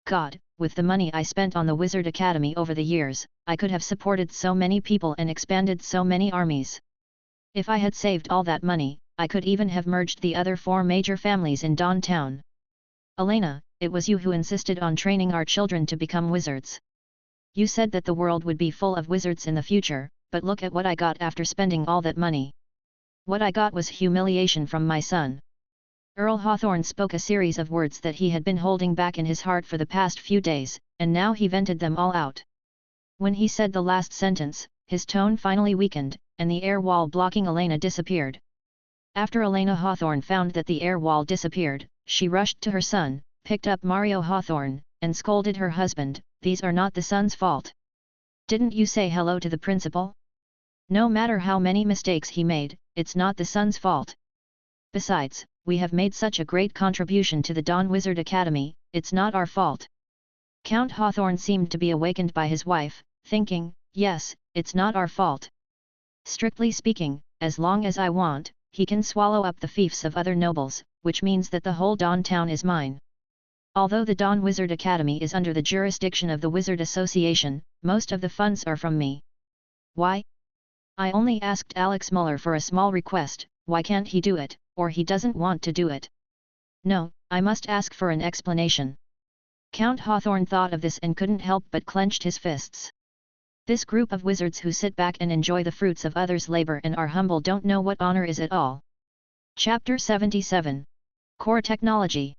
God, with the money I spent on the Wizard Academy over the years, I could have supported so many people and expanded so many armies. If I had saved all that money, I could even have merged the other 4 major families in Dawn Town. Elena, it was you who insisted on training our children to become wizards. You said that the world would be full of wizards in the future, but look at what I got after spending all that money. What I got was humiliation from my son. Earl Hawthorne spoke a series of words that he had been holding back in his heart for the past few days, and now he vented them all out. When he said the last sentence, his tone finally weakened, and the air wall blocking Elena disappeared. After Elena Hawthorne found that the air wall disappeared, she rushed to her son, picked up Mario Hawthorne, and scolded her husband, "These are not the son's fault. Didn't you say hello to the principal? No matter how many mistakes he made, it's not the son's fault. Besides, we have made such a great contribution to the Dawn Wizard Academy, it's not our fault." Count Hawthorne seemed to be awakened by his wife, thinking, "Yes, it's not our fault. Strictly speaking, as long as I want, he can swallow up the fiefs of other nobles, which means that the whole Dawn Town is mine. Although the Dawn Wizard Academy is under the jurisdiction of the Wizard Association, most of the funds are from me. Why? I only asked Alex Muller for a small request, why can't he do it, or he doesn't want to do it? No, I must ask for an explanation." Count Hawthorne thought of this and couldn't help but clenched his fists. This group of wizards who sit back and enjoy the fruits of others' labor and are humble don't know what honor is at all. Chapter 77. Core Technology.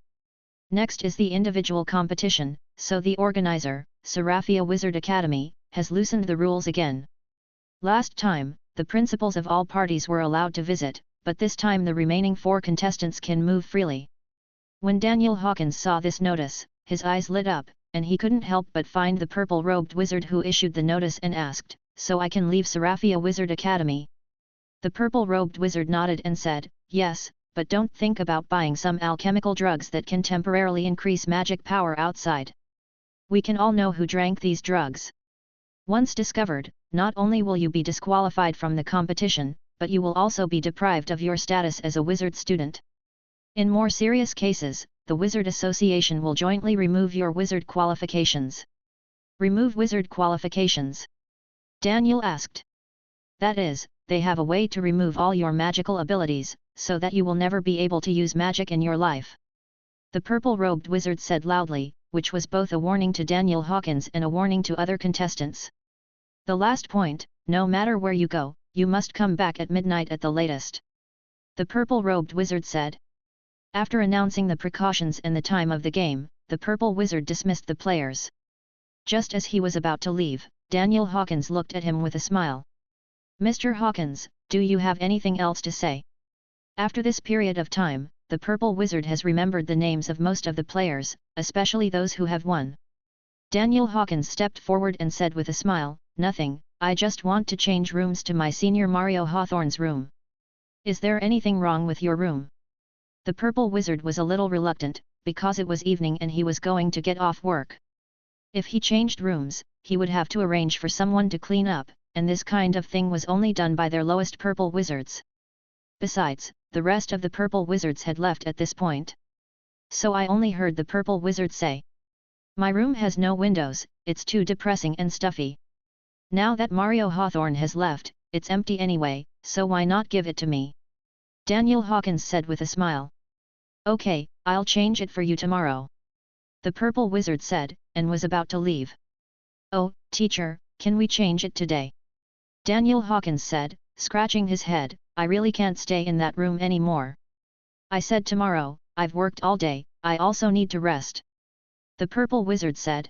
Next is the individual competition, so the organizer, Seraphia Wizard Academy, has loosened the rules again. Last time, the principals of all parties were allowed to visit, but this time the remaining 4 contestants can move freely. When Daniel Hawkins saw this notice, his eyes lit up, and he couldn't help but find the purple-robed wizard who issued the notice and asked, "So I can leave Seraphia Wizard Academy?" The purple-robed wizard nodded and said, "Yes, but don't think about buying some alchemical drugs that can temporarily increase magic power outside. We can all know who drank these drugs. Once discovered, not only will you be disqualified from the competition, but you will also be deprived of your status as a wizard student. In more serious cases, the Wizard Association will jointly remove your wizard qualifications." "Remove wizard qualifications?" Daniel asked. "That is, they have a way to remove all your magical abilities, so that you will never be able to use magic in your life," the purple-robed wizard said loudly, which was both a warning to Daniel Hawkins and a warning to other contestants. "The last point, no matter where you go, you must come back at midnight at the latest," the purple-robed wizard said. After announcing the precautions and the time of the game, the purple wizard dismissed the players. Just as he was about to leave, Daniel Hawkins looked at him with a smile. "Mr. Hawkins, do you have anything else to say?" After this period of time, the purple wizard has remembered the names of most of the players, especially those who have won. Daniel Hawkins stepped forward and said with a smile, "Nothing, I just want to change rooms to my senior Mario Hawthorne's room." "Is there anything wrong with your room?" The purple wizard was a little reluctant, because it was evening and he was going to get off work. If he changed rooms, he would have to arrange for someone to clean up, and this kind of thing was only done by their lowest purple wizards. Besides, the rest of the purple wizards had left at this point. So I only heard the purple wizard say, "My room has no windows, it's too depressing and stuffy. Now that Mario Hawthorne has left, it's empty anyway, so why not give it to me?" Daniel Hawkins said with a smile. "Okay, I'll change it for you tomorrow. The purple wizard said, and was about to leave. Oh, teacher, can we change it today? Daniel Hawkins said, scratching his head, I really can't stay in that room anymore. I said tomorrow, I've worked all day, I also need to rest. The purple wizard said.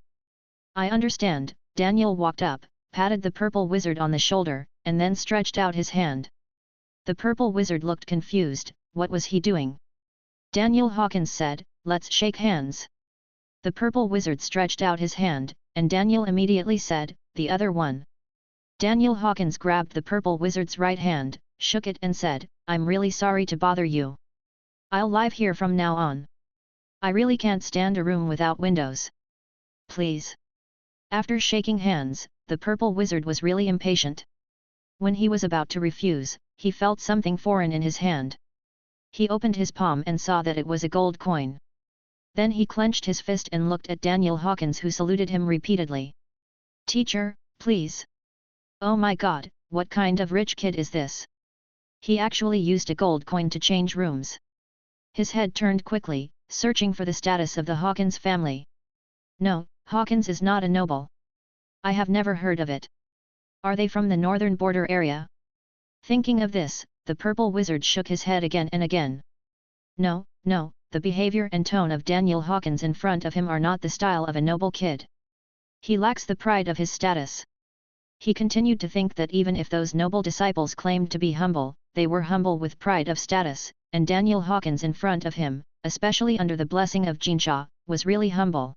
I understand. Daniel walked up, patted the purple wizard on the shoulder, and then stretched out his hand. The purple wizard looked confused, what was he doing? Daniel Hawkins said, let's shake hands. The purple wizard stretched out his hand, and Daniel immediately said, the other one. Daniel Hawkins grabbed the purple wizard's right hand, shook it and said, I'm really sorry to bother you. I'll live here from now on. I really can't stand a room without windows. Please. After shaking hands, the purple wizard was really impatient. When he was about to refuse, he felt something foreign in his hand. He opened his palm and saw that it was a gold coin. Then he clenched his fist and looked at Daniel Hawkins, who saluted him repeatedly. Teacher, please. Oh my God, what kind of rich kid is this? He actually used a gold coin to change rooms. His head turned quickly, searching for the status of the Hawkins family. No, Hawkins is not a noble. I have never heard of it. Are they from the northern border area? Thinking of this, the purple wizard shook his head again and again. No, the behavior and tone of Daniel Hawkins in front of him are not the style of a noble kid. He lacks the pride of his status. He continued to think that even if those noble disciples claimed to be humble, they were humble with pride of status, and Daniel Hawkins in front of him, especially under the blessing of Jinsha, was really humble.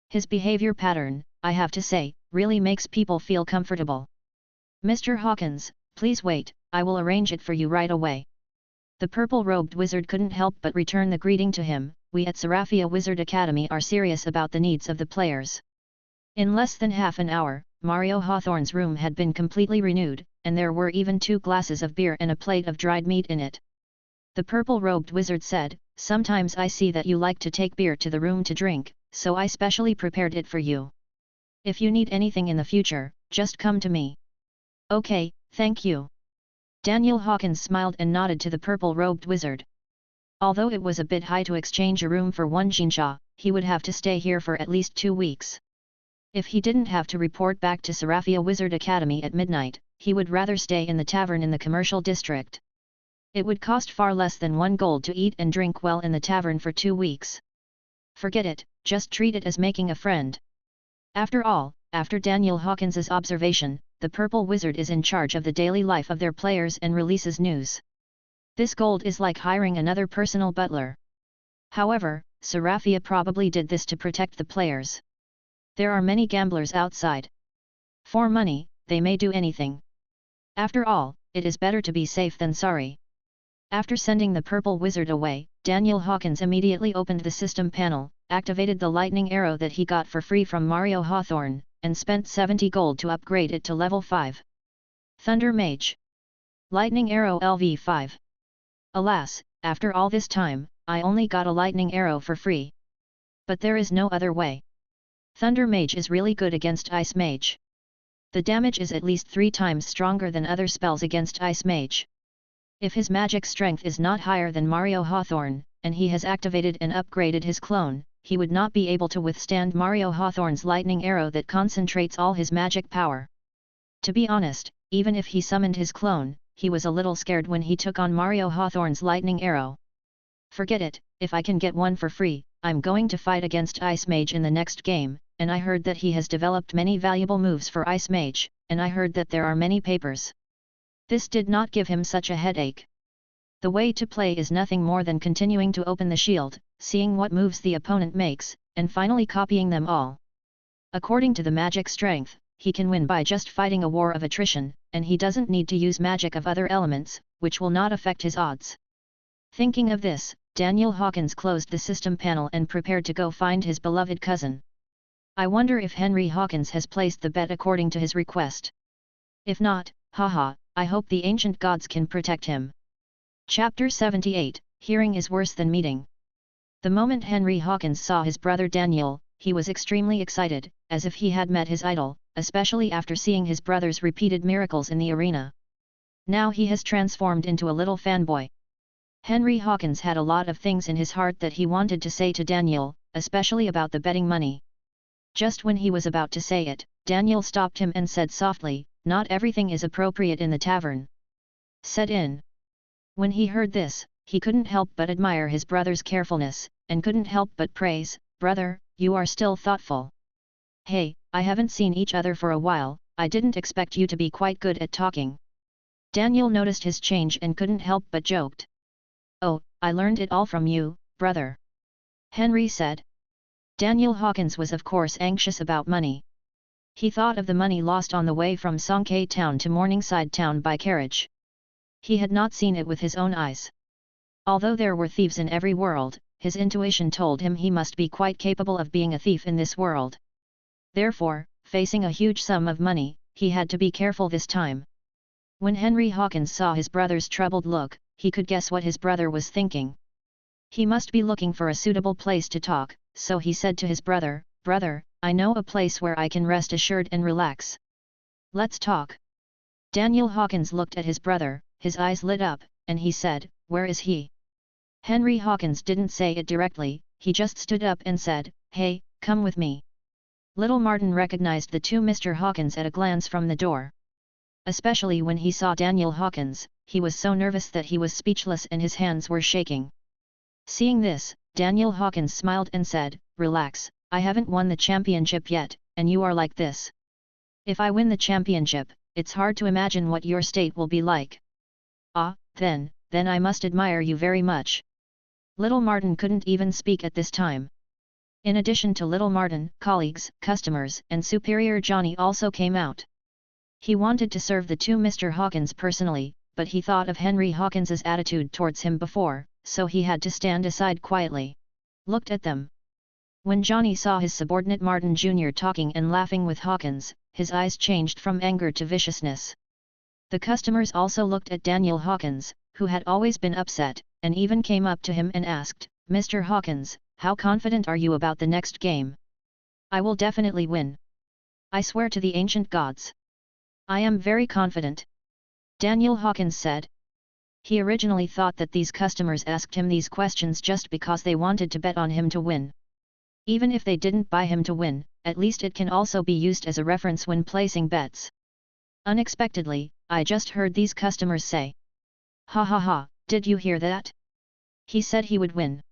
His behavior pattern, I have to say, really makes people feel comfortable. Mr. Hawkins, please wait, I will arrange it for you right away. The purple-robed wizard couldn't help but return the greeting to him. We at Seraphia Wizard Academy are serious about the needs of the players. In less than half an hour, Mario Hawthorne's room had been completely renewed, and there were even 2 glasses of beer and a plate of dried meat in it. The purple-robed wizard said, sometimes I see that you like to take beer to the room to drink, so I specially prepared it for you. If you need anything in the future, just come to me. Okay, thank you. Daniel Hawkins smiled and nodded to the purple-robed wizard. Although it was a bit high to exchange a room for 1 jinsha, he would have to stay here for at least 2 weeks. If he didn't have to report back to Seraphia Wizard Academy at midnight, he would rather stay in the tavern in the commercial district. It would cost far less than 1 gold to eat and drink well in the tavern for 2 weeks. Forget it, just treat it as making a friend. After all, after Daniel Hawkins's observation, the purple wizard is in charge of the daily life of their players and releases news. This gold is like hiring another personal butler. However, Seraphia probably did this to protect the players. There are many gamblers outside. For money, they may do anything. After all, it is better to be safe than sorry. After sending the purple wizard away, Daniel Hawkins immediately opened the system panel, activated the lightning arrow that he got for free from Mario Hawthorne, and spent 70 gold to upgrade it to level 5. Thunder Mage. Lightning Arrow LV5. Alas, after all this time, I only got a lightning arrow for free. But there is no other way. Thunder Mage is really good against Ice Mage. The damage is at least 3 times stronger than other spells against Ice Mage. If his magic strength is not higher than Mario Hawthorne, and he has activated and upgraded his clone, he would not be able to withstand Mario Hawthorne's lightning arrow that concentrates all his magic power. To be honest, even if he summoned his clone, he was a little scared when he took on Mario Hawthorne's lightning arrow. Forget it, if I can get one for free, I'm going to fight against Ice Mage in the next game, and I heard that he has developed many valuable moves for Ice Mage, and I heard that there are many papers. This did not give him such a headache. The way to play is nothing more than continuing to open the shield, seeing what moves the opponent makes, and finally copying them all. According to the magic strength, he can win by just fighting a war of attrition, and he doesn't need to use magic of other elements, which will not affect his odds. Thinking of this, Daniel Hawkins closed the system panel and prepared to go find his beloved cousin. I wonder if Henry Hawkins has placed the bet according to his request. If not, haha, I hope the ancient gods can protect him. Chapter 78, Hearing is worse than meeting. The moment Henry Hawkins saw his brother Daniel, he was extremely excited, as if he had met his idol, especially after seeing his brother's repeated miracles in the arena. Now he has transformed into a little fanboy. Henry Hawkins had a lot of things in his heart that he wanted to say to Daniel, especially about the betting money. Just when he was about to say it, Daniel stopped him and said softly, "Not everything is appropriate in the tavern." Said in. When he heard this, he couldn't help but admire his brother's carefulness, and couldn't help but praise, "Brother, you are still thoughtful. Hey, I haven't seen each other for a while, I didn't expect you to be quite good at talking." Daniel noticed his change and couldn't help but joked. "Oh, I learned it all from you, brother," Henry said. Daniel Hawkins was of course anxious about money. He thought of the money lost on the way from Songkei town to Morningside town by carriage. He had not seen it with his own eyes. Although there were thieves in every world, his intuition told him he must be quite capable of being a thief in this world. Therefore, facing a huge sum of money, he had to be careful this time. When Henry Hawkins saw his brother's troubled look, he could guess what his brother was thinking. He must be looking for a suitable place to talk, so he said to his brother, "Brother, I know a place where I can rest assured and relax. Let's talk." Daniel Hawkins looked at his brother, his eyes lit up, and he said, "Where is he?" Henry Hawkins didn't say it directly, he just stood up and said, "Hey, come with me." Little Martin recognized the two Mr. Hawkins at a glance from the door. Especially when he saw Daniel Hawkins, he was so nervous that he was speechless and his hands were shaking. Seeing this, Daniel Hawkins smiled and said, "Relax, I haven't won the championship yet, and you are like this. If I win the championship, it's hard to imagine what your state will be like. Ah, then I must admire you very much." Little Martin couldn't even speak at this time. In addition to Little Martin, colleagues, customers, and Superior Johnny also came out. He wanted to serve the two Mr. Hawkins personally, but he thought of Henry Hawkins's attitude towards him before, so he had to stand aside quietly. Looked at them. When Johnny saw his subordinate Martin Jr. talking and laughing with Hawkins, his eyes changed from anger to viciousness. The customers also looked at Daniel Hawkins, who had always been upset, and even came up to him and asked, "Mr. Hawkins, how confident are you about the next game?" "I will definitely win. I swear to the ancient gods. I am very confident," Daniel Hawkins said. He originally thought that these customers asked him these questions just because they wanted to bet on him to win. Even if they didn't buy him to win, at least it can also be used as a reference when placing bets. Unexpectedly, I just heard these customers say. "Ha ha ha, did you hear that? He said he would win.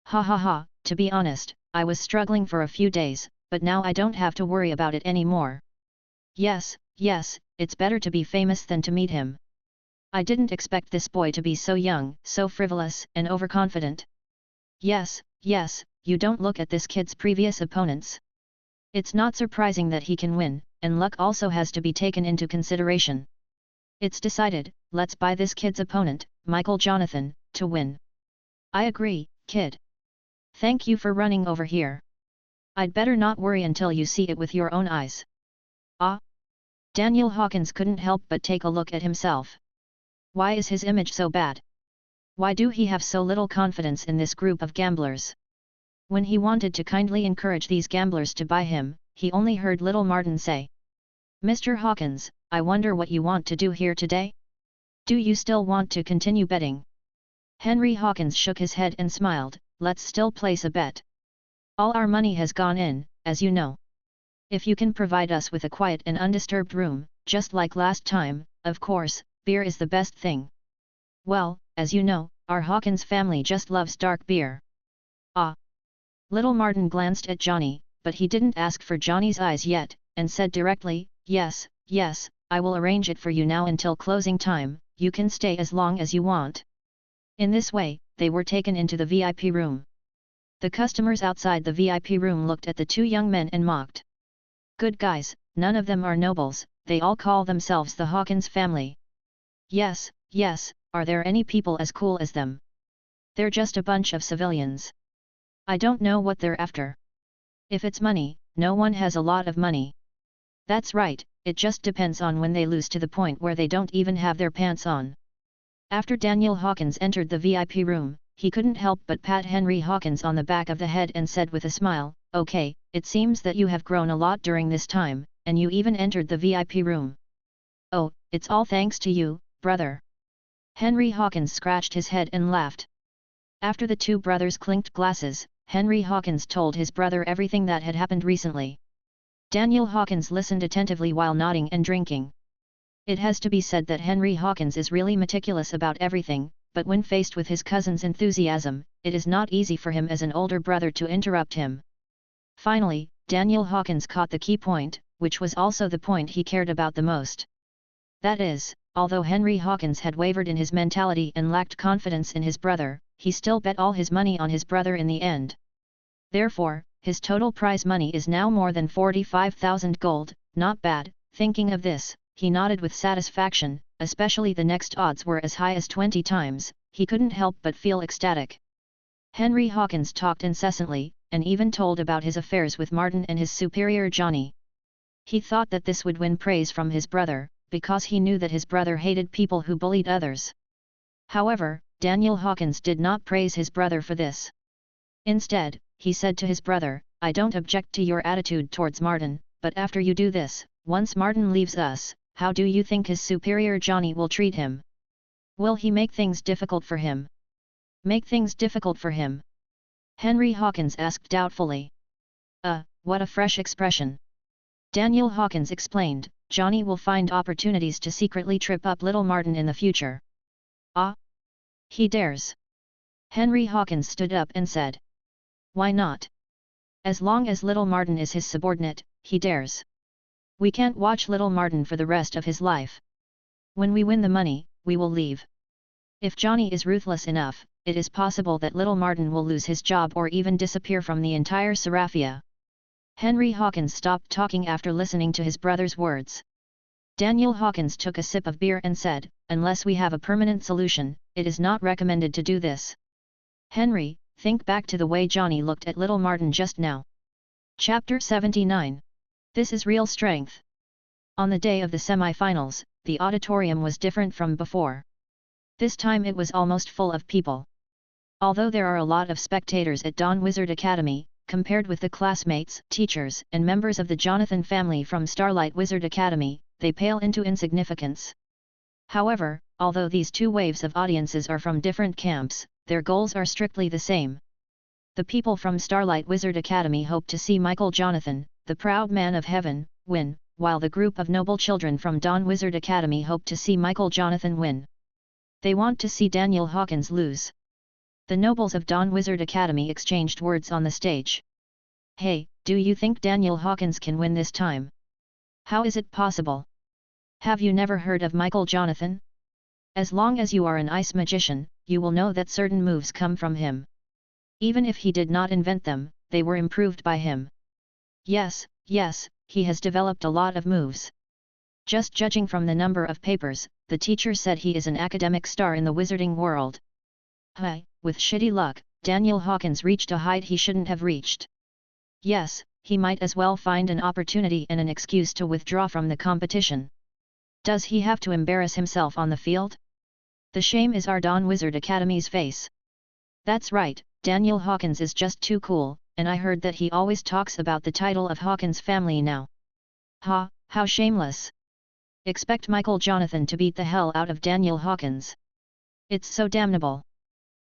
Ha ha ha, to be honest, I was struggling for a few days, but now I don't have to worry about it anymore. Yes, it's better to be famous than to meet him. I didn't expect this boy to be so young, so frivolous, and overconfident. Yes, you don't look at this kid's previous opponents. It's not surprising that he can win, and luck also has to be taken into consideration. It's decided, let's buy this kid's opponent, Michael Jonathan, to win." "I agree, kid. Thank you for running over here. I'd better not worry until you see it with your own eyes." Ah! Daniel Hawkins couldn't help but take a look at himself. Why is his image so bad? Why do he have so little confidence in this group of gamblers? When he wanted to kindly encourage these gamblers to buy him, he only heard Little Martin say, "Mr. Hawkins, I wonder what you want to do here today? Do you still want to continue betting?" Henry Hawkins shook his head and smiled, "Let's still place a bet. All our money has gone in, as you know. If you can provide us with a quiet and undisturbed room, just like last time, of course, beer is the best thing. Well, as you know, our Hawkins family just loves dark beer." "Ah!" Little Martin glanced at Johnny, but he didn't ask for Johnny's eyes yet, and said directly, Yes, I will arrange it for you now until closing time, you can stay as long as you want." In this way, they were taken into the VIP room. The customers outside the VIP room looked at the two young men and mocked. "Good guys, none of them are nobles, they all call themselves the Hawkins family. Yes, are there any people as cool as them? They're just a bunch of civilians. I don't know what they're after. If it's money, no one has a lot of money. That's right, it just depends on when they lose to the point where they don't even have their pants on." After Daniel Hawkins entered the VIP room, he couldn't help but pat Henry Hawkins on the back of the head and said with a smile, "Okay, it seems that you have grown a lot during this time, and you even entered the VIP room. Oh, it's all thanks to you, brother. Henry Hawkins scratched his head and laughed. After the two brothers clinked glasses, Henry Hawkins told his brother everything that had happened recently. Daniel Hawkins listened attentively while nodding and drinking. It has to be said that Henry Hawkins is really meticulous about everything, but when faced with his cousin's enthusiasm, it is not easy for him as an older brother to interrupt him. Finally, Daniel Hawkins caught the key point, which was also the point he cared about the most. That is, although Henry Hawkins had wavered in his mentality and lacked confidence in his brother, he still bet all his money on his brother in the end. Therefore, his total prize money is now more than 45,000 gold, not bad. Thinking of this, he nodded with satisfaction, especially the next odds were as high as 20 times, he couldn't help but feel ecstatic. Henry Hawkins talked incessantly, and even told about his affairs with Martin and his superior Johnny. He thought that this would win praise from his brother, because he knew that his brother hated people who bullied others. However, Daniel Hawkins did not praise his brother for this. Instead, he said to his brother, "I don't object to your attitude towards Martin, but after you do this, once Martin leaves us, how do you think his superior Johnny will treat him? Will he make things difficult for him?" "Make things difficult for him?" Henry Hawkins asked doubtfully. What a fresh expression. Daniel Hawkins explained, "Johnny will find opportunities to secretly trip up little Martin in the future." "Ah? He dares?" Henry Hawkins stood up and said. "Why not? As long as little Martin is his subordinate, he dares. We can't watch little Martin for the rest of his life. When we win the money, we will leave. If Johnny is ruthless enough, it is possible that little Martin will lose his job or even disappear from the entire Seraphia." Henry Hawkins stopped talking after listening to his brother's words. Daniel Hawkins took a sip of beer and said, "Unless we have a permanent solution, it is not recommended to do this. Henry, think back to the way Johnny looked at little Martin just now." Chapter 79. This is real strength. On the day of the semi-finals, the auditorium was different from before. This time it was almost full of people. Although there are a lot of spectators at Dawn Wizard Academy, compared with the classmates, teachers, and members of the Jonathan family from Starlight Wizard Academy, they pale into insignificance. However, although these two waves of audiences are from different camps, their goals are strictly the same. The people from Starlight Wizard Academy hope to see Michael Jonathan, the proud man of heaven, win, while the group of noble children from Dawn Wizard Academy hope to see Michael Jonathan win. They want to see Daniel Hawkins lose. The nobles of Dawn Wizard Academy exchanged words on the stage. "Hey, do you think Daniel Hawkins can win this time? How is it possible? Have you never heard of Michael Jonathan? As long as you are an ice magician, you will know that certain moves come from him. Even if he did not invent them, they were improved by him. Yes, he has developed a lot of moves. Just judging from the number of papers, the teacher said he is an academic star in the wizarding world." With shitty luck, Daniel Hawkins reached a height he shouldn't have reached. Yes, he might as well find an opportunity and an excuse to withdraw from the competition. Does he have to embarrass himself on the field? The shame is our Dawn Wizard Academy's face. That's right, Daniel Hawkins is just too cool, and I heard that he always talks about the title of Hawkins family now. How shameless. Expect Michael Jonathan to beat the hell out of Daniel Hawkins. It's so damnable.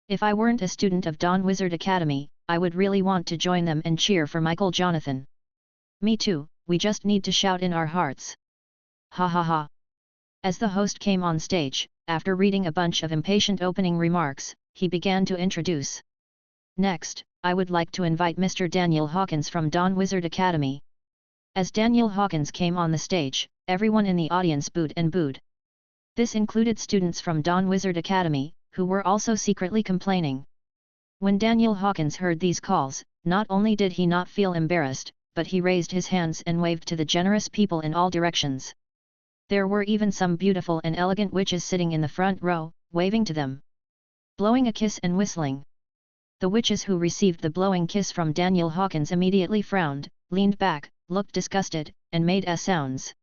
If I weren't a student of Dawn Wizard Academy, I would really want to join them and cheer for Michael Jonathan. Me too, we just need to shout in our hearts. Ha ha ha. As the host came on stage, after reading a bunch of impatient opening remarks, he began to introduce. Next, I would like to invite Mr. Daniel Hawkins from Dawn Wizard Academy. As Daniel Hawkins came on the stage, everyone in the audience booed and booed. This included students from Dawn Wizard Academy, who were also secretly complaining. When Daniel Hawkins heard these calls, not only did he not feel embarrassed, but he raised his hands and waved to the generous people in all directions. There were even some beautiful and elegant witches sitting in the front row, waving to them, blowing a kiss and whistling. The witches who received the blowing kiss from Daniel Hawkins immediately frowned, leaned back, looked disgusted, and made sounds.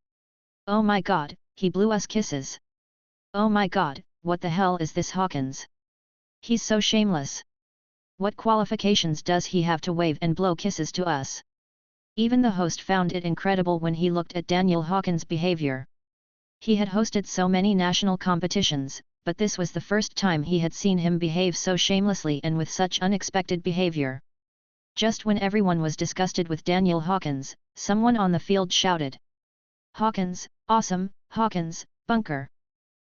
"Oh my God, he blew us kisses. Oh my God, what the hell is this Hawkins? He's so shameless. What qualifications does he have to wave and blow kisses to us?" Even the host found it incredible when he looked at Daniel Hawkins' behavior. He had hosted so many national competitions, but this was the first time he had seen him behave so shamelessly and with such unexpected behavior. Just when everyone was disgusted with Daniel Hawkins, someone on the field shouted, "Hawkins, awesome, Hawkins, bunker."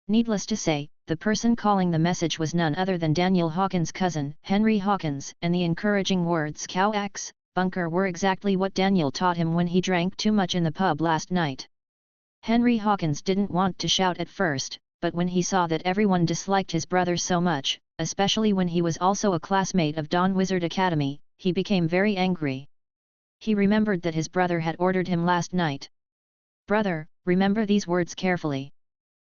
Needless to say, the person calling the message was none other than Daniel Hawkins' cousin, Henry Hawkins, and the encouraging words "cow axe, bunker" were exactly what Daniel taught him when he drank too much in the pub last night. Henry Hawkins didn't want to shout at first, but when he saw that everyone disliked his brother so much, especially when he was also a classmate of Dawn Wizard Academy, he became very angry. He remembered that his brother had ordered him last night. "Brother, remember these words carefully.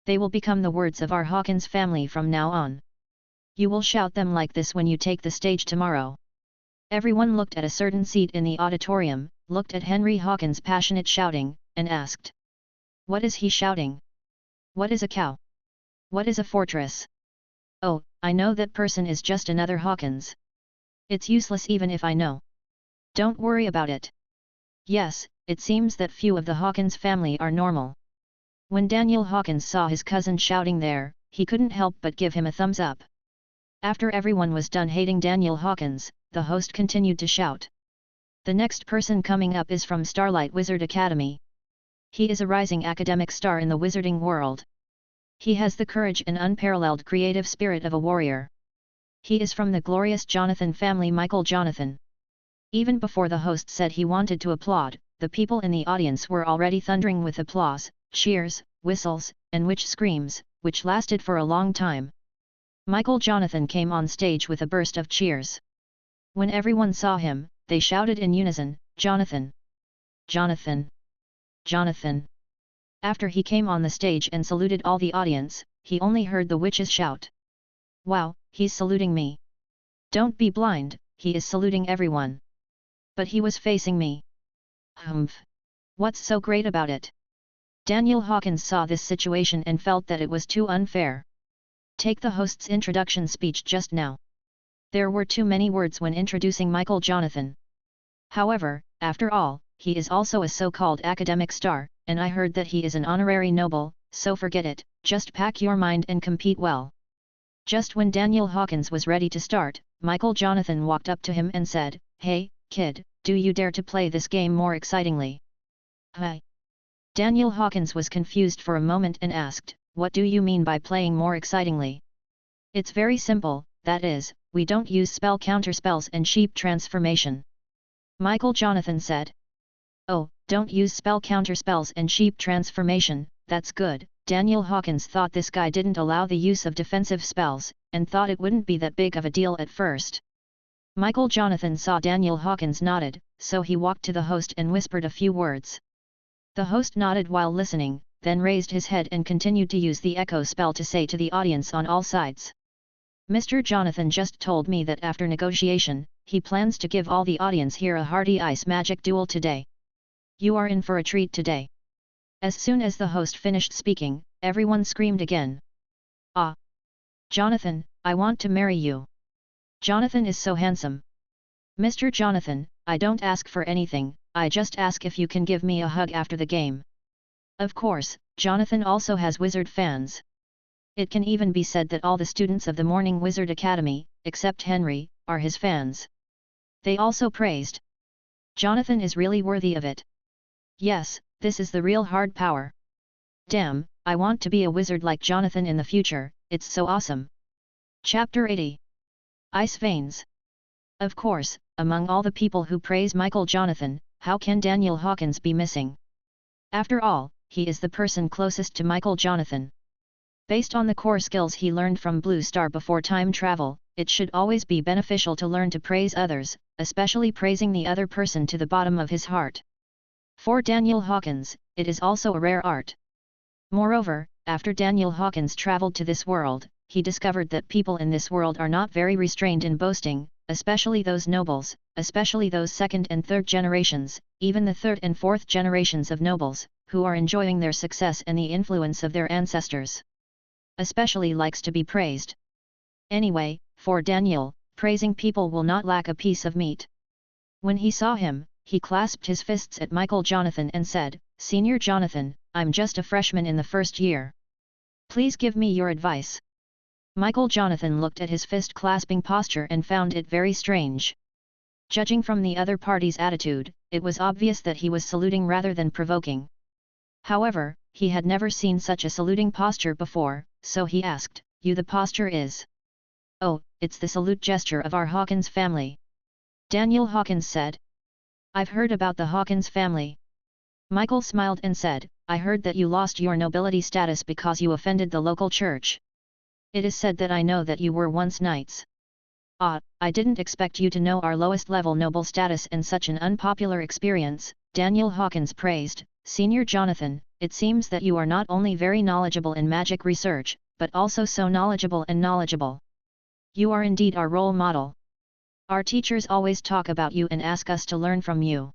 They will become the words of our Hawkins family from now on. You will shout them like this when you take the stage tomorrow." Everyone looked at a certain seat in the auditorium, looked at Henry Hawkins' passionate shouting, and asked, "What is he shouting? What is a cow? What is a fortress? Oh, I know that person is just another Hawkins. It's useless even if I know. Don't worry about it." Yes, it seems that few of the Hawkins family are normal. When Daniel Hawkins saw his cousin shouting there, he couldn't help but give him a thumbs up. After everyone was done hating Daniel Hawkins, the host continued to shout. "The next person coming up is from Starlight Wizard Academy. He is a rising academic star in the wizarding world. He has the courage and unparalleled creative spirit of a warrior. He is from the glorious Jonathan family, Michael Jonathan." Even before the host said he wanted to applaud, the people in the audience were already thundering with applause, cheers, whistles, and witch screams, which lasted for a long time. Michael Jonathan came on stage with a burst of cheers. When everyone saw him, they shouted in unison, "Jonathan! Jonathan! Jonathan!" After he came on the stage and saluted all the audience, he only heard the witches shout, "Wow, he's saluting me! Don't be blind, he is saluting everyone! But he was facing me! Humph! What's so great about it?" Daniel Hawkins saw this situation and felt that it was too unfair. Take the host's introduction speech just now. There were too many words when introducing Michael Jonathan. However, after all, he is also a so-called academic star, and I heard that he is an honorary noble, so forget it, just pack your mind and compete well. Just when Daniel Hawkins was ready to start, Michael Jonathan walked up to him and said, "Hey, kid, do you dare to play this game more excitingly?" "Hi." Daniel Hawkins was confused for a moment and asked, "What do you mean by playing more excitingly?" "It's very simple, that is, we don't use spell counterspells and sheep transformation," Michael Jonathan said. "Oh, don't use spell counterspells and sheep transformation, that's good." Daniel Hawkins thought this guy didn't allow the use of defensive spells, and thought it wouldn't be that big of a deal at first. Michael Jonathan saw Daniel Hawkins nodded, so he walked to the host and whispered a few words. The host nodded while listening, then raised his head and continued to use the echo spell to say to the audience on all sides, "Mr. Jonathan just told me that after negotiation, he plans to give all the audience here a hearty ice magic duel today. You are in for a treat today." As soon as the host finished speaking, everyone screamed again. "Ah! Jonathan, I want to marry you. Jonathan is so handsome. Mr. Jonathan, I don't ask for anything, I just ask if you can give me a hug after the game." Of course, Jonathan also has wizard fans. It can even be said that all the students of the Morning Wizard Academy, except Henry, are his fans. They also praised, "Jonathan is really worthy of it. Yes, this is the real hard power. Damn, I want to be a wizard like Jonathan in the future, it's so awesome." Chapter 80. Ice Veins. Of course, among all the people who praise Michael Jonathan, how can Daniel Hawkins be missing? After all, he is the person closest to Michael Jonathan. Based on the core skills he learned from Blue Star before time travel, it should always be beneficial to learn to praise others, especially praising the other person to the bottom of his heart. For Daniel Hawkins, it is also a rare art. Moreover, after Daniel Hawkins traveled to this world, he discovered that people in this world are not very restrained in boasting, especially those nobles, especially those second and third generations, even the third and fourth generations of nobles, who are enjoying their success and the influence of their ancestors. Especially likes to be praised. Anyway, for Daniel, praising people will not lack a piece of meat. When he saw him, he clasped his fists at Michael Jonathan and said, "Senior Jonathan, I'm just a freshman in the first year. Please give me your advice. Michael Jonathan looked at his fist-clasping posture and found it very strange. Judging from the other party's attitude, it was obvious that he was saluting rather than provoking. However, he had never seen such a saluting posture before, so he asked, "You, the posture is?" "Oh, it's the salute gesture of our Hawkins family," Daniel Hawkins said. "I've heard about the Hawkins family." Michael smiled and said, "I heard that you lost your nobility status because you offended the local church. It is said that I know that you were once knights." "Ah, I didn't expect you to know our lowest level noble status and such an unpopular experience," Daniel Hawkins praised. "Senior Jonathan, it seems that you are not only very knowledgeable in magic research, but also so knowledgeable and knowledgeable. You are indeed our role model. Our teachers always talk about you and ask us to learn from you."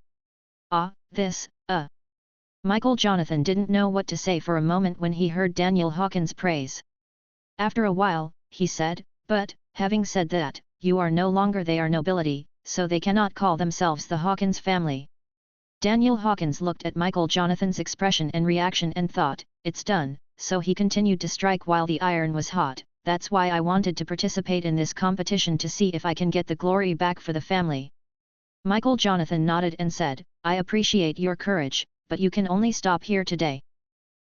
Michael Jonathan didn't know what to say for a moment when he heard Daniel Hawkins' praise. After a while, he said, "But, having said that, you are no longer their nobility, so they cannot call themselves the Hawkins family." Daniel Hawkins looked at Michael Jonathan's expression and reaction and thought, "It's done," so he continued to strike while the iron was hot. "That's why I wanted to participate in this competition, to see if I can get the glory back for the family." Michael Jonathan nodded and said, "I appreciate your courage, but you can only stop here today.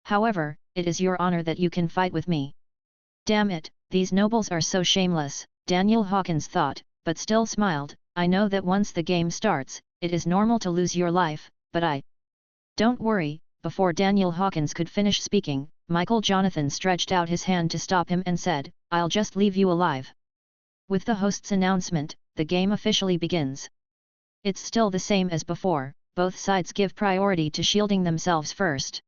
However, it is your honor that you can fight with me." "Damn it, these nobles are so shameless," Daniel Hawkins thought, but still smiled. "I know that once the game starts, it is normal to lose your life, but I..." "Don't worry." Before Daniel Hawkins could finish speaking, Michael Jonathan stretched out his hand to stop him and said, "I'll just leave you alive." With the host's announcement, the game officially begins. It's still the same as before, both sides give priority to shielding themselves first.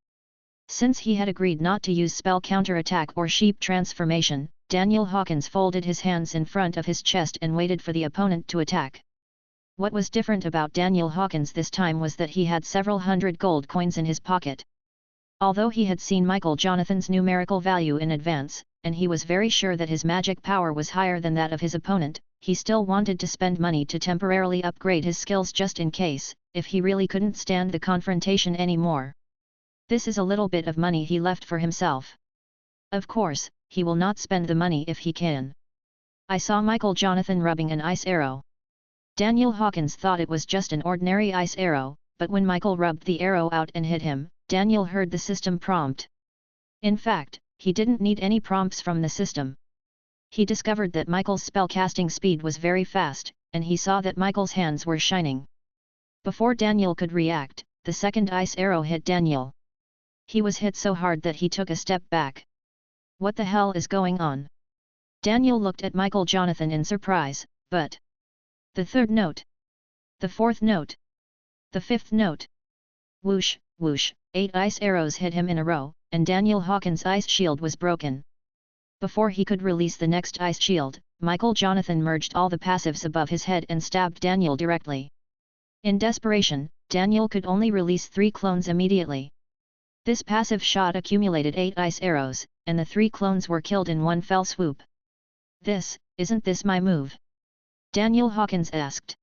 Since he had agreed not to use spell counterattack or sheep transformation, Daniel Hawkins folded his hands in front of his chest and waited for the opponent to attack. What was different about Daniel Hawkins this time was that he had several hundred gold coins in his pocket. Although he had seen Michael Jonathan's numerical value in advance, and he was very sure that his magic power was higher than that of his opponent, he still wanted to spend money to temporarily upgrade his skills just in case, if he really couldn't stand the confrontation anymore. This is a little bit of money he left for himself. Of course, he will not spend the money if he can. "I saw Michael Jonathan rubbing an ice arrow." Daniel Hawkins thought it was just an ordinary ice arrow, but when Michael rubbed the arrow out and hit him, Daniel heard the system prompt. In fact, he didn't need any prompts from the system. He discovered that Michael's spellcasting speed was very fast, and he saw that Michael's hands were shining. Before Daniel could react, the second ice arrow hit Daniel. He was hit so hard that he took a step back. "What the hell is going on?" Daniel looked at Michael Jonathan in surprise, but... The third note. The fourth note. The fifth note. Whoosh, whoosh, 8 ice arrows hit him in a row, and Daniel Hawkins' ice shield was broken. Before he could release the next ice shield, Michael Jonathan merged all the passives above his head and stabbed Daniel directly. In desperation, Daniel could only release 3 clones immediately. This passive shot accumulated 8 ice arrows, and the 3 clones were killed in one fell swoop. Isn't this my move?" Daniel Hawkins asked.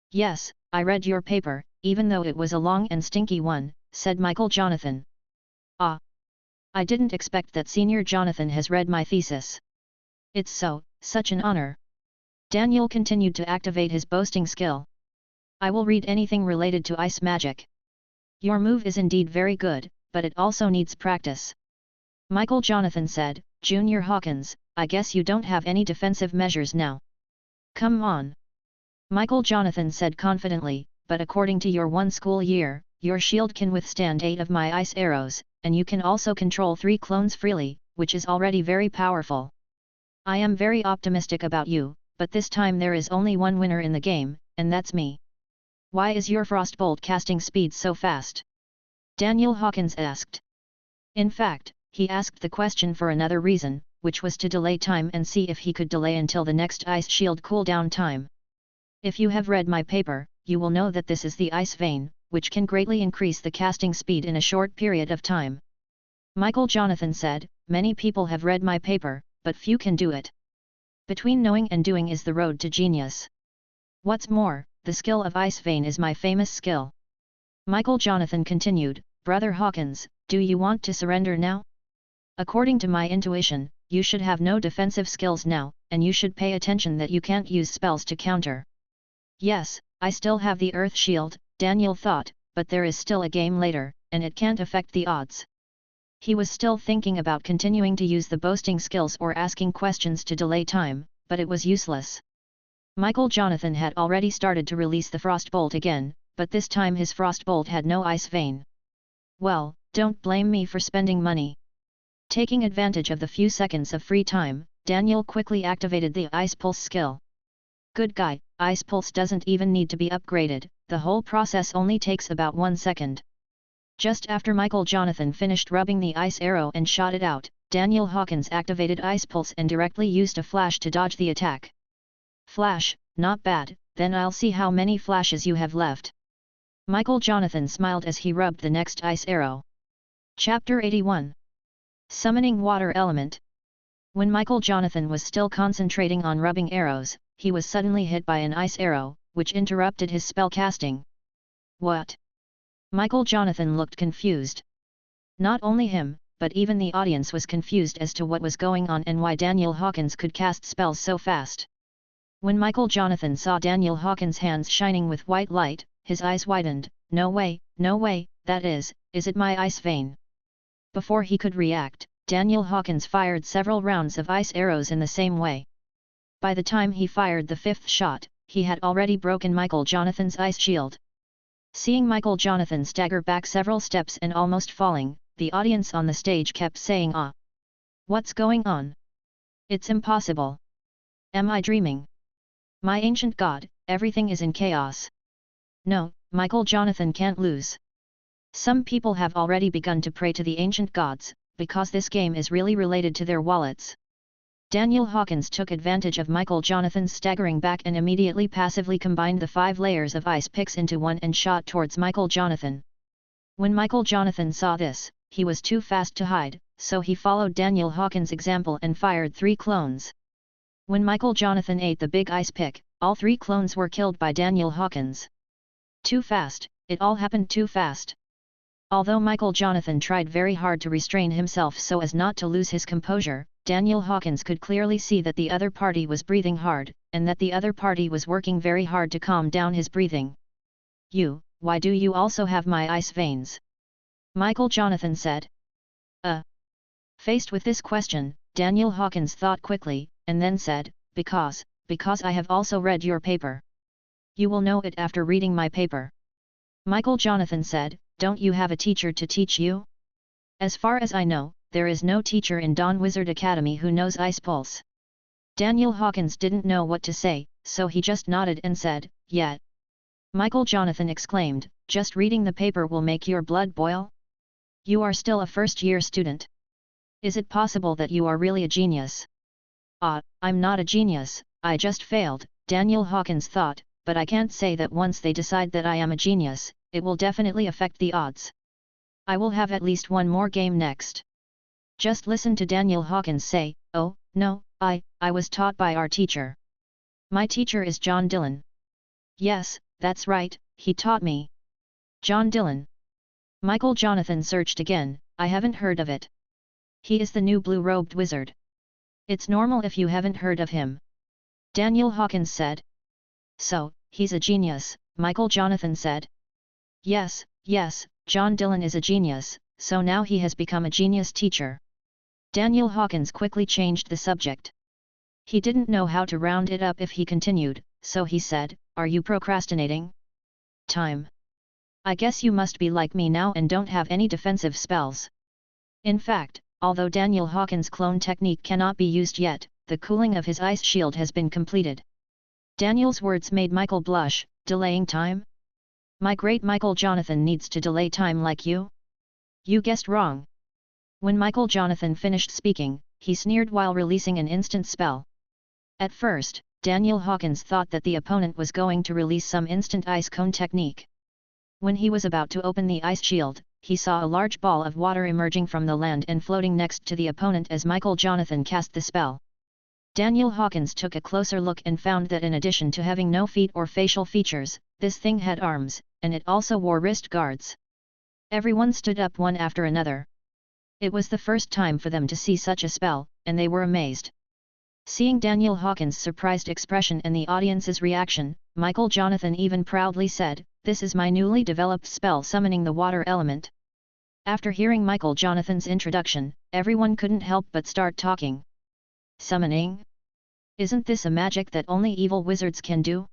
"Yes, I read your paper, even though it was a long and stinky one," said Michael Jonathan. "Ah! I didn't expect that Senior Jonathan has read my thesis. It's such an honor." Daniel continued to activate his boasting skill. "I will read anything related to ice magic. Your move is indeed very good, but it also needs practice." Michael Jonathan said, "Junior Hawkins, I guess you don't have any defensive measures now." "Come on." Michael Jonathan said confidently, "But according to your 1 school year, your shield can withstand 8 of my ice arrows, and you can also control 3 clones freely, which is already very powerful. I am very optimistic about you, but this time there is only one winner in the game, and that's me." "Why is your frostbolt casting speed so fast?" Daniel Hawkins asked. In fact, he asked the question for another reason, which was to delay time and see if he could delay until the next ice shield cooldown time. If you have read my paper, you will know that this is the ice vein, which can greatly increase the casting speed in a short period of time. Michael Jonathan said, "Many people have read my paper, but few can do it. Between knowing and doing is the road to genius. What's more, the skill of ice vein is my famous skill." Michael Jonathan continued, "Brother Hawkins, do you want to surrender now? According to my intuition, you should have no defensive skills now, and you should pay attention that you can't use spells to counter. Yes, I still have the Earth Shield, Daniel thought, but there is still a game later, and it can't affect the odds. He was still thinking about continuing to use the boasting skills or asking questions to delay time, but it was useless. Michael Jonathan had already started to release the Frostbolt again, but this time his Frostbolt had no ice vein. Well, don't blame me for spending money. Taking advantage of the few seconds of free time, Daniel quickly activated the Ice Pulse skill. Good guy, Ice Pulse doesn't even need to be upgraded, the whole process only takes about 1 second. Just after Michael Jonathan finished rubbing the ice arrow and shot it out, Daniel Hawkins activated Ice Pulse and directly used a flash to dodge the attack. Flash, not bad, then I'll see how many flashes you have left. Michael Jonathan smiled as he rubbed the next ice arrow. Chapter 81. Summoning Water Element. When Michael Jonathan was still concentrating on rubbing arrows, he was suddenly hit by an ice arrow, which interrupted his spell casting. What? Michael Jonathan looked confused. Not only him, but even the audience was confused as to what was going on and why Daniel Hawkins could cast spells so fast. When Michael Jonathan saw Daniel Hawkins' hands shining with white light, his eyes widened. No way, that is it my ice vein? Before he could react, Daniel Hawkins fired several rounds of ice arrows in the same way. By the time he fired the 5th shot, he had already broken Michael Jonathan's ice shield. Seeing Michael Jonathan stagger back several steps and almost falling, the audience on the stage kept saying, "Ah! What's going on? It's impossible. Am I dreaming? My ancient god, everything is in chaos. No, Michael Jonathan can't lose." Some people have already begun to pray to the ancient gods, because this game is really related to their wallets. Daniel Hawkins took advantage of Michael Jonathan's staggering back and immediately passively combined the 5 layers of ice picks into one and shot towards Michael Jonathan. When Michael Jonathan saw this, he was too fast to hide, so he followed Daniel Hawkins' example and fired 3 clones. When Michael Jonathan ate the big ice pick, all 3 clones were killed by Daniel Hawkins. Too fast, it all happened too fast. Although Michael Jonathan tried very hard to restrain himself so as not to lose his composure, Daniel Hawkins could clearly see that the other party was breathing hard, and that the other party was working very hard to calm down his breathing. Why do you also have my ice veins?" Michael Jonathan said. Faced with this question, Daniel Hawkins thought quickly, and then said, because I have also read your paper. You will know it after reading my paper. Michael Jonathan said, "Don't you have a teacher to teach you?" "As far as I know, there is no teacher in Dawn Wizard Academy who knows Ice Pulse." Daniel Hawkins didn't know what to say, so he just nodded and said, "Yeah." Michael Jonathan exclaimed, "Just reading the paper will make your blood boil? You are still a first-year student. Is it possible that you are really a genius?" I'm not a genius, I just failed," Daniel Hawkins thought, "but I can't say that once they decide that I am a genius, it will definitely affect the odds. I will have at least one more game next." Just listen to Daniel Hawkins say, "Oh, no, I was taught by our teacher. My teacher is John Dillon." "Yes, that's right, he taught me." "John Dillon?" Michael Jonathan searched again, "I haven't heard of it. He is the new blue-robed wizard. It's normal if you haven't heard of him." Daniel Hawkins said. "So, he's a genius," Michael Jonathan said. Yes, John Dillon is a genius, so now he has become a genius teacher." Daniel Hawkins quickly changed the subject. He didn't know how to round it up if he continued, so he said, "Are you procrastinating? Time. I guess you must be like me now and don't have any defensive spells." In fact, although Daniel Hawkins' clone technique cannot be used yet, the cooling of his ice shield has been completed. Daniel's words made Michael blush. "Delaying time? My great Michael Jonathan needs to delay time like you? You guessed wrong." When Michael Jonathan finished speaking, he sneered while releasing an instant spell. At first, Daniel Hawkins thought that the opponent was going to release some instant ice cone technique. When he was about to open the ice shield, he saw a large ball of water emerging from the land and floating next to the opponent as Michael Jonathan cast the spell. Daniel Hawkins took a closer look and found that in addition to having no feet or facial features, this thing had arms, and it also wore wrist guards. Everyone stood up one after another. It was the first time for them to see such a spell, and they were amazed. Seeing Daniel Hawkins' surprised expression and the audience's reaction, Michael Jonathan even proudly said, "This is my newly developed spell summoning the water element." After hearing Michael Jonathan's introduction, everyone couldn't help but start talking. Summoning? Isn't this a magic that only evil wizards can do?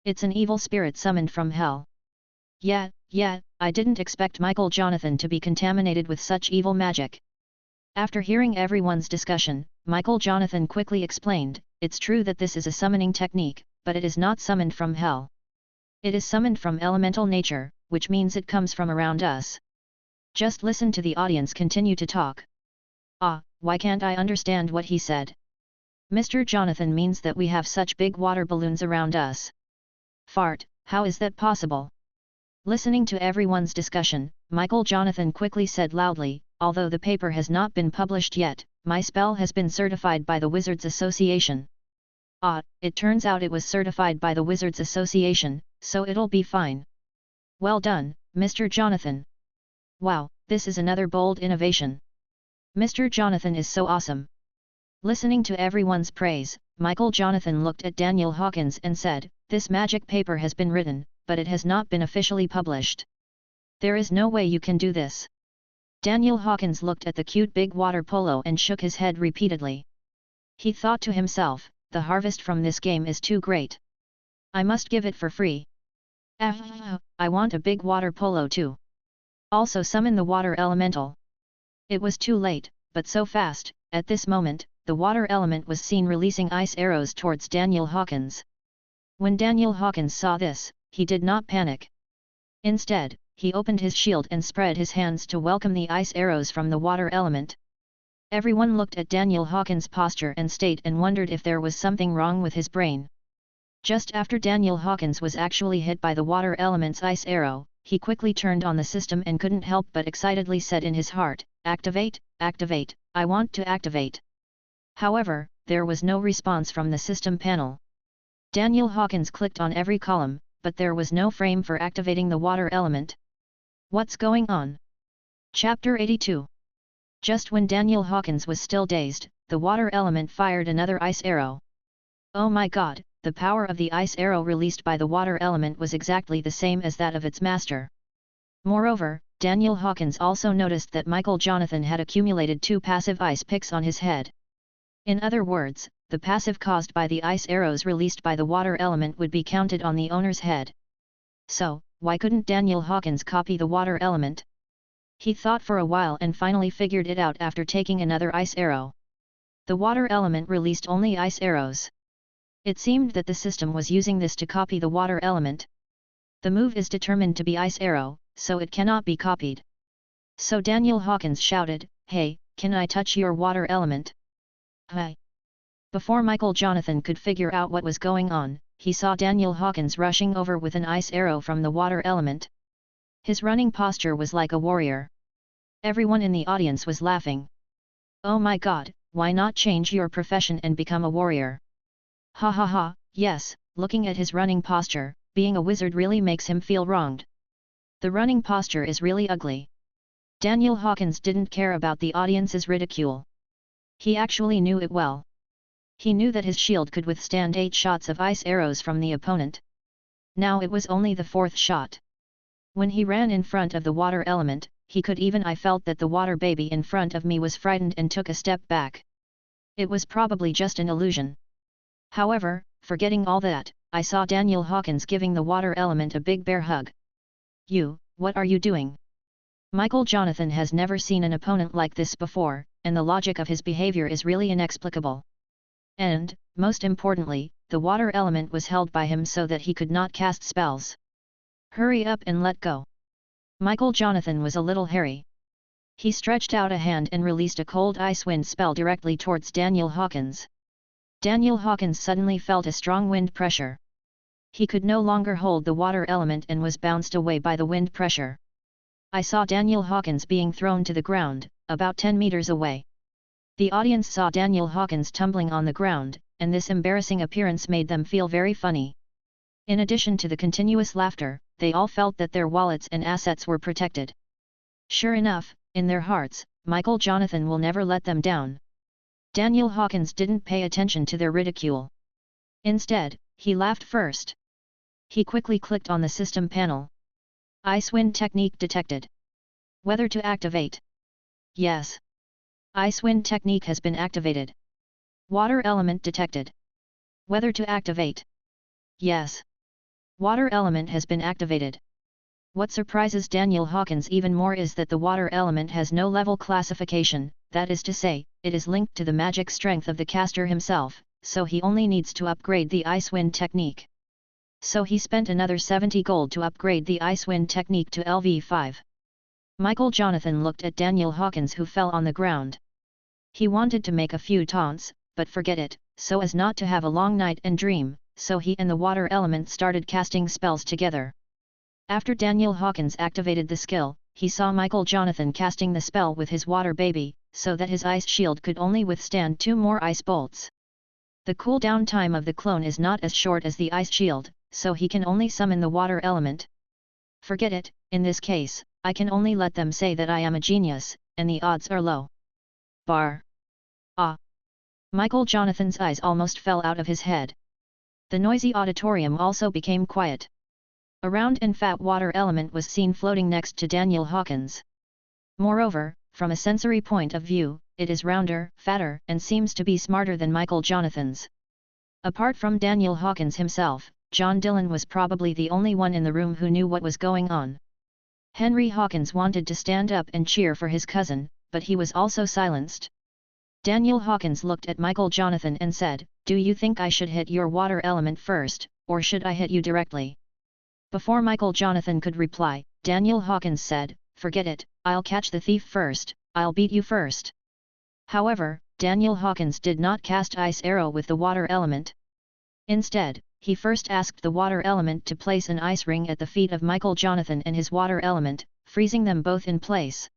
It's an evil spirit summoned from hell. Yeah, I didn't expect Michael Jonathan to be contaminated with such evil magic. After hearing everyone's discussion, Michael Jonathan quickly explained, "It's true that this is a summoning technique, but it is not summoned from hell. It is summoned from elemental nature, which means it comes from around us." Just listen to the audience continue to talk. "Ah, why can't I understand what he said? Mr. Jonathan means that we have such big water balloons around us. Fart, how is that possible?" Listening to everyone's discussion, Michael Jonathan quickly said loudly, "Although the paper has not been published yet, my spell has been certified by the Wizards Association." "Ah, it turns out it was certified by the Wizards Association, so it'll be fine. Well done, Mr. Jonathan. Wow, this is another bold innovation. Mr. Jonathan is so awesome." Listening to everyone's praise, Michael Jonathan looked at Daniel Hawkins and said, "This magic paper has been written, but it has not been officially published. There is no way you can do this." Daniel Hawkins looked at the cute big water polo and shook his head repeatedly. He thought to himself, "The harvest from this game is too great. I must give it for free. I want a big water polo too. Also summon the water elemental." It was too late, but so fast. At this moment, the water element was seen releasing ice arrows towards Daniel Hawkins. When Daniel Hawkins saw this, he did not panic. Instead, he opened his shield and spread his hands to welcome the ice arrows from the water element. Everyone looked at Daniel Hawkins' posture and state and wondered if there was something wrong with his brain. Just after Daniel Hawkins was actually hit by the water element's ice arrow, he quickly turned on the system and couldn't help but excitedly said in his heart, "Activate, activate, I want to activate." However, there was no response from the system panel. Daniel Hawkins clicked on every column, but there was no frame for activating the water element. What's going on? Chapter 82. Just when Daniel Hawkins was still dazed, the water element fired another ice arrow. Oh my god, the power of the ice arrow released by the water element was exactly the same as that of its master. Moreover, Daniel Hawkins also noticed that Michael Jonathan had accumulated 2 passive ice picks on his head. In other words, the passive caused by the ice arrows released by the water element would be counted on the owner's head. So, why couldn't Daniel Hawkins copy the water element? He thought for a while and finally figured it out after taking another ice arrow. The water element released only ice arrows. It seemed that the system was using this to copy the water element. The move is determined to be ice arrow, so it cannot be copied. So Daniel Hawkins shouted, "Hey, can I touch your water element?" "Hi." Before Michael Jonathan could figure out what was going on, he saw Daniel Hawkins rushing over with an ice arrow from the water element. His running posture was like a warrior. Everyone in the audience was laughing. "Oh my god, why not change your profession and become a warrior?" Ha ha ha, yes, looking at his running posture, being a wizard really makes him feel wronged. The running posture is really ugly. Daniel Hawkins didn't care about the audience's ridicule. He actually knew it well. He knew that his shield could withstand 8 shots of ice arrows from the opponent. Now it was only the 4th shot. When he ran in front of the water element, I felt that the water baby in front of me was frightened and took a step back. It was probably just an illusion. However, forgetting all that, I saw Daniel Hawkins giving the water element a big bear hug. "You, what are you doing?" Michael Jonathan has never seen an opponent like this before, and the logic of his behavior is really inexplicable. And, most importantly, the water element was held by him so that he could not cast spells. "Hurry up and let go." Michael Jonathan was a little hairy. He stretched out a hand and released a cold ice wind spell directly towards Daniel Hawkins. Daniel Hawkins suddenly felt a strong wind pressure. He could no longer hold the water element and was bounced away by the wind pressure. I saw Daniel Hawkins being thrown to the ground, about 10 meters away. The audience saw Daniel Hawkins tumbling on the ground, and this embarrassing appearance made them feel very funny. In addition to the continuous laughter, they all felt that their wallets and assets were protected. Sure enough, in their hearts, Michael Jonathan will never let them down. Daniel Hawkins didn't pay attention to their ridicule. Instead, he laughed first. He quickly clicked on the system panel. Ice wind technique detected. Whether to activate? Yes. Ice wind technique has been activated. Water element detected. Whether to activate? Yes. Water element has been activated. What surprises Daniel Hawkins even more is that the water element has no level classification, that is to say, it is linked to the magic strength of the caster himself, so he only needs to upgrade the ice wind technique. So he spent another 70 gold to upgrade the ice wind technique to LV5. Michael Jonathan looked at Daniel Hawkins, who fell on the ground. He wanted to make a few taunts, but forget it, so as not to have a long night and dream, so he and the water element started casting spells together. After Daniel Hawkins activated the skill, he saw Michael Jonathan casting the spell with his water baby, so that his ice shield could only withstand 2 more ice bolts. The cooldown time of the clone is not as short as the ice shield, so he can only summon the water element. Forget it, in this case, I can only let them say that I am a genius, and the odds are low. Bar. Ah! Michael Jonathan's eyes almost fell out of his head. The noisy auditorium also became quiet. A round and fat water element was seen floating next to Daniel Hawkins. Moreover, from a sensory point of view, it is rounder, fatter, and seems to be smarter than Michael Jonathan's. Apart from Daniel Hawkins himself, John Dillon was probably the only one in the room who knew what was going on. Henry Hawkins wanted to stand up and cheer for his cousin, but he was also silenced. Daniel Hawkins looked at Michael Jonathan and said, "Do you think I should hit your water element first, or should I hit you directly?" Before Michael Jonathan could reply, Daniel Hawkins said, "Forget it, I'll catch the thief first, I'll beat you first." However, Daniel Hawkins did not cast Ice Arrow with the water element. Instead, he first asked the water element to place an ice ring at the feet of Michael Jonathan and his water element, freezing them both in place.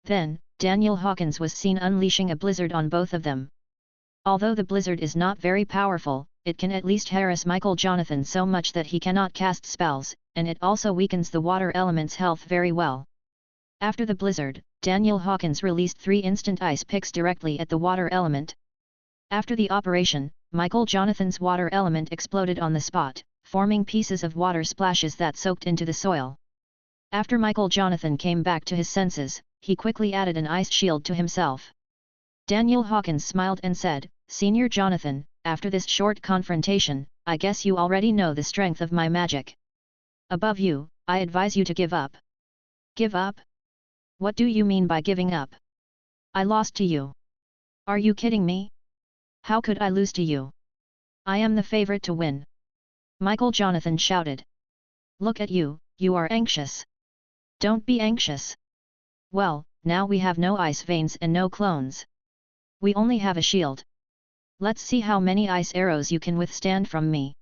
Then, Daniel Hawkins was seen unleashing a blizzard on both of them. Although the blizzard is not very powerful, it can at least harass Michael Jonathan so much that he cannot cast spells, and it also weakens the water element's health very well. After the blizzard, Daniel Hawkins released 3 instant ice picks directly at the water element. After the operation, Michael Jonathan's water element exploded on the spot, forming pieces of water splashes that soaked into the soil. After Michael Jonathan came back to his senses, he quickly added an ice shield to himself. Daniel Hawkins smiled and said, "Senior Jonathan, after this short confrontation, I guess you already know the strength of my magic. Above you, I advise you to give up." "Give up? What do you mean by giving up? I lost to you. Are you kidding me? How could I lose to you? I am the favorite to win." Michael Jonathan shouted. "Look at you, you are anxious. Don't be anxious. Well, now we have no ice veins and no clones. We only have a shield. Let's see how many ice arrows you can withstand from me."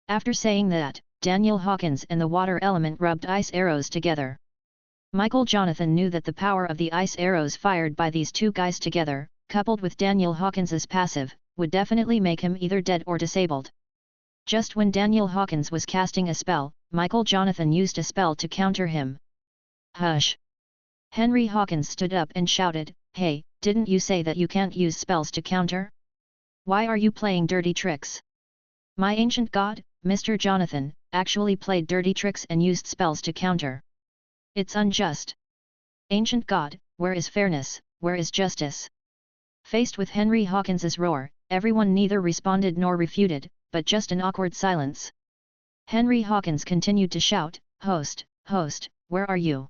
After saying that, Daniel Hawkins and the water element rubbed ice arrows together. Michael Jonathan knew that the power of the ice arrows fired by these two guys together, coupled with Daniel Hawkins's passive, would definitely make him either dead or disabled. Just when Daniel Hawkins was casting a spell, Michael Jonathan used a spell to counter him. "Hush!" Henry Hawkins stood up and shouted, "Hey, didn't you say that you can't use spells to counter? Why are you playing dirty tricks? My ancient god, Mr. Jonathan, actually played dirty tricks and used spells to counter. It's unjust. Ancient god, where is fairness, where is justice?" Faced with Henry Hawkins's roar, everyone neither responded nor refuted, but just an awkward silence. Henry Hawkins continued to shout, "Host, host, where are you?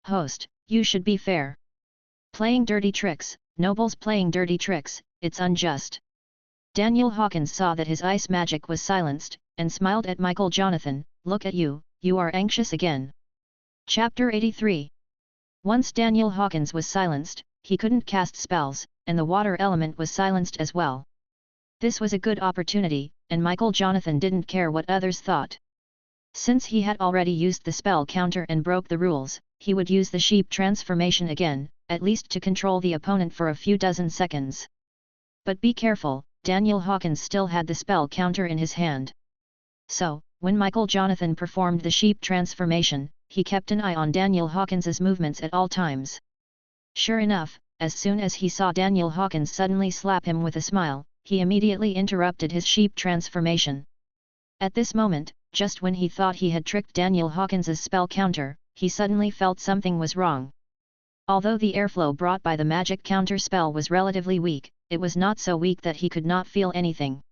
Host, you should be fair. Playing dirty tricks, nobles playing dirty tricks, it's unjust." Daniel Hawkins saw that his ice magic was silenced, and smiled at Michael Jonathan, "Look at you, you are anxious again." Chapter 83. Once Daniel Hawkins was silenced, he couldn't cast spells, and the water element was silenced as well. This was a good opportunity, and Michael Jonathan didn't care what others thought. Since he had already used the spell counter and broke the rules, he would use the sheep transformation again, at least to control the opponent for a few dozen seconds. But be careful, Daniel Hawkins still had the spell counter in his hand. So, when Michael Jonathan performed the sheep transformation, he kept an eye on Daniel Hawkins's movements at all times. Sure enough, as soon as he saw Daniel Hawkins suddenly slap him with a smile, he immediately interrupted his sheep transformation. At this moment, just when he thought he had tricked Daniel Hawkins's spell counter, he suddenly felt something was wrong. Although the airflow brought by the magic counter spell was relatively weak, it was not so weak that he could not feel anything.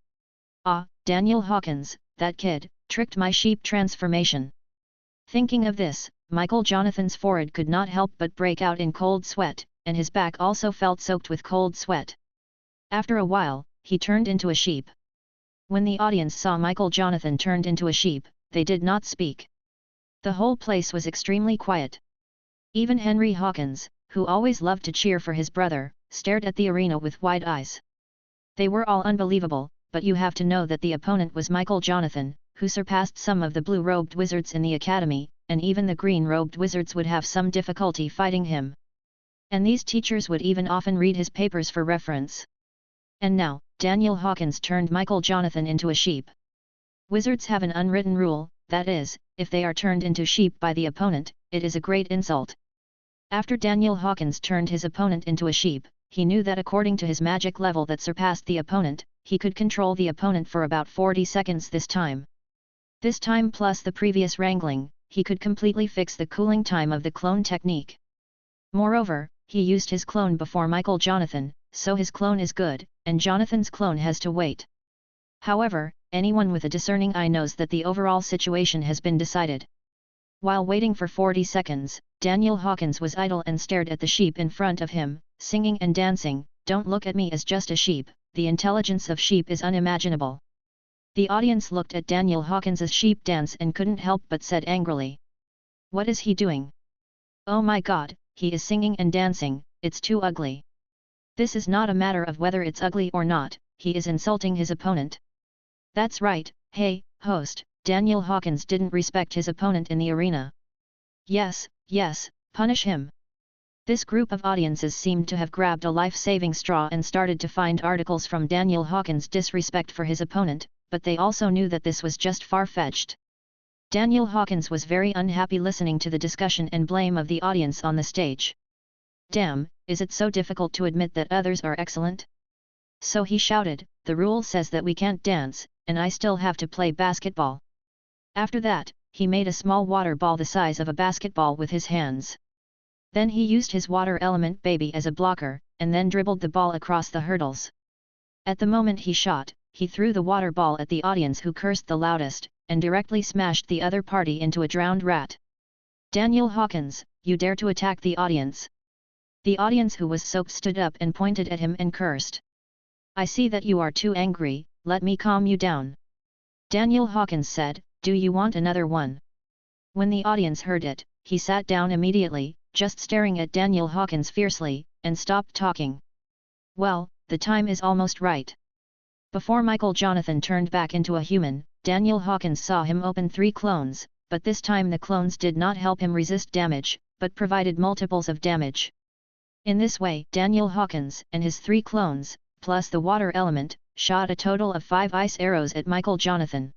Ah, Daniel Hawkins, that kid, tricked my sheep transformation. Thinking of this, Michael Jonathan's forehead could not help but break out in cold sweat, and his back also felt soaked with cold sweat. After a while, he turned into a sheep. When the audience saw Michael Jonathan turned into a sheep, they did not speak. The whole place was extremely quiet. Even Henry Hawkins, who always loved to cheer for his brother, stared at the arena with wide eyes. They were all unbelievable, but you have to know that the opponent was Michael Jonathan, who surpassed some of the blue-robed wizards in the academy, and even the green-robed wizards would have some difficulty fighting him. And these teachers would even often read his papers for reference. And now, Daniel Hawkins turned Michael Jonathan into a sheep. Wizards have an unwritten rule, that is, if they are turned into sheep by the opponent, it is a great insult. After Daniel Hawkins turned his opponent into a sheep, he knew that according to his magic level that surpassed the opponent, he could control the opponent for about 40 seconds this time. This time plus the previous wrangling, he could completely fix the cooling time of the clone technique. Moreover, he used his clone before Michael Jonathan, so his clone is good, and Jonathan's clone has to wait. However, anyone with a discerning eye knows that the overall situation has been decided. While waiting for 40 seconds, Daniel Hawkins was idle and stared at the sheep in front of him, singing and dancing, "Don't look at me as just a sheep, the intelligence of sheep is unimaginable." The audience looked at Daniel Hawkins's sheep dance and couldn't help but said angrily, "What is he doing? Oh my god, he is singing and dancing, it's too ugly." This is not a matter of whether it's ugly or not, he is insulting his opponent. That's right, hey, host, Daniel Hawkins didn't respect his opponent in the arena. Yes, yes, punish him. This group of audiences seemed to have grabbed a life-saving straw and started to find articles from Daniel Hawkins' disrespect for his opponent, but they also knew that this was just far-fetched. Daniel Hawkins was very unhappy listening to the discussion and blame of the audience on the stage. Damn, is it so difficult to admit that others are excellent? So he shouted, "The rule says that we can't dance, and I still have to play basketball." After that, he made a small water ball the size of a basketball with his hands. Then he used his water element baby as a blocker, and then dribbled the ball across the hurdles. At the moment he shot, he threw the water ball at the audience who cursed the loudest, and directly smashed the other party into a drowned rat. "Daniel Hawkins, you dare to attack the audience?" The audience who was soaked stood up and pointed at him and cursed. "I see that you are too angry, let me calm you down." Daniel Hawkins said, "Do you want another one?" When the audience heard it, he sat down immediately, just staring at Daniel Hawkins fiercely, and stopped talking. Well, the time is almost right. Before Michael Jonathan turned back into a human, Daniel Hawkins saw him open 3 clones, but this time the clones did not help him resist damage, but provided multiples of damage. In this way, Daniel Hawkins and his 3 clones, plus the water element, shot a total of 5 ice arrows at Michael Jonathan.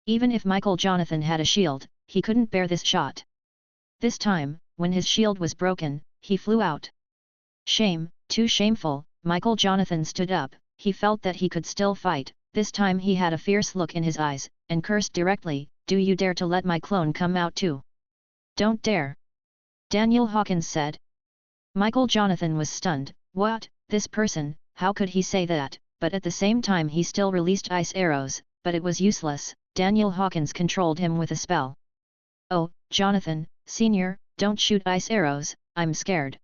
Even if Michael Jonathan had a shield, he couldn't bear this shot. This time, when his shield was broken, he flew out. Shame, too shameful, Michael Jonathan stood up, he felt that he could still fight, this time he had a fierce look in his eyes, and cursed directly, "Do you dare to let my clone come out too?" "Don't dare!" Daniel Hawkins said. Michael Jonathan was stunned, what, this person, how could he say that, but at the same time he still released ice arrows, but it was useless, Daniel Hawkins controlled him with a spell. "Oh, Jonathan, Senior, don't shoot ice arrows, I'm scared."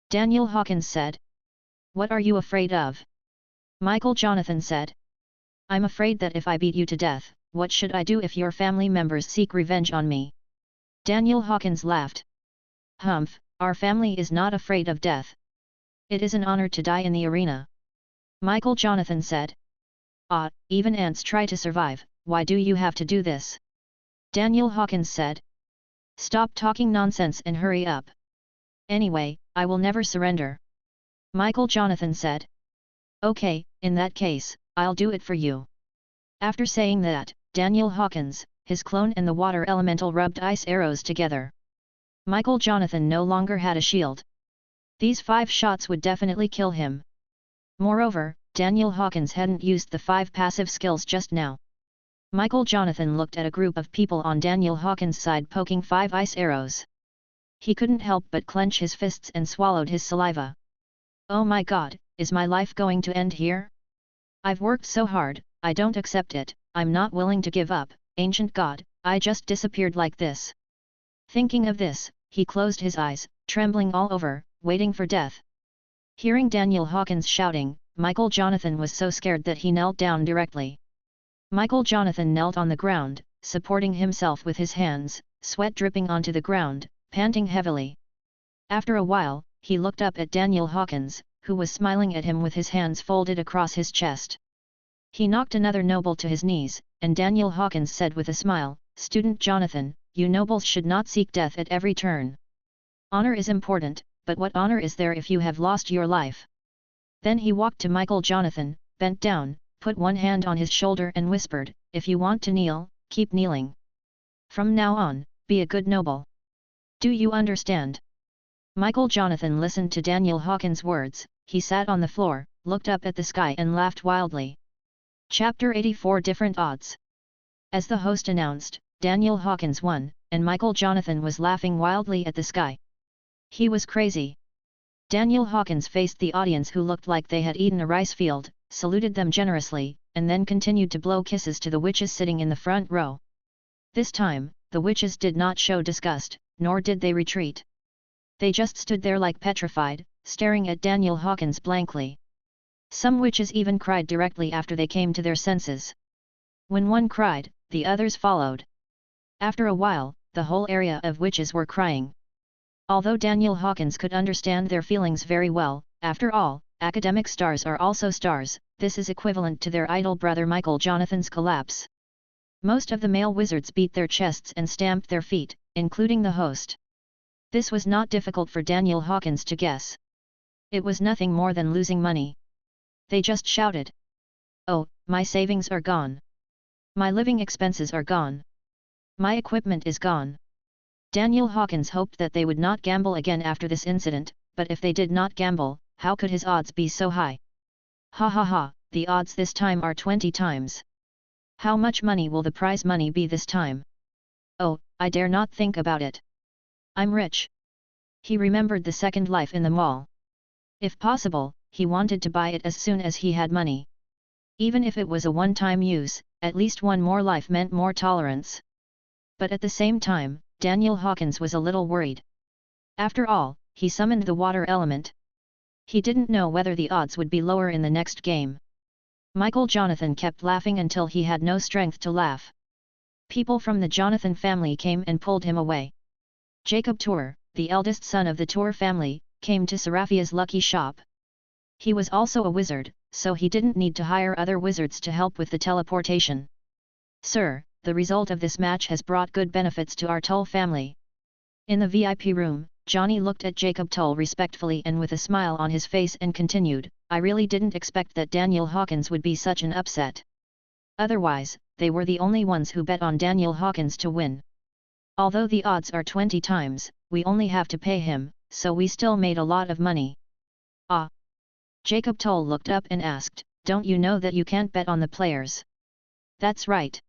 Daniel Hawkins said. "What are you afraid of?" Michael Jonathan said. "I'm afraid that if I beat you to death, what should I do if your family members seek revenge on me?" Daniel Hawkins laughed. "Humph, our family is not afraid of death. It is an honor to die in the arena." Michael Jonathan said. "Ah, even ants try to survive, why do you have to do this?" Daniel Hawkins said. "Stop talking nonsense and hurry up. Anyway, I will never surrender." Michael Jonathan said. "Okay, in that case, I'll do it for you." After saying that, Daniel Hawkins, his clone and the water elemental rubbed ice arrows together. Michael Jonathan no longer had a shield. These 5 shots would definitely kill him. Moreover, Daniel Hawkins hadn't used the 5 passive skills just now. Michael Jonathan looked at a group of people on Daniel Hawkins' side poking 5 ice arrows. He couldn't help but clench his fists and swallowed his saliva. Oh my god, is my life going to end here? I've worked so hard, I don't accept it, I'm not willing to give up, ancient god, I just disappeared like this. Thinking of this, he closed his eyes, trembling all over, waiting for death. Hearing Daniel Hawkins shouting, Michael Jonathan was so scared that he knelt down directly. Michael Jonathan knelt on the ground, supporting himself with his hands, sweat dripping onto the ground, panting heavily. After a while, he looked up at Daniel Hawkins, who was smiling at him with his hands folded across his chest. He knocked another noble to his knees, and Daniel Hawkins said with a smile, "Student Jonathan, you nobles should not seek death at every turn. Honor is important, but what honor is there if you have lost your life?" Then he walked to Michael Jonathan, bent down, put one hand on his shoulder and whispered, "If you want to kneel, keep kneeling. From now on, be a good noble. Do you understand?" Michael Jonathan listened to Daniel Hawkins' words. He sat on the floor, looked up at the sky and laughed wildly. Chapter 84 Different Odds. As the host announced, Daniel Hawkins won, and Michael Jonathan was laughing wildly at the sky. He was crazy. Daniel Hawkins faced the audience who looked like they had eaten a rice field, saluted them generously, and then continued to blow kisses to the witches sitting in the front row. This time, the witches did not show disgust, nor did they retreat. They just stood there like petrified, staring at Daniel Hawkins blankly. Some witches even cried directly after they came to their senses. When one cried, the others followed. After a while, the whole area of witches were crying. Although Daniel Hawkins could understand their feelings very well, after all, academic stars are also stars, this is equivalent to their idol brother Michael Jonathan's collapse. Most of the male wizards beat their chests and stamped their feet, including the host. This was not difficult for Daniel Hawkins to guess. It was nothing more than losing money. They just shouted. "Oh, my savings are gone. My living expenses are gone. My equipment is gone." Daniel Hawkins hoped that they would not gamble again after this incident, but if they did not gamble, how could his odds be so high? Ha ha ha, the odds this time are 20 times. How much money will the prize money be this time? Oh, I dare not think about it. I'm rich. He remembered the second life in the mall. If possible, he wanted to buy it as soon as he had money. Even if it was a one-time use, at least one more life meant more tolerance. But at the same time, Daniel Hawkins was a little worried. After all, he summoned the water element. He didn't know whether the odds would be lower in the next game. Michael Jonathan kept laughing until he had no strength to laugh. People from the Jonathan family came and pulled him away. Jacob Tour, the eldest son of the Tour family, came to Seraphia's lucky shop. He was also a wizard, so he didn't need to hire other wizards to help with the teleportation. "Sir, the result of this match has brought good benefits to our Tull family." In the VIP room, Johnny looked at Jacob Tull respectfully and with a smile on his face and continued, "I really didn't expect that Daniel Hawkins would be such an upset. Otherwise, they were the only ones who bet on Daniel Hawkins to win. Although the odds are 20 times, we only have to pay him, so we still made a lot of money." "Ah!" Jacob Tull looked up and asked, "Don't you know that you can't bet on the players?" "That's right."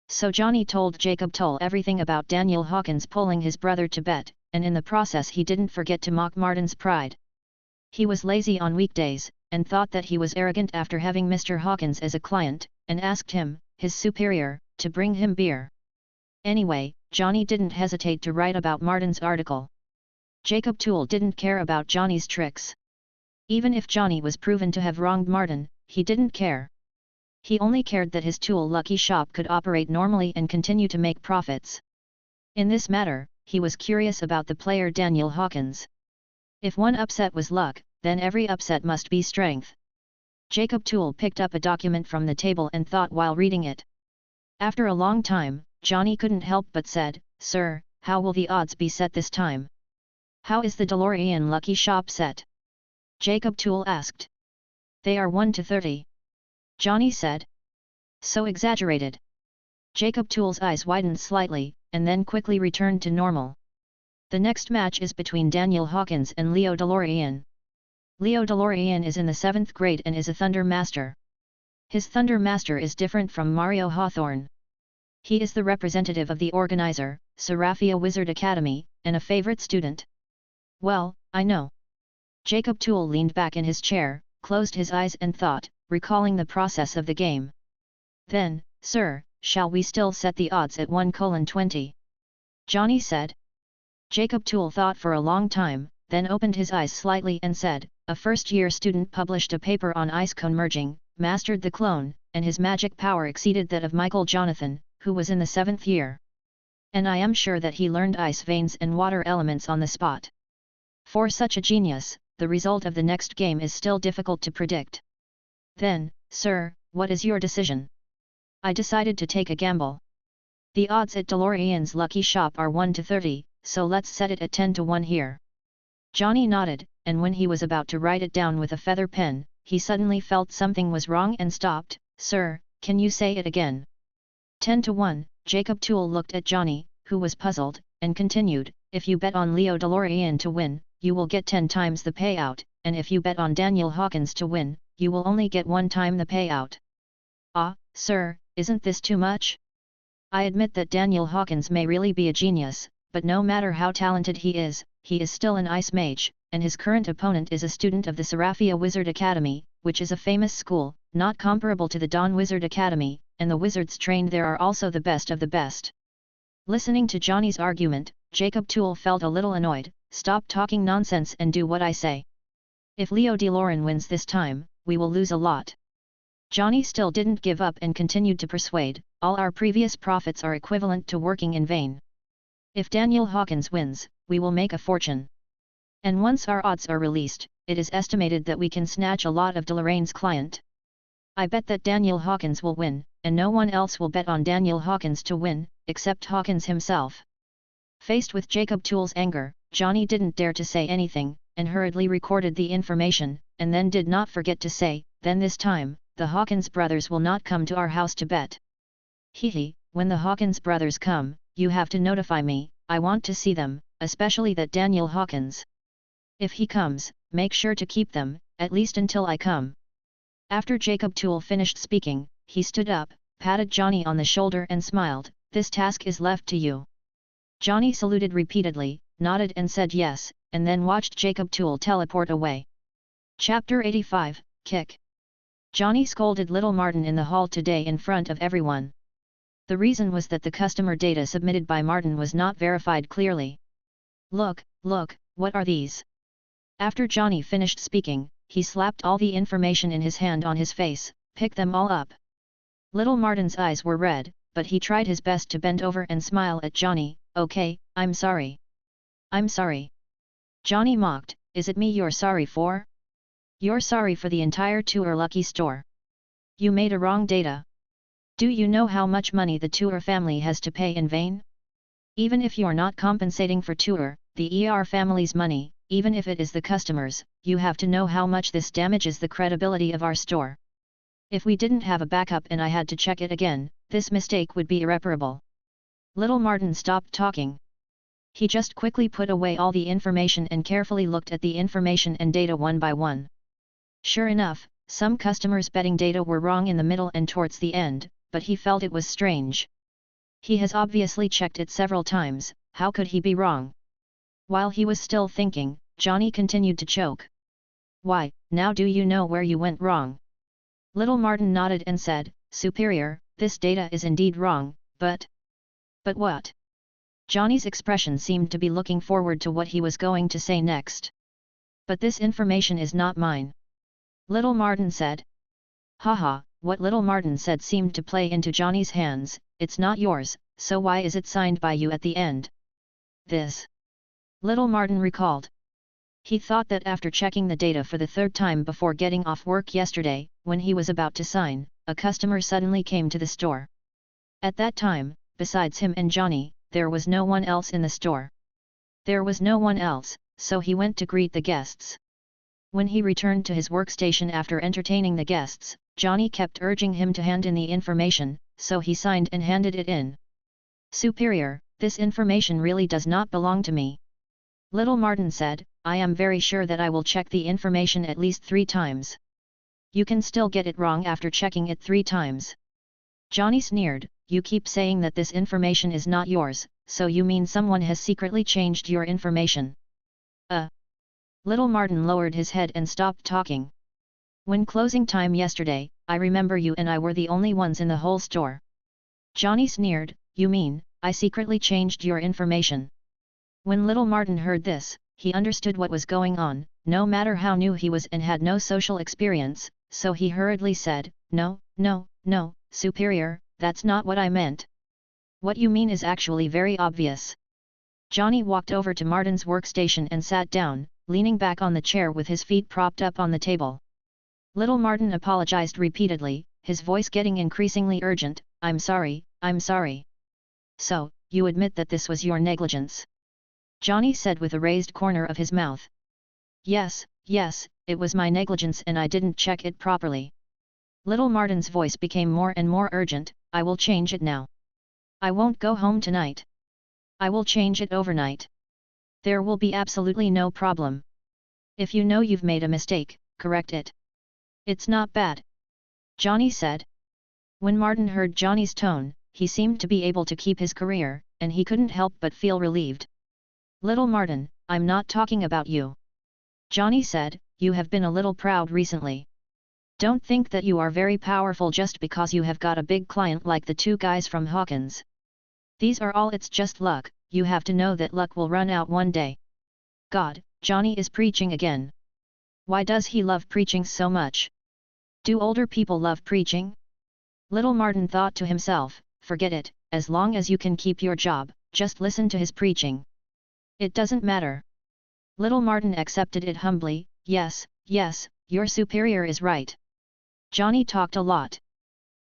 So Johnny told Jacob Tull everything about Daniel Hawkins pulling his brother to bet, and in the process he didn't forget to mock Martin's pride. He was lazy on weekdays, and thought that he was arrogant after having Mr. Hawkins as a client, and asked him, his superior, to bring him beer. Anyway, Johnny didn't hesitate to write about Martin's article. Jacob Tull didn't care about Johnny's tricks. Even if Johnny was proven to have wronged Martin, he didn't care. He only cared that his Tull Lucky shop could operate normally and continue to make profits. In this matter, he was curious about the player Daniel Hawkins. If one upset was luck, then every upset must be strength. Jacob Tull picked up a document from the table and thought while reading it. After a long time, Johnny couldn't help but said, "Sir, how will the odds be set this time? How is the DeLorean Lucky shop set?" Jacob Tull asked. "They are 1 to 30. Johnny said. "So exaggerated." Jacob Tull's eyes widened slightly, and then quickly returned to normal. The next match is between Daniel Hawkins and Leo DeLorean. Leo DeLorean is in the 7th grade and is a Thunder Master. His Thunder Master is different from Mario Hawthorne. He is the representative of the organizer, Seraphia Wizard Academy, and a favorite student. Well, I know. Jacob Toole leaned back in his chair, closed his eyes and thought, recalling the process of the game. Then, sir, shall we still set the odds at 1:20? Johnny said. Jacob Toole thought for a long time, then opened his eyes slightly and said, a first-year student published a paper on ice cone merging, mastered the clone, and his magic power exceeded that of Michael Jonathan, who was in the 7th year. And I am sure that he learned ice veins and water elements on the spot. For such a genius, the result of the next game is still difficult to predict. Then, sir, what is your decision? I decided to take a gamble. The odds at DeLorean's lucky shop are 1:30, so let's set it at 10-1 here. Johnny nodded, and when he was about to write it down with a feather pen, he suddenly felt something was wrong and stopped. Sir, can you say it again? 10-1, Jacob Toole looked at Johnny, who was puzzled, and continued, if you bet on Leo DeLorean to win, you will get 10 times the payout, and if you bet on Daniel Hawkins to win, you will only get 1 time the payout. Ah, sir, isn't this too much? I admit that Daniel Hawkins may really be a genius, but no matter how talented he is still an ice mage, and his current opponent is a student of the Seraphia Wizard Academy, which is a famous school, not comparable to the Dawn Wizard Academy, and the wizards trained there are also the best of the best. Listening to Johnny's argument, Jacob Toole felt a little annoyed. Stop talking nonsense and do what I say. If Leo DeLorean wins this time, we will lose a lot. Johnny still didn't give up and continued to persuade, all our previous profits are equivalent to working in vain. If Daniel Hawkins wins, we will make a fortune. And once our odds are released, it is estimated that we can snatch a lot of DeLorean's client. I bet that Daniel Hawkins will win, and no one else will bet on Daniel Hawkins to win, except Hawkins himself. Faced with Jacob Toole's anger, Johnny didn't dare to say anything, and hurriedly recorded the information, and then did not forget to say, then this time, the Hawkins brothers will not come to our house to bet. Hee, when the Hawkins brothers come, you have to notify me, I want to see them, especially that Daniel Hawkins. If he comes, make sure to keep them, at least until I come. After Jacob Toole finished speaking, he stood up, patted Johnny on the shoulder and smiled, this task is left to you. Johnny saluted repeatedly, nodded and said yes, and then watched Jacob Toole teleport away. Chapter 85, Kick. Johnny scolded little Martin in the hall today in front of everyone. The reason was that the customer data submitted by Martin was not verified clearly. Look, what are these? After Johnny finished speaking, he slapped all the information in his hand on his face, pick them all up. Little Martin's eyes were red, but he tried his best to bend over and smile at Johnny. Okay, I'm sorry. I'm sorry. Johnny mocked, is it me you're sorry for? You're sorry for the entire Tour Lucky store. You made a wrong data. Do you know how much money the Tour family has to pay in vain? Even if you're not compensating for Tour, the ER family's money, even if it is the customers, you have to know how much this damages the credibility of our store. If we didn't have a backup and I had to check it again, this mistake would be irreparable. Little Martin stopped talking. He just quickly put away all the information and carefully looked at the information and data one by one. Sure enough, some customers' betting data were wrong in the middle and towards the end, but he felt it was strange. He has obviously checked it several times, how could he be wrong? While he was still thinking, Johnny continued to choke. Why, now do you know where you went wrong? Little Martin nodded and said, Superior, this data is indeed wrong, but... But what? Johnny's expression seemed to be looking forward to what he was going to say next. But this information is not mine. Little Martin said. Haha, what Little Martin said seemed to play into Johnny's hands, it's not yours, so why is it signed by you at the end? This. Little Martin recalled. He thought that after checking the data for the third time before getting off work yesterday, when he was about to sign, a customer suddenly came to the store. At that time, besides him and Johnny, there was no one else in the store. There was no one else, so he went to greet the guests. When he returned to his workstation after entertaining the guests, Johnny kept urging him to hand in the information, so he signed and handed it in. Superior, this information really does not belong to me. Little Martin said, I am very sure that I will check the information at least 3 times. You can still get it wrong after checking it 3 times. Johnny sneered, you keep saying that this information is not yours, so you mean someone has secretly changed your information. Little Martin lowered his head and stopped talking. When closing time yesterday, I remember you and I were the only ones in the whole store. Johnny sneered, you mean, I secretly changed your information. When Little Martin heard this, he understood what was going on, no matter how new he was and had no social experience, so he hurriedly said, no, superior, that's not what I meant. What you mean is actually very obvious. Johnny walked over to Martin's workstation and sat down, leaning back on the chair with his feet propped up on the table. Little Martin apologized repeatedly, his voice getting increasingly urgent, I'm sorry. So, you admit that this was your negligence? Johnny said with a raised corner of his mouth. Yes, it was my negligence and I didn't check it properly. Little Martin's voice became more and more urgent, I will change it now. I won't go home tonight. I will change it overnight. There will be absolutely no problem. If you know you've made a mistake, correct it. It's not bad. Johnny said. When Martin heard Johnny's tone, he seemed to be able to keep his career, and he couldn't help but feel relieved. Little Martin, I'm not talking about you. Johnny said, you have been a little proud recently. Don't think that you are very powerful just because you have got a big client like the 2 guys from Hawkins. These are all it's just luck, you have to know that luck will run out one day. God, Johnny is preaching again. Why does he love preaching so much? Do older people love preaching? Little Martin thought to himself, forget it, as long as you can keep your job, just listen to his preaching. It doesn't matter. Little Martin accepted it humbly, yes, your superior is right. Johnny talked a lot.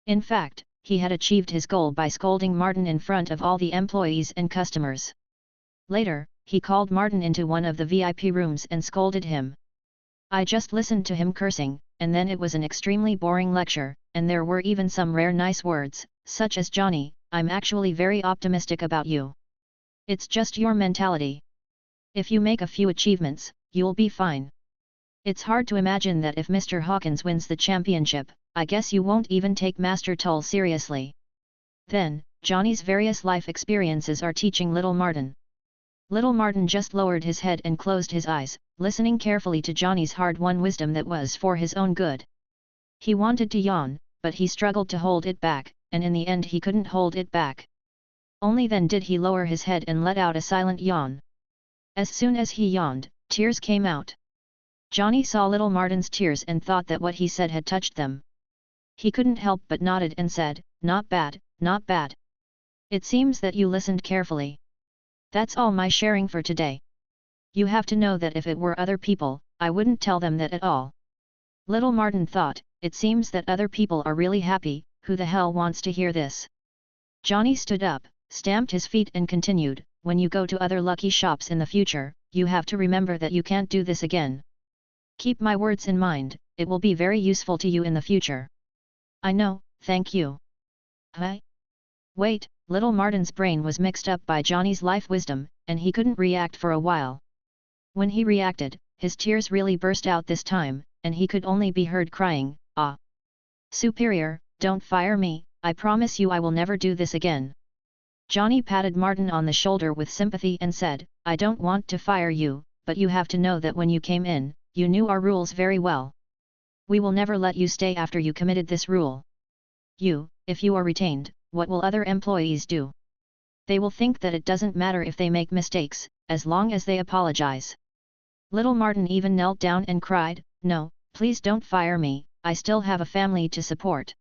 In fact, he had achieved his goal by scolding Martin in front of all the employees and customers. Later, he called Martin into one of the VIP rooms and scolded him. I just listened to him cursing, and then it was an extremely boring lecture, and there were even some rare nice words, such as Johnny, I'm actually very optimistic about you. It's just your mentality. If you make a few achievements, you'll be fine. It's hard to imagine that if Mr. Hawkins wins the championship, I guess you won't even take Master Toll seriously. Then, Johnny's various life experiences are teaching Little Martin. Little Martin just lowered his head and closed his eyes, listening carefully to Johnny's hard-won wisdom that was for his own good. He wanted to yawn, but he struggled to hold it back, and in the end he couldn't hold it back. Only then did he lower his head and let out a silent yawn. As soon as he yawned, tears came out. Johnny saw Little Martin's tears and thought that what he said had touched them. He couldn't help but nodded and said, not bad. It seems that you listened carefully. That's all my sharing for today. You have to know that if it were other people, I wouldn't tell them that at all. Little Martin thought, it seems that other people are really happy, who the hell wants to hear this? Johnny stood up, stamped his feet and continued, when you go to other lucky shops in the future, you have to remember that you can't do this again. Keep my words in mind, it will be very useful to you in the future. I know, thank you. Huh? Wait, Little Martin's brain was mixed up by Johnny's life wisdom, and he couldn't react for a while. When he reacted, his tears really burst out this time, and he could only be heard crying, ah! Superior, don't fire me, I promise you I will never do this again. Johnny patted Martin on the shoulder with sympathy and said, I don't want to fire you, but you have to know that when you came in, you knew our rules very well. We will never let you stay after you committed this rule. If you are retained, what will other employees do? They will think that it doesn't matter if they make mistakes, as long as they apologize. Little Martin even knelt down and cried, no, please don't fire me, I still have a family to support.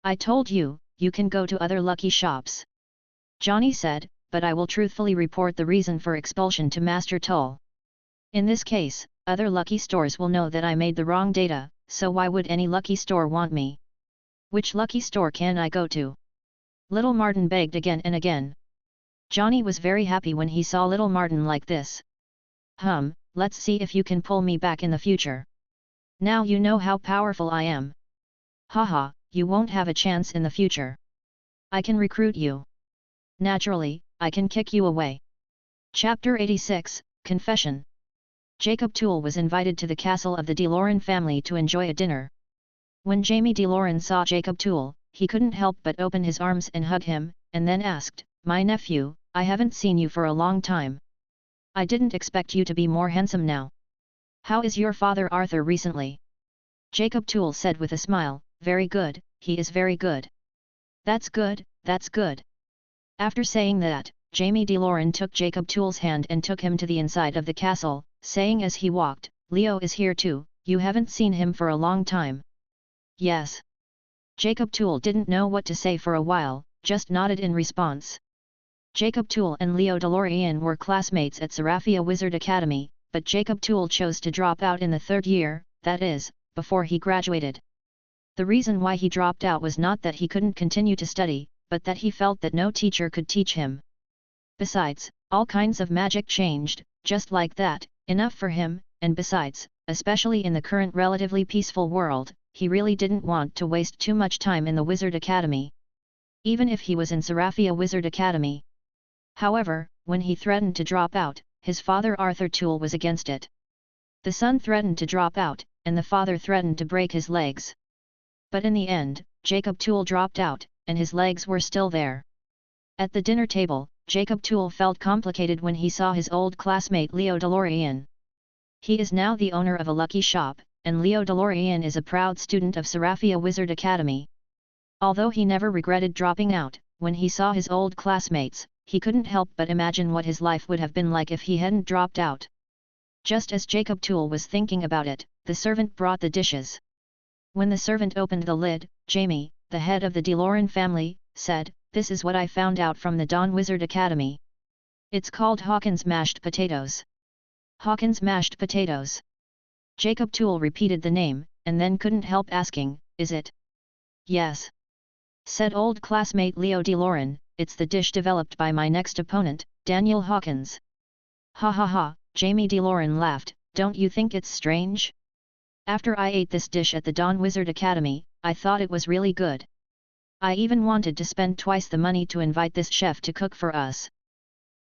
I told you, you can go to other lucky shops. Johnny said, but I will truthfully report the reason for expulsion to Master Toll. In this case, other lucky stores will know that I made the wrong data, so why would any lucky store want me? Which lucky store can I go to? Little Martin begged again and again. Johnny was very happy when he saw Little Martin like this. Let's see if you can pull me back in the future. Now you know how powerful I am. Haha, you won't have a chance in the future. I can recruit you. Naturally, I can kick you away. Chapter 86, Confession. Jacob Toole was invited to the castle of the DeLorean family to enjoy a dinner. When Jamie DeLorean saw Jacob Toole, he couldn't help but open his arms and hug him, and then asked, "My nephew, I haven't seen you for a long time. I didn't expect you to be more handsome now. How is your father Arthur recently?" Jacob Toole said with a smile, "Very good, he is very good." "That's good, that's good." After saying that, Jamie DeLorean took Jacob Toole's hand and took him to the inside of the castle, saying as he walked, "Leo is here too, you haven't seen him for a long time." "Yes." Jacob Toole didn't know what to say for a while, just nodded in response. Jacob Toole and Leo DeLorean were classmates at Seraphia Wizard Academy, but Jacob Toole chose to drop out in the third year, that is, before he graduated. The reason why he dropped out was not that he couldn't continue to study, but that he felt that no teacher could teach him. Besides, all kinds of magic changed, just like that, enough for him, and besides, especially in the current relatively peaceful world, he really didn't want to waste too much time in the Wizard Academy. Even if he was in Seraphia Wizard Academy. However, when he threatened to drop out, his father Arthur Toole was against it. The son threatened to drop out, and the father threatened to break his legs. But in the end, Jacob Toole dropped out, and his legs were still there. At the dinner table, Jacob Toole felt complicated when he saw his old classmate Leo DeLorean. He is now the owner of a lucky shop, and Leo DeLorean is a proud student of Seraphia Wizard Academy. Although he never regretted dropping out, when he saw his old classmates, he couldn't help but imagine what his life would have been like if he hadn't dropped out. Just as Jacob Toole was thinking about it, the servant brought the dishes. When the servant opened the lid, Jamie, the head of the DeLorean family, said, "This is what I found out from the Dawn Wizard Academy. It's called Hawkins mashed potatoes." Hawkins mashed potatoes. Jacob Toole repeated the name, and then couldn't help asking, "Is it?" "Yes," said old classmate Leo DeLorean, "it's the dish developed by my next opponent, Daniel Hawkins." "Ha ha ha," Jamie DeLorean laughed, "don't you think it's strange? After I ate this dish at the Dawn Wizard Academy, I thought it was really good. I even wanted to spend twice the money to invite this chef to cook for us.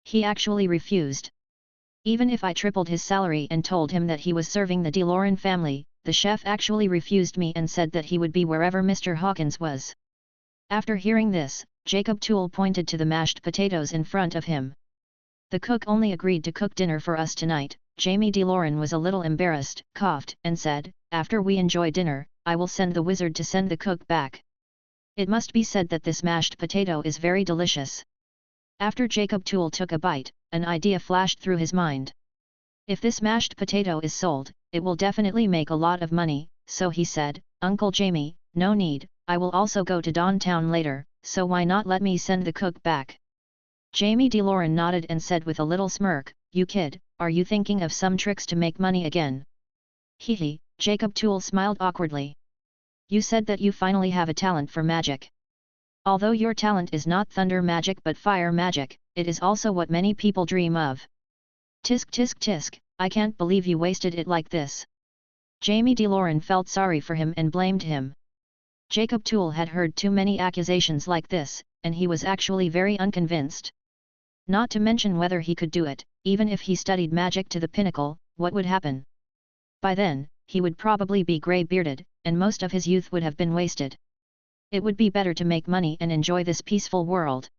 He actually refused. Even if I tripled his salary and told him that he was serving the DeLorean family, the chef actually refused me and said that he would be wherever Mr. Hawkins was." After hearing this, Jacob Toole pointed to the mashed potatoes in front of him. "The cook only agreed to cook dinner for us tonight." Jamie DeLorean was a little embarrassed, coughed, and said, "After we enjoy dinner, I will send the wizard to send the cook back." It must be said that this mashed potato is very delicious. After Jacob Toole took a bite, an idea flashed through his mind. If this mashed potato is sold, it will definitely make a lot of money, so he said, "Uncle Jamie, no need, I will also go to downtown later, so why not let me send the cook back?" Jamie DeLorean nodded and said with a little smirk, "You kid, are you thinking of some tricks to make money again?" "Hee," Jacob Toole smiled awkwardly. "You said that you finally have a talent for magic. Although your talent is not thunder magic but fire magic, it is also what many people dream of." "Tisk tisk tisk, I can't believe you wasted it like this." Jamie DeLorean felt sorry for him and blamed him. Jacob Toole had heard too many accusations like this, and he was actually very unconvinced. Not to mention whether he could do it, even if he studied magic to the pinnacle, what would happen? By then, he would probably be grey-bearded, and most of his youth would have been wasted. It would be better to make money and enjoy this peaceful world.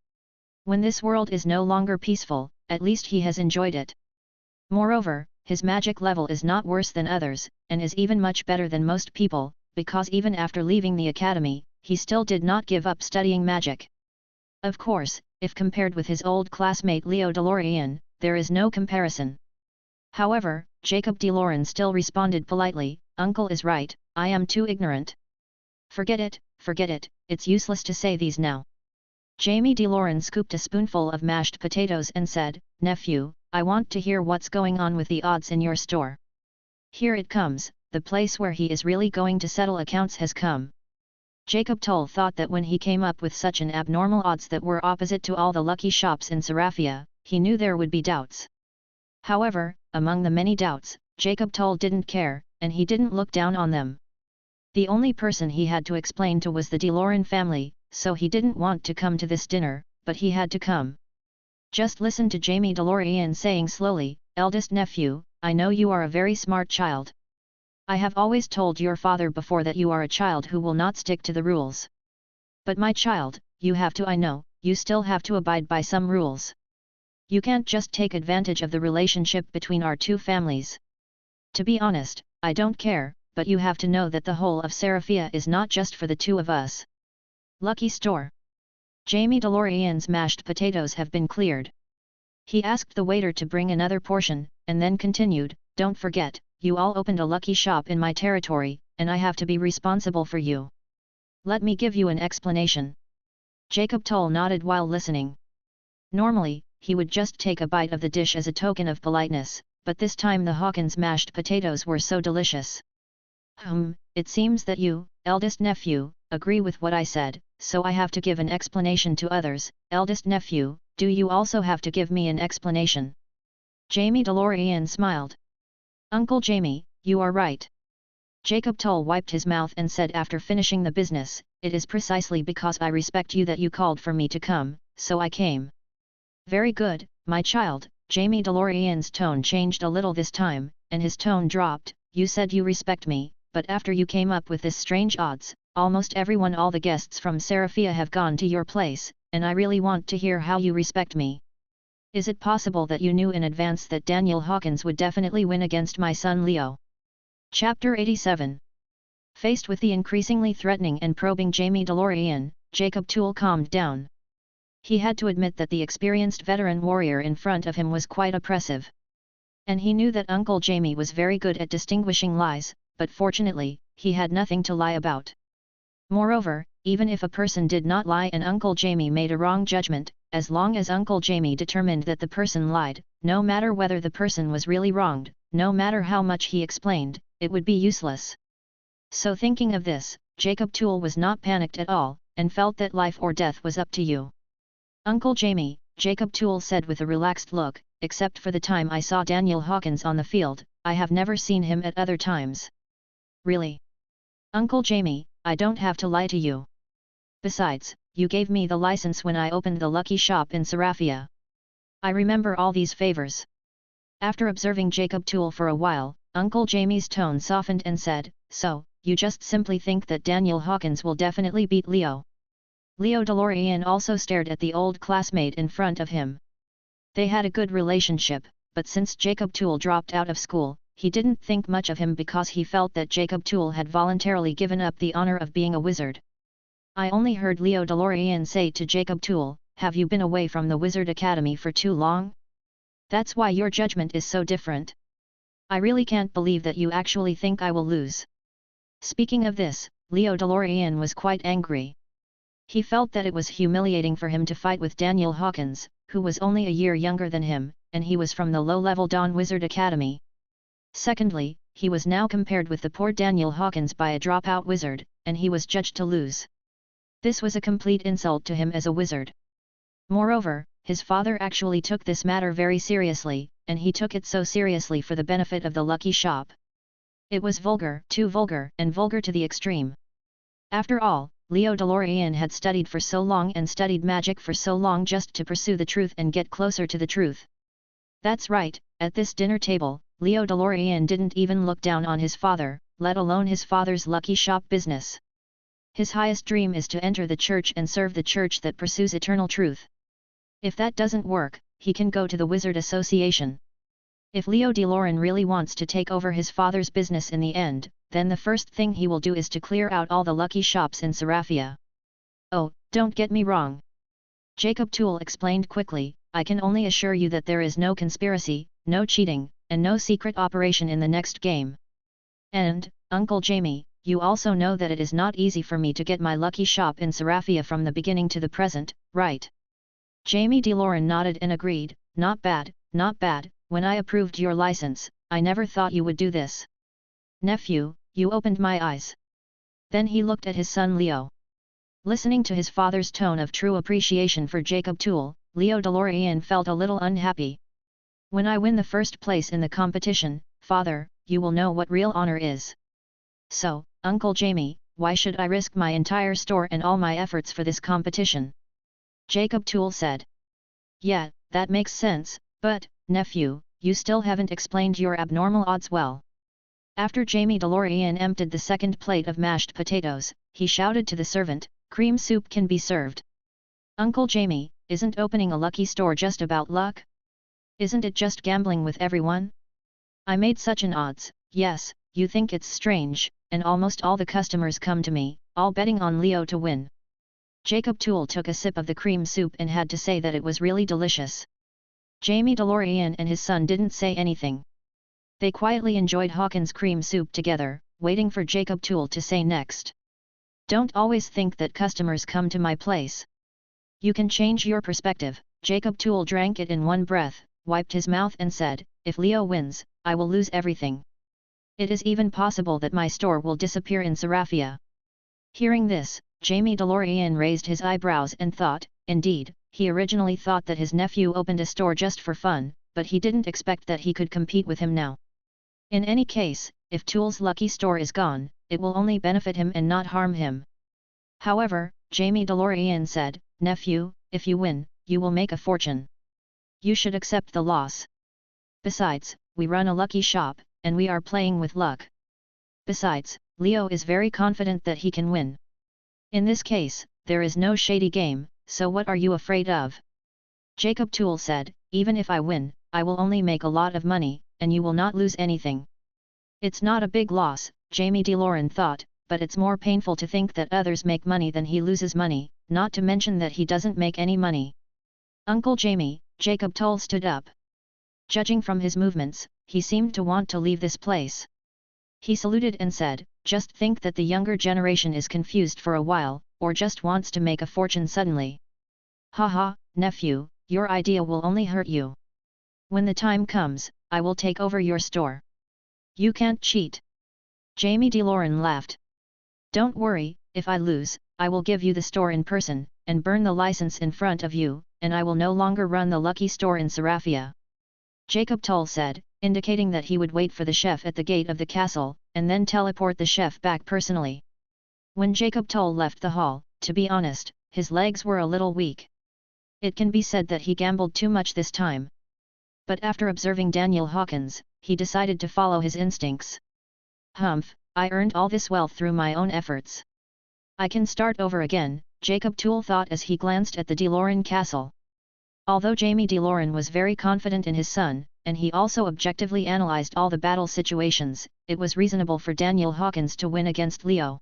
When this world is no longer peaceful, at least he has enjoyed it. Moreover, his magic level is not worse than others, and is even much better than most people, because even after leaving the academy, he still did not give up studying magic. Of course, if compared with his old classmate Leo DeLorean, there is no comparison. However, Jacob DeLorean still responded politely, "Uncle is right, I am too ignorant." Forget it, it's useless to say these now." Jamie DeLorean scooped a spoonful of mashed potatoes and said, "Nephew, I want to hear what's going on with the odds in your store." "Here it comes, the place where he is really going to settle accounts has come." Jacob Toole thought that when he came up with such an abnormal odds that were opposite to all the lucky shops in Seraphia, he knew there would be doubts. However, among the many doubts, Jacob Toole didn't care, and he didn't look down on them. The only person he had to explain to was the DeLorean family, so he didn't want to come to this dinner, but he had to come. Just listen to Jamie DeLorean saying slowly, eldest nephew, I know you are a very smart child. I have always told your father before that you are a child who will not stick to the rules. But my child, you have to, I know, you still have to abide by some rules. You can't just take advantage of the relationship between our two families. To be honest, I don't care, but you have to know that the whole of Seraphia is not just for the two of us. Lucky store. Jamie DeLorean's mashed potatoes have been cleared. He asked the waiter to bring another portion, and then continued, don't forget, you all opened a lucky shop in my territory, and I have to be responsible for you. Let me give you an explanation. Jacob Tull nodded while listening. Normally, he would just take a bite of the dish as a token of politeness, but this time the Hawkins mashed potatoes were so delicious. It seems that you, eldest nephew, agree with what I said, so I have to give an explanation to others. Eldest nephew, do you also have to give me an explanation? Jamie DeLorean smiled. Uncle Jamie, you are right. Jacob Tull wiped his mouth and said after finishing the business, it is precisely because I respect you that you called for me to come, so I came. Very good, my child. Jamie DeLorean's tone changed a little this time, and his tone dropped. You said you respect me, but after you came up with this strange odds, almost everyone, all the guests from Seraphia have gone to your place, and I really want to hear how you respect me. Is it possible that you knew in advance that Daniel Hawkins would definitely win against my son Leo? Chapter 87. Faced with the increasingly threatening and probing Jamie DeLorean, Jacob Tull calmed down. He had to admit that the experienced veteran warrior in front of him was quite oppressive. And he knew that Uncle Jamie was very good at distinguishing lies, but fortunately, he had nothing to lie about. Moreover, even if a person did not lie and Uncle Jamie made a wrong judgment, as long as Uncle Jamie determined that the person lied, no matter whether the person was really wronged, no matter how much he explained, it would be useless. So thinking of this, Jacob Tull was not panicked at all, and felt that life or death was up to you. Uncle Jamie, Jacob Tull said with a relaxed look, except for the time I saw Daniel Hawkins on the field, I have never seen him at other times. Really? Uncle Jamie, I don't have to lie to you. Besides, you gave me the license when I opened the lucky shop in Seraphia. I remember all these favors. After observing Jacob Tull for a while, Uncle Jamie's tone softened and said, so, you just simply think that Daniel Hawkins will definitely beat Leo? Leo DeLorean also stared at the old classmate in front of him. They had a good relationship, but since Jacob Tull dropped out of school, he didn't think much of him because he felt that Jacob Tull had voluntarily given up the honor of being a wizard. I only heard Leo DeLorean say to Jacob Tull, have you been away from the Wizard Academy for too long? That's why your judgment is so different. I really can't believe that you actually think I will lose. Speaking of this, Leo DeLorean was quite angry. He felt that it was humiliating for him to fight with Daniel Hawkins, who was only a year younger than him, and he was from the low-level Dawn Wizard Academy. Secondly, he was now compared with the poor Daniel Hawkins by a dropout wizard, and he was judged to lose. This was a complete insult to him as a wizard. Moreover, his father actually took this matter very seriously, and he took it so seriously for the benefit of the lucky shop. It was vulgar, too vulgar, and vulgar to the extreme. After all, Leo DeLorean had studied for so long and studied magic for so long just to pursue the truth and get closer to the truth. That's right, at this dinner table, Leo DeLorean didn't even look down on his father, let alone his father's lucky shop business. His highest dream is to enter the church and serve the church that pursues eternal truth. If that doesn't work, he can go to the Wizard Association. If Leo DeLorean really wants to take over his father's business in the end, then the first thing he will do is to clear out all the lucky shops in Seraphia. Oh, don't get me wrong. Jacob Tull explained quickly, I can only assure you that there is no conspiracy, no cheating, and no secret operation in the next game. And, Uncle Jamie, you also know that it is not easy for me to get my lucky shop in Seraphia from the beginning to the present, right? Jamie DeLorean nodded and agreed, not bad, not bad. When I approved your license, I never thought you would do this. Nephew, you opened my eyes. Then he looked at his son Leo. Listening to his father's tone of true appreciation for Jacob Tull, Leo DeLorean felt a little unhappy. When I win the first place in the competition, father, you will know what real honor is. So, Uncle Jamie, why should I risk my entire store and all my efforts for this competition? Jacob Tull said. Yeah, that makes sense, but, nephew, you still haven't explained your abnormal odds well. After Jamie DeLorean emptied the second plate of mashed potatoes, he shouted to the servant, "Cream soup can be served." "Uncle Jamie, isn't opening a lucky store just about luck? Isn't it just gambling with everyone? I made such an odds, yes, you think it's strange, and almost all the customers come to me, all betting on Leo to win." Jacob Toole took a sip of the cream soup and had to say that it was really delicious. Jamie DeLorean and his son didn't say anything. They quietly enjoyed Hawkins' cream soup together, waiting for Jacob Toole to say next. "Don't always think that customers come to my place. You can change your perspective." Jacob Toole drank it in one breath, wiped his mouth and said, "If Leo wins, I will lose everything. It is even possible that my store will disappear in Seraphia." Hearing this, Jamie DeLorean raised his eyebrows and thought, indeed, he originally thought that his nephew opened a store just for fun, but he didn't expect that he could compete with him now. In any case, if Toole's lucky store is gone, it will only benefit him and not harm him. However, Jamie DeLorean said, "Nephew, if you win, you will make a fortune. You should accept the loss. Besides, we run a lucky shop, and we are playing with luck. Besides, Leo is very confident that he can win. In this case, there is no shady game, so what are you afraid of?" Jacob Toole said, "Even if I win, I will only make a lot of money, and you will not lose anything." It's not a big loss, Jamie DeLorean thought, but it's more painful to think that others make money than he loses money, not to mention that he doesn't make any money. "Uncle Jamie," Jacob Toole stood up. Judging from his movements, he seemed to want to leave this place. He saluted and said, "Just think that the younger generation is confused for a while, or just wants to make a fortune suddenly. Haha, nephew, your idea will only hurt you. When the time comes, I will take over your store. You can't cheat." Jamie DeLorean laughed. "Don't worry, if I lose, I will give you the store in person, and burn the license in front of you, and I will no longer run the lucky store in Seraphia." Jacob Toole said, indicating that he would wait for the chef at the gate of the castle, and then teleport the chef back personally. When Jacob Toole left the hall, to be honest, his legs were a little weak. It can be said that he gambled too much this time. But after observing Daniel Hawkins, he decided to follow his instincts. "Humph, I earned all this wealth through my own efforts. I can start over again," Jacob Toole thought as he glanced at the DeLorean castle. Although Jamie DeLorean was very confident in his son, and he also objectively analyzed all the battle situations, it was reasonable for Daniel Hawkins to win against Leo.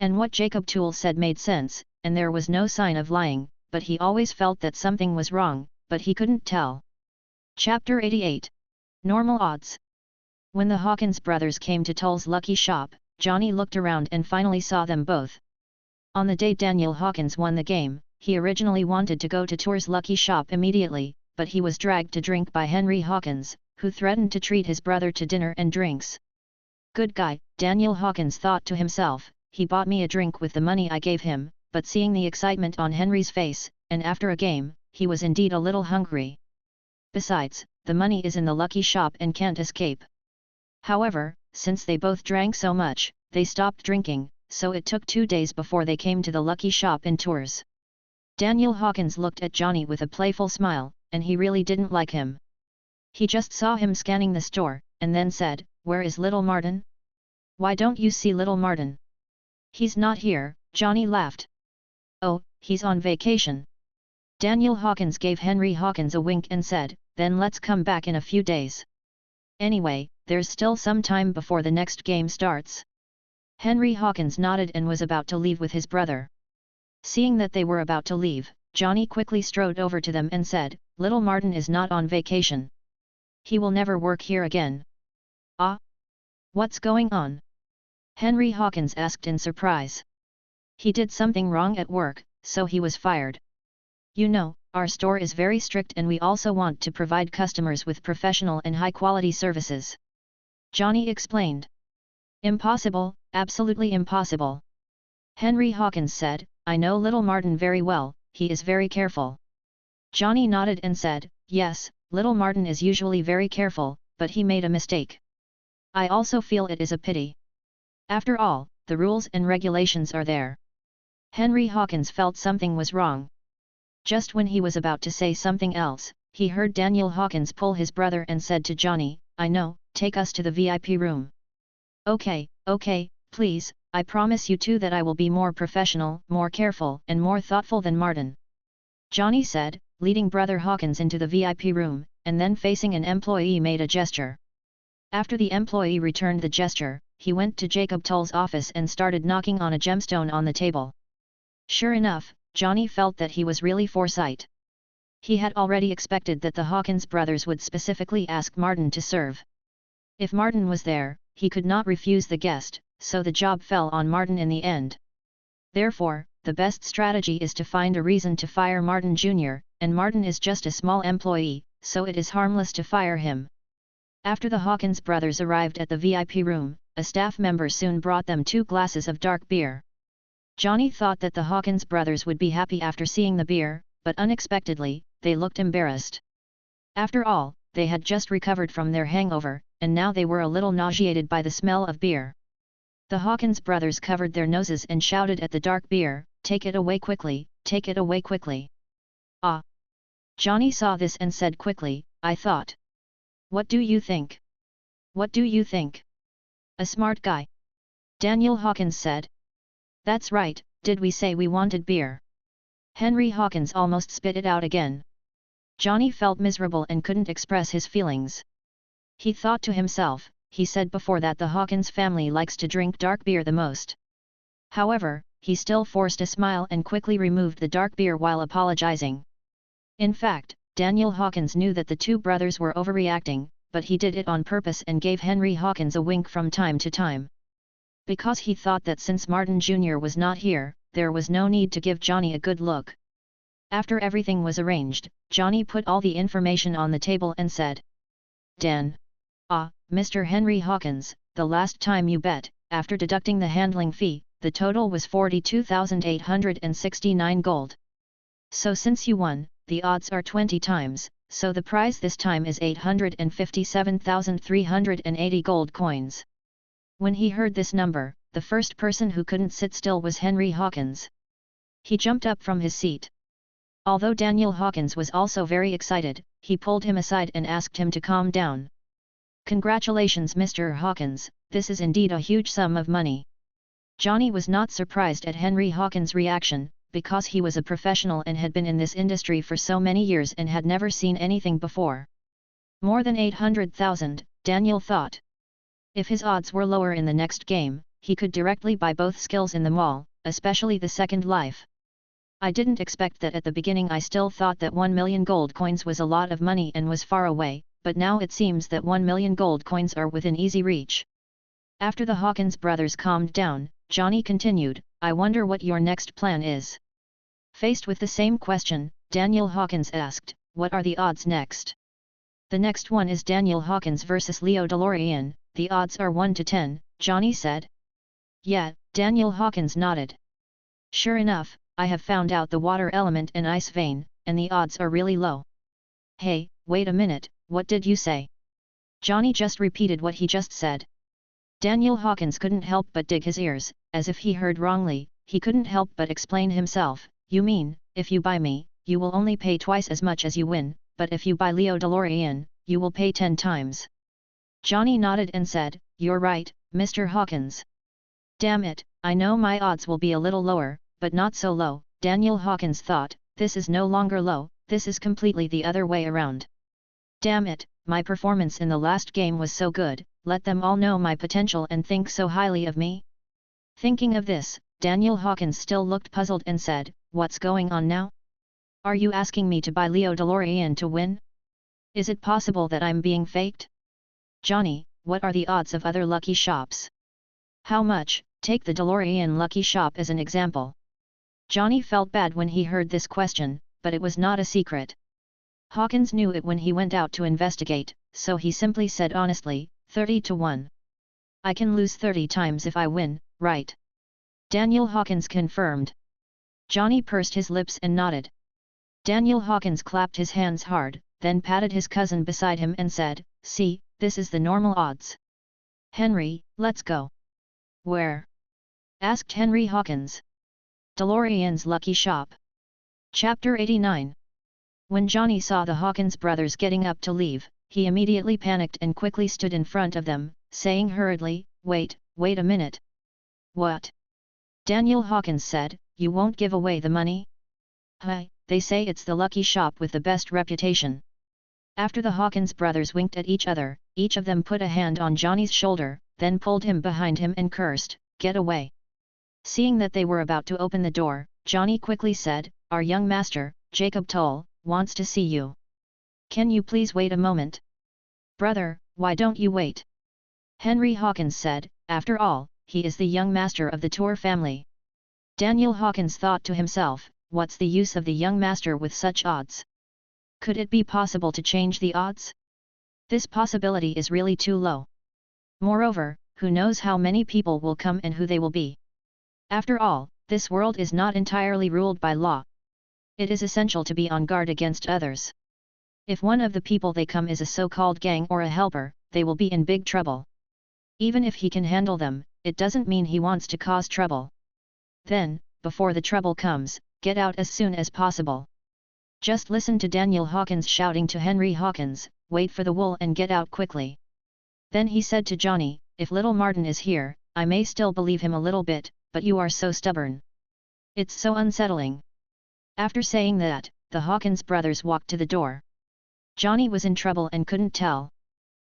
And what Jacob Toole said made sense, and there was no sign of lying, but he always felt that something was wrong, but he couldn't tell. Chapter 88. Normal Odds. When the Hawkins brothers came to Toole's lucky shop, Johnny looked around and finally saw them both. On the day Daniel Hawkins won the game, he originally wanted to go to Toole's lucky shop immediately, but he was dragged to drink by Henry Hawkins, who threatened to treat his brother to dinner and drinks. "Good guy," Daniel Hawkins thought to himself, "he bought me a drink with the money I gave him," but seeing the excitement on Henry's face, and after a game, he was indeed a little hungry. Besides, the money is in the lucky shop and can't escape. However, since they both drank so much, they stopped drinking, so it took 2 days before they came to the lucky shop in Tours. Daniel Hawkins looked at Johnny with a playful smile, and he really didn't like him. He just saw him scanning the store, and then said, "Where is little Martin? Why don't you see little Martin?" "He's not here," Johnny laughed. "Oh, he's on vacation." Daniel Hawkins gave Henry Hawkins a wink and said, "Then let's come back in a few days. Anyway, there's still some time before the next game starts." Henry Hawkins nodded and was about to leave with his brother. Seeing that they were about to leave, Johnny quickly strode over to them and said, "Little Martin is not on vacation. He will never work here again." "Ah? What's going on?" Henry Hawkins asked in surprise. "He did something wrong at work, so he was fired. You know, our store is very strict and we also want to provide customers with professional and high-quality services," Johnny explained. "Impossible, absolutely impossible." Henry Hawkins said, "I know little Martin very well, he is very careful." Johnny nodded and said, "Yes, little Martin is usually very careful, but he made a mistake. I also feel it is a pity. After all, the rules and regulations are there." Henry Hawkins felt something was wrong. Just when he was about to say something else, he heard Daniel Hawkins pull his brother and said to Johnny, "I know, take us to the VIP room." "Okay, please, I promise you two that I will be more professional, more careful and more thoughtful than Martin," Johnny said, leading brother Hawkins into the VIP room, and then facing an employee made a gesture. After the employee returned the gesture, he went to Jacob Tull's office and started knocking on a gemstone on the table. Sure enough, Johnny felt that he was really foresight. He had already expected that the Hawkins brothers would specifically ask Martin to serve. If Martin was there, he could not refuse the guest, so the job fell on Martin in the end. Therefore, the best strategy is to find a reason to fire Martin Jr., and Martin is just a small employee, so it is harmless to fire him. After the Hawkins brothers arrived at the VIP room, a staff member soon brought them 2 glasses of dark beer. Johnny thought that the Hawkins brothers would be happy after seeing the beer, but unexpectedly, they looked embarrassed. After all, they had just recovered from their hangover, and now they were a little nauseated by the smell of beer. The Hawkins brothers covered their noses and shouted at the dark beer, "Take it away quickly, take it away quickly." "Ah!" Johnny saw this and said quickly, "I thought. What do you think? What do you think? A smart guy." Daniel Hawkins said. "That's right, did we say we wanted beer?" Henry Hawkins almost spit it out again. Johnny felt miserable and couldn't express his feelings. He thought to himself, he said before that the Hawkins family likes to drink dark beer the most. However, he still forced a smile and quickly removed the dark beer while apologizing. In fact, Daniel Hawkins knew that the 2 brothers were overreacting, but he did it on purpose and gave Henry Hawkins a wink from time to time. Because he thought that since Martin Jr. was not here, there was no need to give Johnny a good look. After everything was arranged, Johnny put all the information on the table and said, "Dan. Mr. Henry Hawkins, the last time you bet, after deducting the handling fee, the total was 42,869 gold. So since you won, the odds are 20 times, so the prize this time is 857,380 gold coins." When he heard this number, the first person who couldn't sit still was Henry Hawkins. He jumped up from his seat. Although Daniel Hawkins was also very excited, he pulled him aside and asked him to calm down. "Congratulations, Mr. Hawkins, this is indeed a huge sum of money." Johnny was not surprised at Henry Hawkins' reaction, because he was a professional and had been in this industry for so many years and had never seen anything before. More than 800,000, Daniel thought. If his odds were lower in the next game, he could directly buy both skills in the mall, especially the second life. "I didn't expect that at the beginning. I still thought that 1 million gold coins was a lot of money and was far away, but now it seems that 1 million gold coins are within easy reach." After the Hawkins brothers calmed down, Johnny continued, "I wonder what your next plan is." Faced with the same question, Daniel Hawkins asked, "What are the odds next?" "The next one is Daniel Hawkins versus Leo DeLorean, the odds are 1 to 10, Johnny said. "Yeah," Daniel Hawkins nodded. "Sure enough, I have found out the water element and ice vein, and the odds are really low." "Hey, wait a minute, what did you say?" Johnny just repeated what he just said. Daniel Hawkins couldn't help but dig his ears, as if he heard wrongly. He couldn't help but explain himself, "You mean, if you buy me, you will only pay twice as much as you win, but if you buy Leo DeLorean, you will pay 10 times. Johnny nodded and said, "You're right, Mr. Hawkins." "Damn it, I know my odds will be a little lower, but not so low," Daniel Hawkins thought. "This is no longer low, this is completely the other way around. Damn it, my performance in the last game was so good, let them all know my potential and think so highly of me." Thinking of this, Daniel Hawkins still looked puzzled and said, "What's going on now? Are you asking me to buy Leo DeLorean to win? Is it possible that I'm being faked?" "Johnny, what are the odds of other lucky shops? How much? Take the DeLorean lucky shop as an example." Johnny felt bad when he heard this question, but it was not a secret. Hawkins knew it when he went out to investigate, so he simply said honestly, 30 to 1. "I can lose 30 times if I win, right?" Daniel Hawkins confirmed. Johnny pursed his lips and nodded. Daniel Hawkins clapped his hands hard, then patted his cousin beside him and said, "See, this is the normal odds. Henry, let's go." "Where?" asked Henry Hawkins. "DeLorean's lucky shop." Chapter 89. When Johnny saw the Hawkins brothers getting up to leave, he immediately panicked and quickly stood in front of them, saying hurriedly, wait a minute. What? Daniel Hawkins said, you won't give away the money? Hi, they say it's the lucky shop with the best reputation. After the Hawkins brothers winked at each other, each of them put a hand on Johnny's shoulder, then pulled him behind him and cursed, get away. Seeing that they were about to open the door, Johnny quickly said, our young master, Jacob Toll, wants to see you. Can you please wait a moment? Brother, why don't you wait? Henry Hawkins said, after all, he is the young master of the Tour family. Daniel Hawkins thought to himself, what's the use of the young master with such odds? Could it be possible to change the odds? This possibility is really too low. Moreover, who knows how many people will come and who they will be? After all, this world is not entirely ruled by law. It is essential to be on guard against others. If one of the people they come is a so-called gang or a helper, they will be in big trouble. Even if he can handle them, it doesn't mean he wants to cause trouble. Then, before the trouble comes, get out as soon as possible. Just listen to Daniel Hawkins shouting to Henry Hawkins, wait for the wool and get out quickly. Then he said to Johnny, if little Martin is here, I may still believe him a little bit, but you are so stubborn. It's so unsettling. After saying that, the Hawkins brothers walked to the door. Johnny was in trouble and couldn't tell.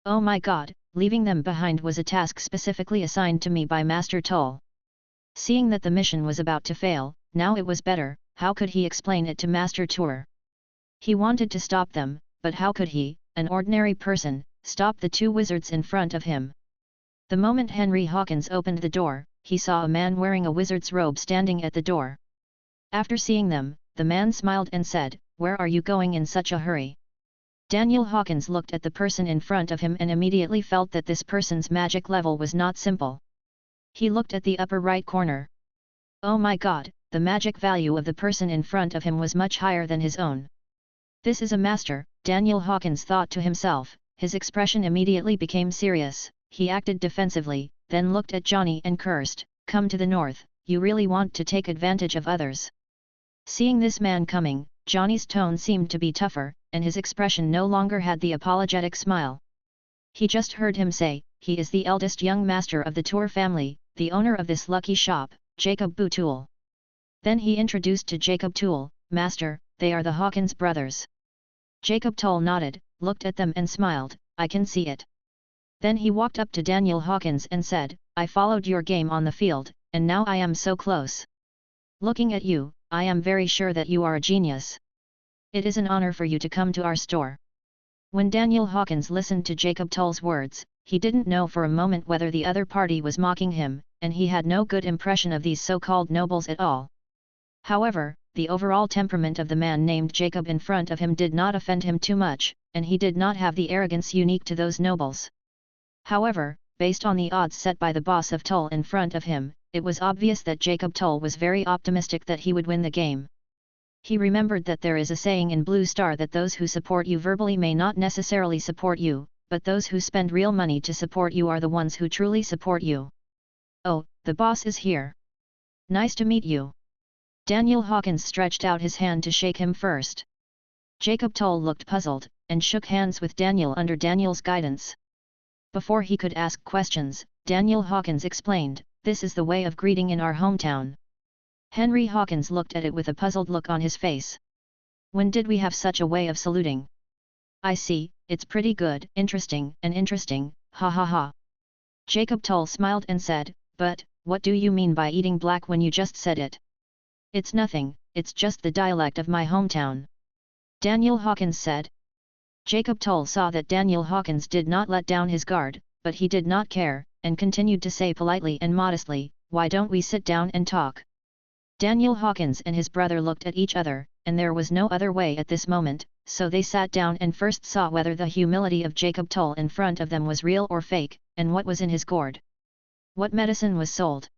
Oh my God, leaving them behind was a task specifically assigned to me by Master Toll. Seeing that the mission was about to fail, now it was better, how could he explain it to Master Tour? He wanted to stop them, but how could he, an ordinary person, stop the two wizards in front of him? The moment Henry Hawkins opened the door, he saw a man wearing a wizard's robe standing at the door. After seeing them, the man smiled and said, where are you going in such a hurry? Daniel Hawkins looked at the person in front of him and immediately felt that this person's magic level was not simple. He looked at the upper right corner. Oh my God, the magic value of the person in front of him was much higher than his own. This is a master, Daniel Hawkins thought to himself. His expression immediately became serious. He acted defensively, then looked at Johnny and cursed, come to the north, you really want to take advantage of others. Seeing this man coming, Johnny's tone seemed to be tougher, and his expression no longer had the apologetic smile. He just heard him say, he is the eldest young master of the Tour family, the owner of this lucky shop, Jacob Tool. Then he introduced to Jacob Tool, Master, they are the Hawkins brothers. Jacob Toll nodded, looked at them and smiled, I can see it. Then he walked up to Daniel Hawkins and said, I followed your game on the field, and now I am so close. Looking at you, I am very sure that you are a genius. It is an honor for you to come to our store. When Daniel Hawkins listened to Jacob Toll's words, he didn't know for a moment whether the other party was mocking him, and he had no good impression of these so-called nobles at all. However, the overall temperament of the man named Jacob in front of him did not offend him too much, and he did not have the arrogance unique to those nobles. However, based on the odds set by the boss of Toll in front of him, it was obvious that Jacob Toll was very optimistic that he would win the game. He remembered that there is a saying in Blue Star that those who support you verbally may not necessarily support you, but those who spend real money to support you are the ones who truly support you. Oh, the boss is here. Nice to meet you. Daniel Hawkins stretched out his hand to shake him first. Jacob Toll looked puzzled, and shook hands with Daniel under Daniel's guidance. Before he could ask questions, Daniel Hawkins explained, this is the way of greeting in our hometown. Henry Hawkins looked at it with a puzzled look on his face. When did we have such a way of saluting? I see, it's pretty good, interesting, ha ha ha. Jacob Toll smiled and said, but, what do you mean by eating black when you just said it? It's nothing, it's just the dialect of my hometown. Daniel Hawkins said. Jacob Toll saw that Daniel Hawkins did not let down his guard, but he did not care, and continued to say politely and modestly, why don't we sit down and talk? Daniel Hawkins and his brother looked at each other, and there was no other way at this moment, so they sat down and first saw whether the humility of Jacob Toll in front of them was real or fake, and what was in his gourd. What medicine was sold?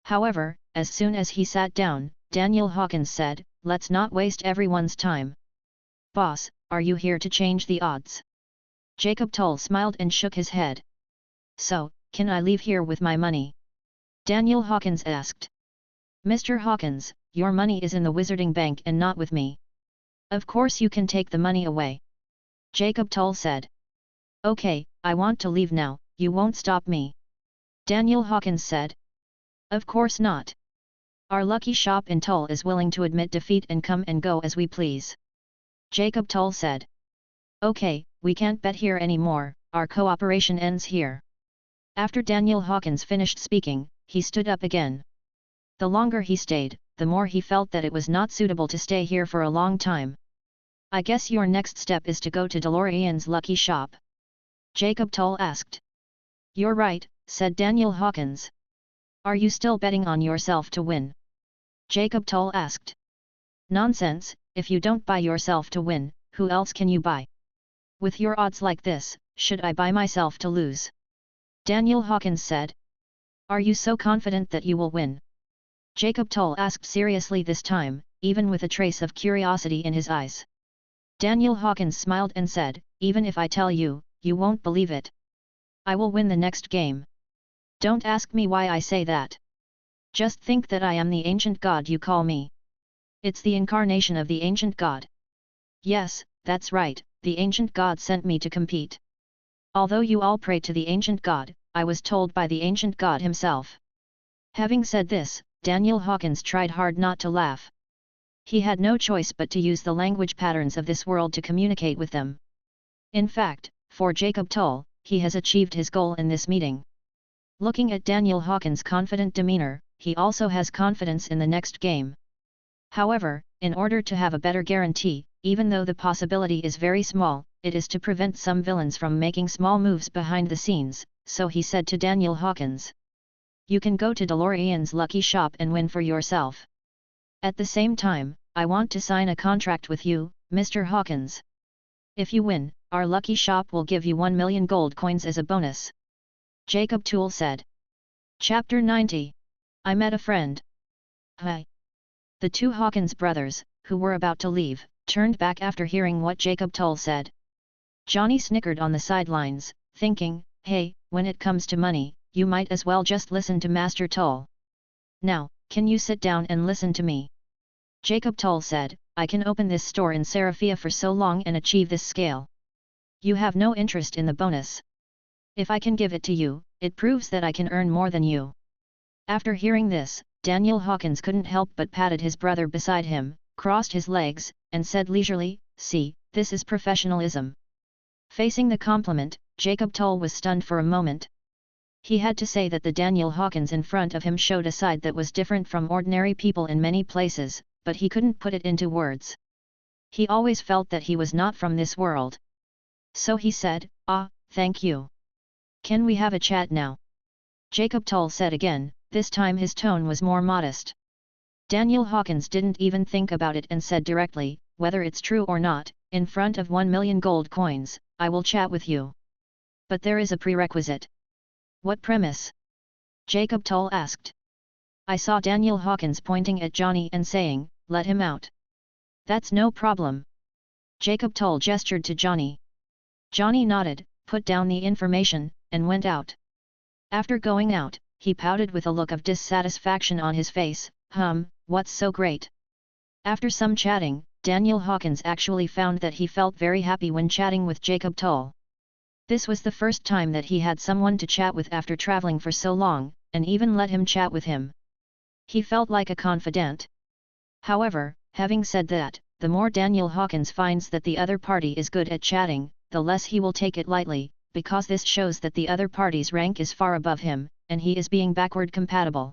However, as soon as he sat down, Daniel Hawkins said, let's not waste everyone's time. Boss, are you here to change the odds? Jacob Toll smiled and shook his head. So, can I leave here with my money? Daniel Hawkins asked. Mr. Hawkins, your money is in the Wizarding Bank and not with me. Of course you can take the money away. Jacob Tull said. Okay, I want to leave now, you won't stop me. Daniel Hawkins said. Of course not. Our lucky shop in Tull is willing to admit defeat and come and go as we please. Jacob Tull said. Okay, we can't bet here anymore, our cooperation ends here. After Daniel Hawkins finished speaking, he stood up again. The longer he stayed, the more he felt that it was not suitable to stay here for a long time. I guess your next step is to go to DeLorean's lucky shop? Jacob Tull asked. You're right, said Daniel Hawkins. Are you still betting on yourself to win? Jacob Tull asked. Nonsense, if you don't buy yourself to win, who else can you buy? With your odds like this, should I buy myself to lose? Daniel Hawkins said. Are you so confident that you will win? Jacob Tull asked seriously this time, even with a trace of curiosity in his eyes. Daniel Hawkins smiled and said, even if I tell you, you won't believe it. I will win the next game. Don't ask me why I say that. Just think that I am the ancient god you call me. It's the incarnation of the ancient god. Yes, that's right, the ancient god sent me to compete. Although you all pray to the ancient god, I was told by the ancient god himself. Having said this, Daniel Hawkins tried hard not to laugh. He had no choice but to use the language patterns of this world to communicate with them. In fact, for Jacob Tull, he has achieved his goal in this meeting. Looking at Daniel Hawkins' confident demeanor, he also has confidence in the next game. However, in order to have a better guarantee, even though the possibility is very small, it is to prevent some villains from making small moves behind the scenes, so he said to Daniel Hawkins. You can go to DeLorean's lucky shop and win for yourself. At the same time, I want to sign a contract with you, Mr. Hawkins. If you win, our lucky shop will give you 1 million gold coins as a bonus. Jacob Tull said. Chapter 90. I met a friend. Hi. The two Hawkins brothers, who were about to leave, turned back after hearing what Jacob Tull said. Johnny snickered on the sidelines, thinking, hey, when it comes to money, you might as well just listen to Master Tull. Now, can you sit down and listen to me? Jacob Tull said, I can open this store in Seraphia for so long and achieve this scale. You have no interest in the bonus. If I can give it to you, it proves that I can earn more than you. After hearing this, Daniel Hawkins couldn't help but patted his brother beside him, crossed his legs, and said leisurely, see, this is professionalism. Facing the compliment, Jacob Tull was stunned for a moment. He had to say that the Daniel Hawkins in front of him showed a side that was different from ordinary people in many places, but he couldn't put it into words. He always felt that he was not from this world. So he said, thank you. Can we have a chat now? Jacob Tull said again, this time his tone was more modest. Daniel Hawkins didn't even think about it and said directly, whether it's true or not, in front of 1 million gold coins, I will chat with you. But there is a prerequisite. What premise? Jacob Tull asked. I saw Daniel Hawkins pointing at Johnny and saying, let him out. That's no problem. Jacob Tull gestured to Johnny. Johnny nodded, put down the information, and went out. After going out, he pouted with a look of dissatisfaction on his face, what's so great? After some chatting, Daniel Hawkins actually found that he felt very happy when chatting with Jacob Tull. This was the first time that he had someone to chat with after traveling for so long, and even let him chat with him. He felt like a confidant. However, having said that, the more Daniel Hawkins finds that the other party is good at chatting, the less he will take it lightly, because this shows that the other party's rank is far above him, and he is being backward compatible.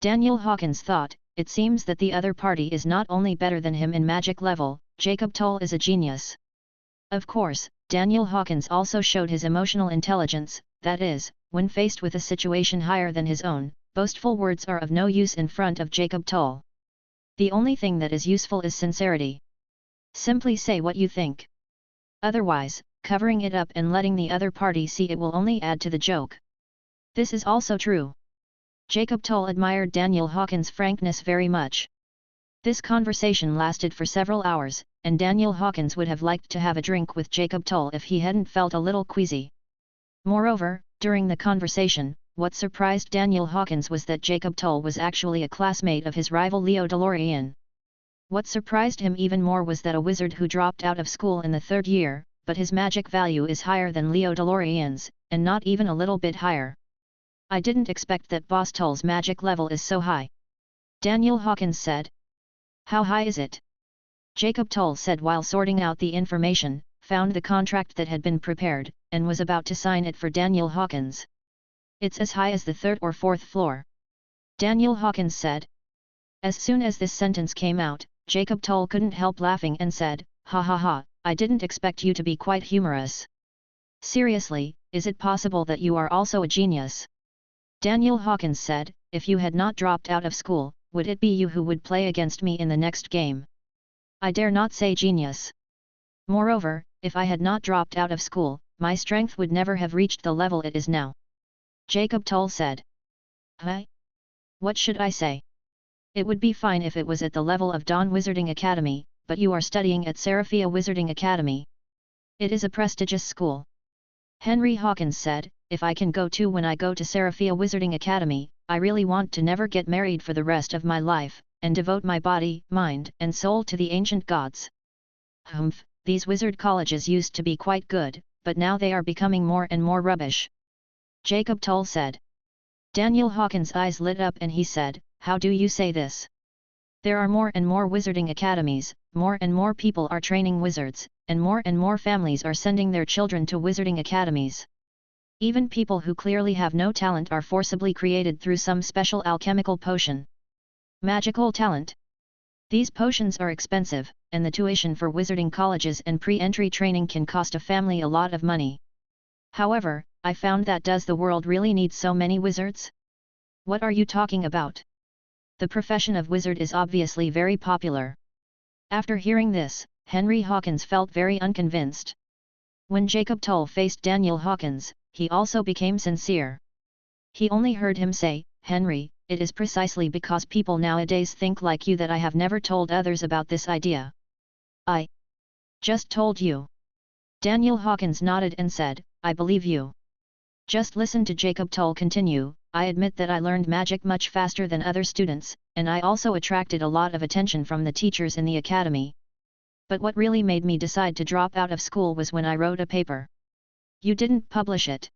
Daniel Hawkins thought, it seems that the other party is not only better than him in magic level, Jacob Tull is a genius. Of course, Daniel Hawkins also showed his emotional intelligence, that is, when faced with a situation higher than his own, boastful words are of no use in front of Jacob Tull. The only thing that is useful is sincerity. Simply say what you think. Otherwise, covering it up and letting the other party see it will only add to the joke. This is also true. Jacob Tull admired Daniel Hawkins' frankness very much. This conversation lasted for several hours, and Daniel Hawkins would have liked to have a drink with Jacob Tull if he hadn't felt a little queasy. Moreover, during the conversation, what surprised Daniel Hawkins was that Jacob Tull was actually a classmate of his rival Leo DeLorean. What surprised him even more was that a wizard who dropped out of school in the 3rd year, but his magic value is higher than Leo DeLorean's, and not even a little bit higher. I didn't expect that Boss Tull's magic level is so high. Daniel Hawkins said. How high is it? Jacob Tull said while sorting out the information, found the contract that had been prepared, and was about to sign it for Daniel Hawkins. It's as high as the 3rd or 4th floor. Daniel Hawkins said. As soon as this sentence came out, Jacob Tull couldn't help laughing and said, "Ha ha ha, I didn't expect you to be quite humorous. Seriously, is it possible that you are also a genius?" Daniel Hawkins said, "If you had not dropped out of school, would it be you who would play against me in the next game? I dare not say genius. Moreover, if I had not dropped out of school, my strength would never have reached the level it is now." Jacob Tull said. Huh? What should I say? It would be fine if it was at the level of Dawn Wizarding Academy, but you are studying at Seraphia Wizarding Academy. It is a prestigious school. Henry Hawkins said, "If I can go too when I go to Seraphia Wizarding Academy, I really want to never get married for the rest of my life, and devote my body, mind, and soul to the ancient gods." Humph, these wizard colleges used to be quite good, but now they are becoming more and more rubbish. Jacob Tull said. Daniel Hawkins' eyes lit up and he said, "How do you say this? There are more and more wizarding academies, more and more people are training wizards, and more families are sending their children to wizarding academies. Even people who clearly have no talent are forcibly created through some special alchemical potion. Magical talent. These potions are expensive, and the tuition for wizarding colleges and pre-entry training can cost a family a lot of money. However, I found that does the world really need so many wizards? What are you talking about? The profession of wizard is obviously very popular." After hearing this, Henry Hawkins felt very unconvinced. When Jacob Tull faced Daniel Hawkins, he also became sincere. He only heard him say, "Henry, it is precisely because people nowadays think like you that I have never told others about this idea." "I just told you." Daniel Hawkins nodded and said, "I believe you. Just listen to Jacob Tull continue. I admit that I learned magic much faster than other students, and I also attracted a lot of attention from the teachers in the academy. But what really made me decide to drop out of school was when I wrote a paper." "You didn't publish it?"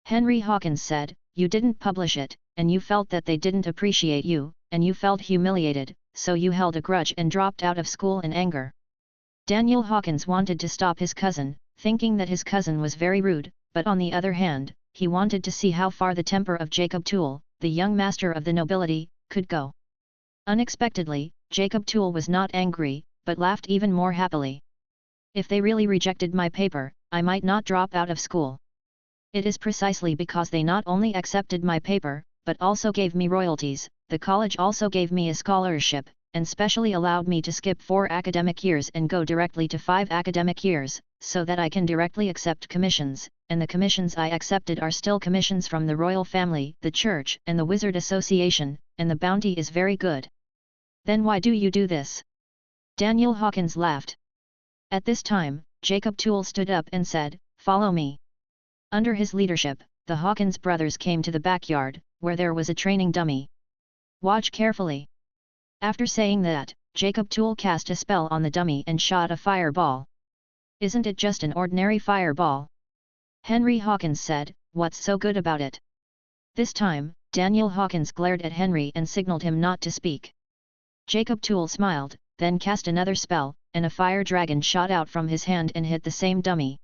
Henry Hawkins said, "You didn't publish it, and you felt that they didn't appreciate you, and you felt humiliated, so you held a grudge and dropped out of school in anger." Daniel Hawkins wanted to stop his cousin, thinking that his cousin was very rude, but on the other hand, he wanted to see how far the temper of Jacob Tull, the young master of the nobility, could go. Unexpectedly, Jacob Tull was not angry, but laughed even more happily. "If they really rejected my paper, I might not drop out of school. It is precisely because they not only accepted my paper, but also gave me royalties. The college also gave me a scholarship, and specially allowed me to skip 4 academic years and go directly to 5 academic years, so that I can directly accept commissions, and the commissions I accepted are still commissions from the royal family, the church, and the Wizard Association, and the bounty is very good." "Then why do you do this?" Daniel Hawkins laughed. At this time, Jacob Tull stood up and said, "Follow me." Under his leadership, the Hawkins brothers came to the backyard, where there was a training dummy. "Watch carefully." After saying that, Jacob Tull cast a spell on the dummy and shot a fireball. "Isn't it just an ordinary fireball?" Henry Hawkins said, "What's so good about it?" This time, Daniel Hawkins glared at Henry and signaled him not to speak. Jacob Tull smiled, then cast another spell, and a fire dragon shot out from his hand and hit the same dummy.